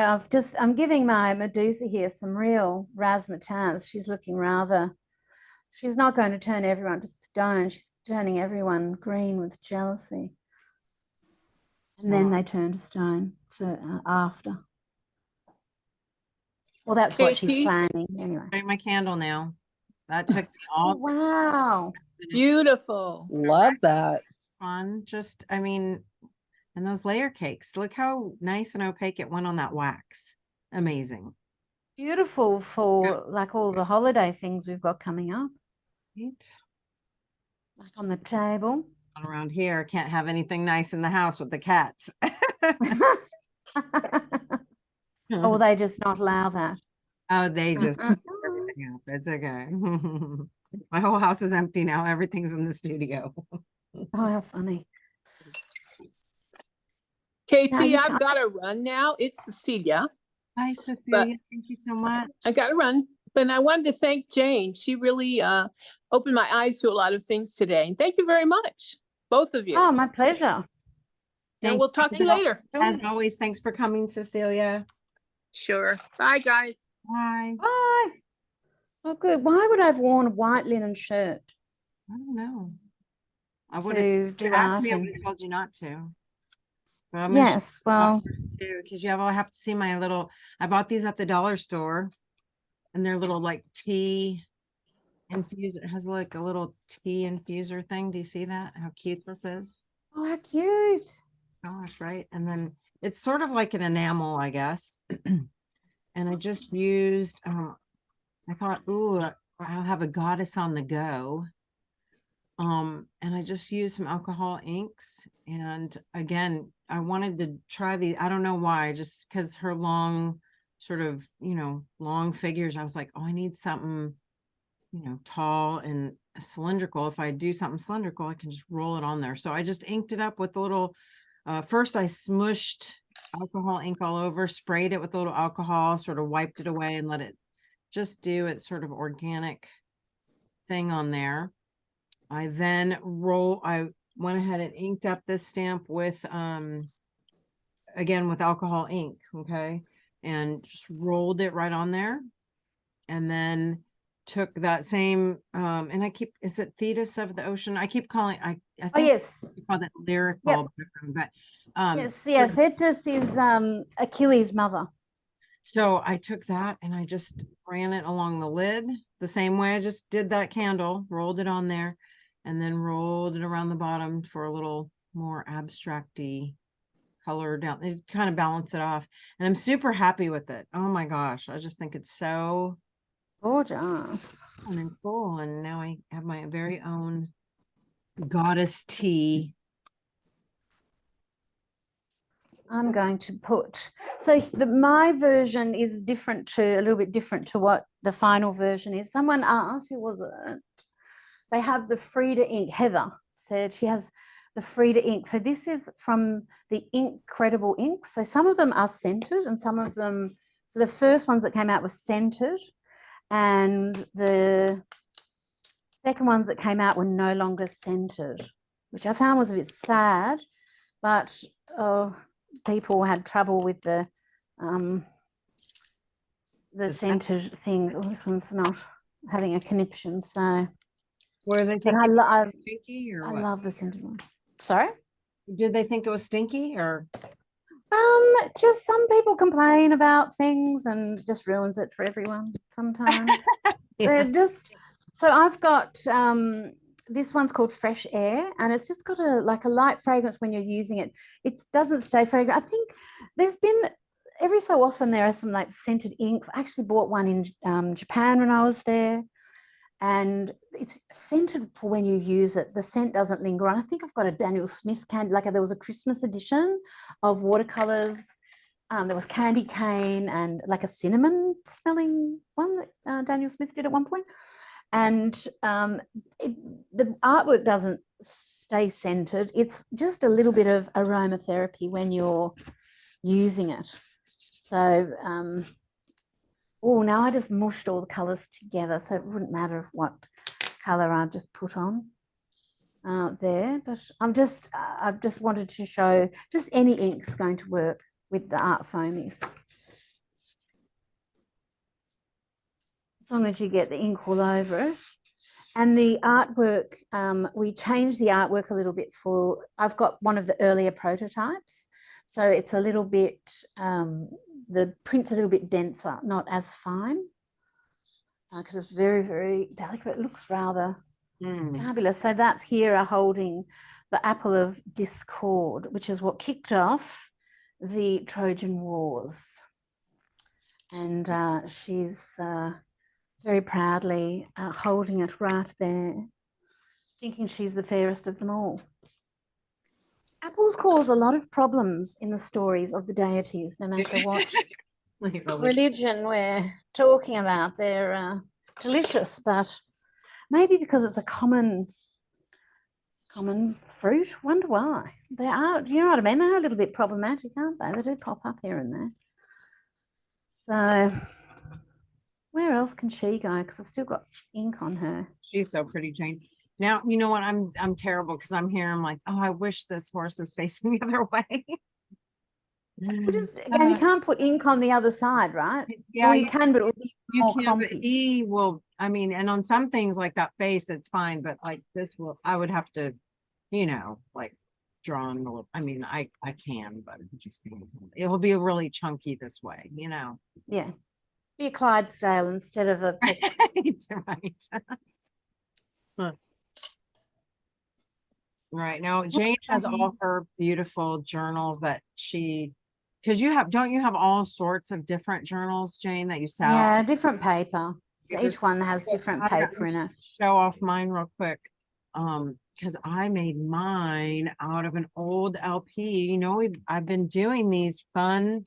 I'm giving my Medusa here some real razzmatazz. She's looking rather, she's not going to turn everyone to stone. She's turning everyone green with jealousy. And then they turn to stone after. Well, that's what she's KP? planning anyway. Light my candle now. That took me all Wow. Beautiful. Love that. fun. Just, I mean, and those layer cakes, look how nice and opaque it went on that wax. Amazing. Beautiful for like all the holiday things we've got coming up. Right. Like on the table. Around here, can't have anything nice in the house with the cats. Or they just not allow that. Oh, they just everything up. It's okay. My whole house is empty now. Everything's in the studio. Oh, how funny. KP, Now you I've can't- got to run now. It's Cecilia. Hi, Cecilia. Thank you so much. I got to run. But I wanted to thank Jane. She really opened my eyes to a lot of things today. And thank you very much, both of you. Oh, my pleasure. And we'll talk to you later. As always, thanks for coming, Cecilia. Sure. Bye, guys. Bye. Bye. Oh, good. Why would I have worn a white linen shirt? I don't know. I would To have do asked art me. I and- would have told you not to. But I'm Yes, well, because you have to see my little. I bought these at the dollar store, and they're little like tea infuser. It has like a little tea infuser thing. Do you see that? How cute this is? oh, how cute. Gosh, right. And then it's sort of like an enamel, I guess. And I just used. I thought, ooh, I'll have a goddess on the go. And I just used some alcohol inks. And again, I wanted to try these. I don't know why, just because her long, sort of, long figures. I was like, oh, I need something, tall and cylindrical. If I do something cylindrical, I can just roll it on there. So I just inked it up with a little, first I smushed alcohol ink all over, sprayed it with a little alcohol, sort of wiped it away and let it just do its sort of organic thing on there. I went ahead and inked up this stamp with, again, with alcohol ink. Okay. And just rolled it right on there. And then took that same, and is it Thetis of the Ocean? I keep calling, I Oh, think yes. you call that lyric Yep. ball background, but, Yes, yeah, Thetis is Achilles' mother. so I took that and I just ran it along the lid the same way I just did that candle, rolled it on there, and then rolled it around the bottom for a little more abstract-y color down. It kind of balance it off. And I'm super happy with it. Oh my gosh. I just think it's so gorgeous and cool. And now I have my very own goddess tea. I'm going to put, so my version is different to, a little bit different to what the final version is. Someone asked, who was it? They have the Frida ink. Heather said she has the Frida ink. So this is from the Incredible Inks. So some of them are scented and some of them, so the first ones that came out were scented, and the second ones that came out were no longer scented, which I found was a bit sad, but people had trouble with the scented things. Oh, this one's not having a conniption, so. Were they But thinking I stinky or I what? love the scented one. Sorry? Did they think it was stinky or? Just some people complain about things and it just ruins it for everyone sometimes. They're just, so I've got this one's called Fresh Air, and it's just got a light fragrance when you're using it. It doesn't stay fragrant. I think there's been every so often there are some like scented inks. I actually bought one in Japan when I was there, and it's scented for when you use it. The scent doesn't linger on. I think I've got a Daniel Smith candy, there was a Christmas edition of watercolors. There was candy cane and like a cinnamon smelling one that Daniel Smith did at one point. And the artwork doesn't stay scented. It's just a little bit of aromatherapy when you're using it. So, oh, now I just mushed all the colors together, so it wouldn't matter what color I just put on there. But I've just wanted to show just any ink's going to work with the Art Foamies. As long as you get the ink all over it. And the artwork, we changed the artwork a little bit I've got one of the earlier prototypes. So it's a little bit, the print's a little bit denser, not as fine, because it's very, very delicate. It looks rather fabulous. So that's Hera holding the apple of discord, which is what kicked off the Trojan Wars. And she's very proudly holding it right there, thinking she's the fairest of them all. Apples cause a lot of problems in the stories of the deities, no matter what religion we're talking about. They're delicious, but maybe because it's a common fruit. Wonder why. They are, you know what I mean? They are a little bit problematic, aren't they? They do pop up here and there. So where else can she go? Because I've still got ink on her. She's so pretty, Jane. Now, you know what? I'm terrible because I'm here. I'm like, oh, I wish this horse was facing the other way. And you can't put ink on the other side, right? Yeah, well, you can, but it will be more can, but clumpy. he will, I mean, and on some things like that face, it's fine, but like this I would have to, you know, like draw on a little, I mean, I can, but it will be really chunky this way, you know? Yes. Be a Clydesdale instead of a right. Right now, Jane has all her beautiful journals that because don't you have all sorts of different journals, Jane, that you sell? Yeah, different paper. Each one has different paper in it. Show off mine real quick. Because I made mine out of an old LP. You know, I've been doing these fun.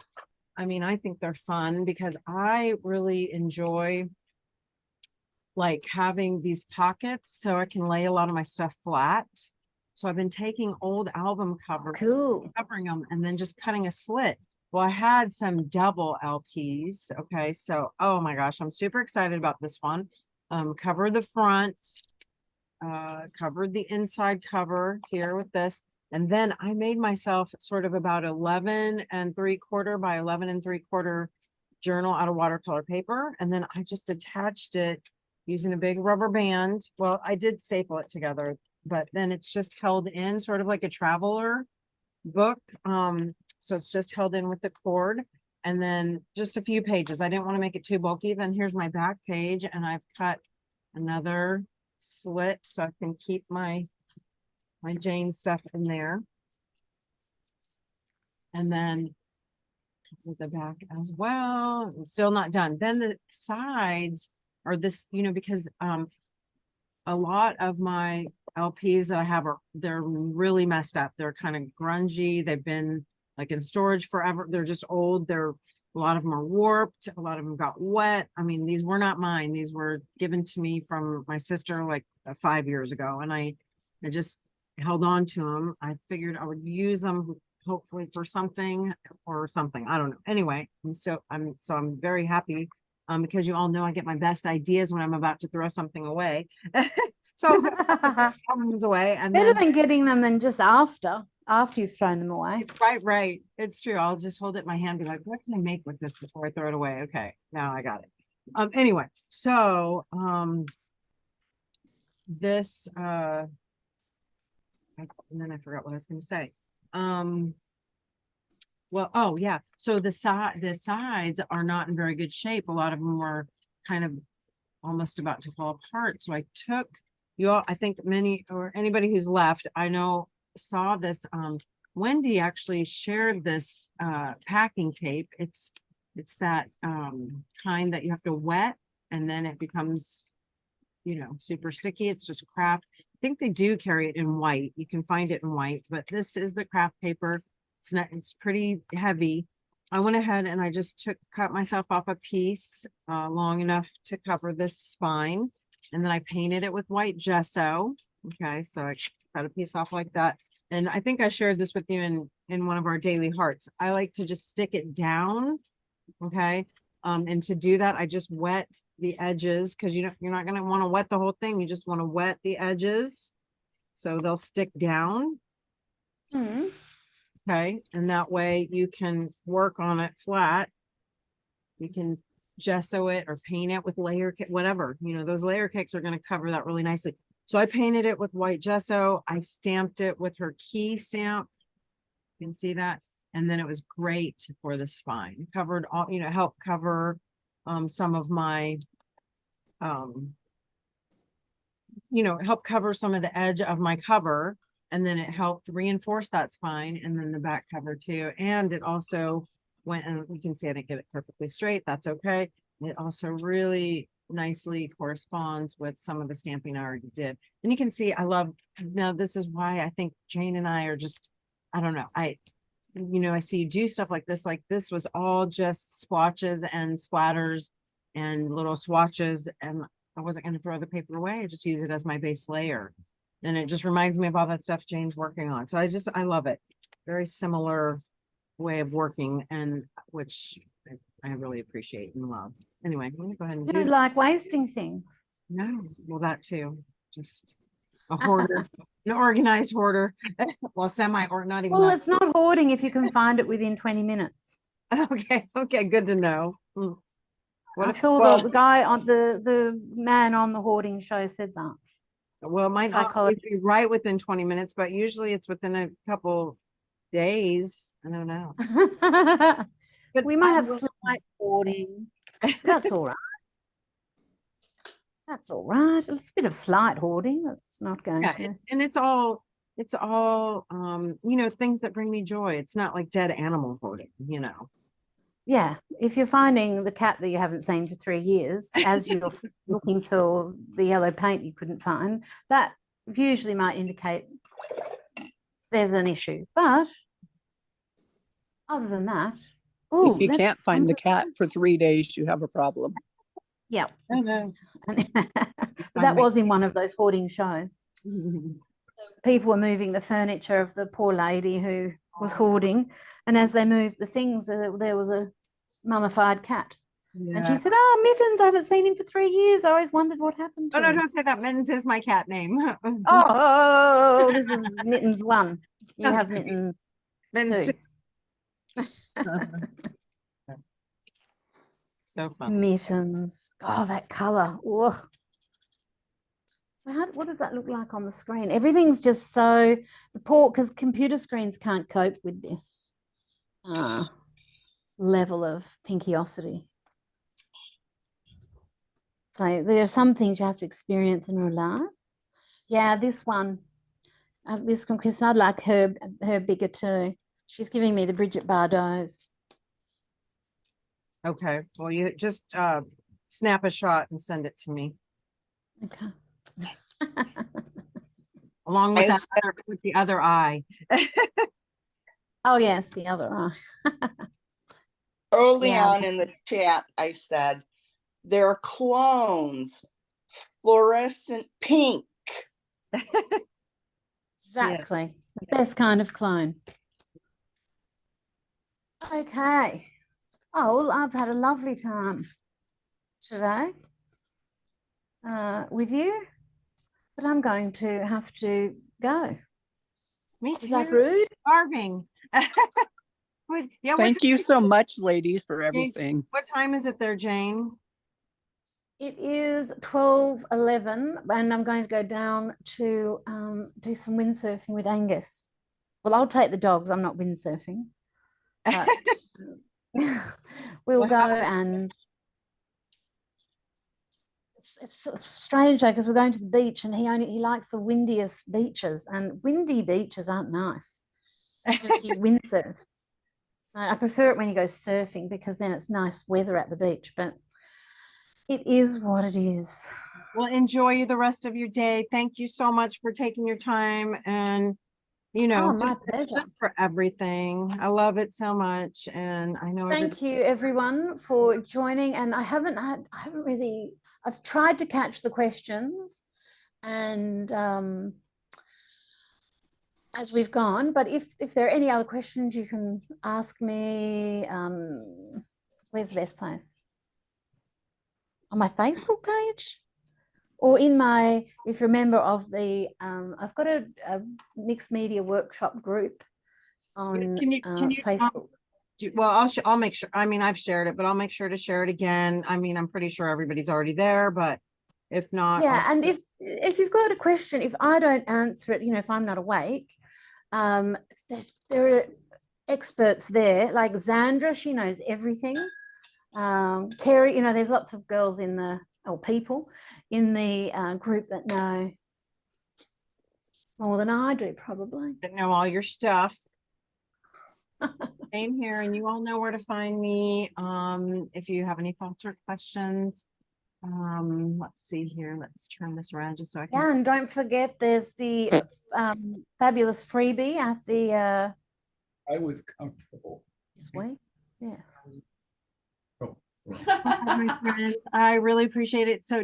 I mean, I think they're fun because I really enjoy like having these pockets so I can lay a lot of my stuff flat. So I've been taking old album covers, covering them, and then just cutting a slit Well, I had some double LPs. Okay, so oh my gosh, I'm super excited about this one. Cover the front, covered the inside cover here with this. And then I made myself sort of about 11 3/4 by 11 3/4 journal out of watercolor paper. And then I just attached it using a big rubber band. Well, I did staple it together, but then it's just held in sort of like a traveler book. So it's just held in with the cord, and then just a few pages. I didn't want to make it too bulky. Then here's my back page, and I've cut another slit so I can keep my Jane stuff in there. And then with the back as well. I'm still not done. Then the sides are this, you know, because a lot of my LPs that I have they're really messed up. They're kind of grungy. They've been like in storage forever. They're just old. A lot of them are warped. A lot of them got wet. I mean, these were not mine. These were given to me from my sister like 5 years ago. And I just held on to them. I figured I would use them hopefully for something or something. I don't know. Anyway, I'm very happy because you all know I get my best ideas when I'm about to throw something away. So comes away, and better then, than getting them than just after you've thrown them away. Right. It's true. I'll just hold it in my hand, be like, what can I make with this before I throw it away? Okay, now I got it. Anyway, so this and then I forgot what I was going to say. Well, oh yeah. So the sides are not in very good shape. A lot of them were kind of almost about to fall apart. So I took I think many or anybody who's left, I know saw this. Wendy actually shared this packing tape. It's that kind that you have to wet and then it becomes, you know, super sticky. It's just craft. I think they do carry it in white. You can find it in white, but this is the craft paper. It's pretty heavy. I went ahead and I just cut myself off a piece long enough to cover this spine. And then I painted it with white gesso. Okay, so I cut a piece off like that. And I think I shared this with you in one of our daily hearts. I like to just stick it down. Okay. And to do that, I just wet the edges because you're not going to want to wet the whole thing. You just want to wet the edges so they'll stick down. Mm. Okay. And that way you can work on it flat. You can gesso it or paint it with layer cake, whatever, you know, those layer cakes are going to cover that really nicely. So I painted it with white gesso. I stamped it with her key stamp. You can see that. And then it was great for the spine. Covered all, you know, helped cover some of my, help cover some of the edge of my cover. And then it helped reinforce that spine and then the back cover too. And it also went, and you can see I didn't get it perfectly straight. That's okay. It also really nicely corresponds with some of the stamping I already did. And you can see now this is why I think Jane and I are just, I don't know. I see you do stuff like this was all just swatches and splatters and little swatches. And I wasn't going to throw the paper away. I just use it as my base layer. And it just reminds me of all that stuff Jane's working on. So I love it. Very similar way of working, and which I really appreciate and love. Anyway, I'm gonna go ahead and You don't like wasting things. No, well, that too. Just a hoarder, an organized hoarder. Well, semi or not even. Well, it's not hoarding if you can find it within 20 minutes. Okay, good to know. I saw the guy on the man on the hoarding show said that. Well, it might not be right within 20 minutes, but usually it's within a couple days. I don't know. But we might have slight hoarding. That's all right. That's all right. It's a bit of slight hoarding. That's not going to. And it's all things that bring me joy. It's not like dead animal hoarding, Yeah, if you're finding the cat that you haven't seen for 3 years as you're looking for the yellow paint you couldn't find, that usually might indicate there's an issue. But other than that, if you can't find the cat for 3 days, you have a problem. Yeah. But that was in one of those hoarding shows. People were moving the furniture of the poor lady who was hoarding. And as they moved the things, there was a mummified cat. And she said, "Oh, Mittens, I haven't seen him for 3 years. I always wondered what happened to Oh, no, him." don't say that. Mittens is my cat name. Oh, this is Mittens 1. You have Mittens Mittens 2. So fun. Mittens. Oh, that color. Whoa. So what does that look like on the screen? Everything's just so because computer screens can't cope with this level of pinkiosity. So there are some things you have to experience in real life. Yeah, this one from Kristen, I'd like her bigger too. She's giving me the Bridget Bardot's. Okay, well, you just snap a shot and send it to me. Okay. Along with with the other eye. Oh yes, the other eye. Early on in the chat, I said, they're clones, fluorescent pink. Exactly. The best kind of clone. Okay. Oh, well, I've had a lovely time today with you, but I'm going to have to go. Me too. Is that rude? Starving. Yeah. Thank you so much, ladies, for everything. What time is it there, Jane? It is 12:11, and I'm going to go down to do some windsurfing with Angus. Well, I'll take the dogs. I'm not windsurfing. But we'll go, and it's strange though, because we're going to the beach, and he likes the windiest beaches, and windy beaches aren't nice because he windsurfs. So I prefer it when he goes surfing, because then it's nice weather at the beach, but it is what it is. Well, enjoy the rest of your day. Thank you so much for taking your time, and my pleasure. just for everything. I love it so much, and I know. Thank you, everyone, for joining. And I've tried to catch the questions, and as we've gone. But if there are any other questions, you can ask me. Where's the best place? On my Facebook page, or in my, if you're a member of the, I've got a mixed media workshop group on Facebook. Well, I'll make sure. I mean, I've shared it, but I'll make sure to share it again. I mean, I'm pretty sure everybody's already there, but if not, yeah. And if you've got a question, if I don't answer it, if I'm not awake, there are experts there, like Zandra. She knows everything. Kerry, there's lots of girls people in the group that know more than I do, probably. That know all your stuff. Same here, and you all know where to find me. If you have any thoughts or questions. Let's see here. Let's turn this around just so I can. Yeah, and don't forget, there's the fabulous freebie at the. I was comfortable. Sweet, yes. My friends, I really appreciate it. So,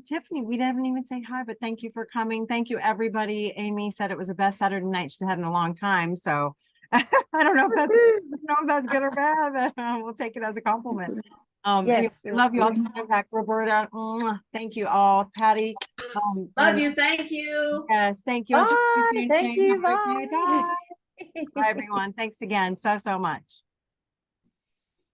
Tiffany, we didn't even say hi, but thank you for coming. Thank you, everybody. Amy said it was the best Saturday night she's had in a long time. So, I don't know if that's good or bad. We'll take it as a compliment. Yes, anyway, love you all. Back, Roberta. Thank you all, Patty. Love you. Thank you. Yes, thank you. Bye. Thank you. Bye. Bye, everyone. Thanks again so much.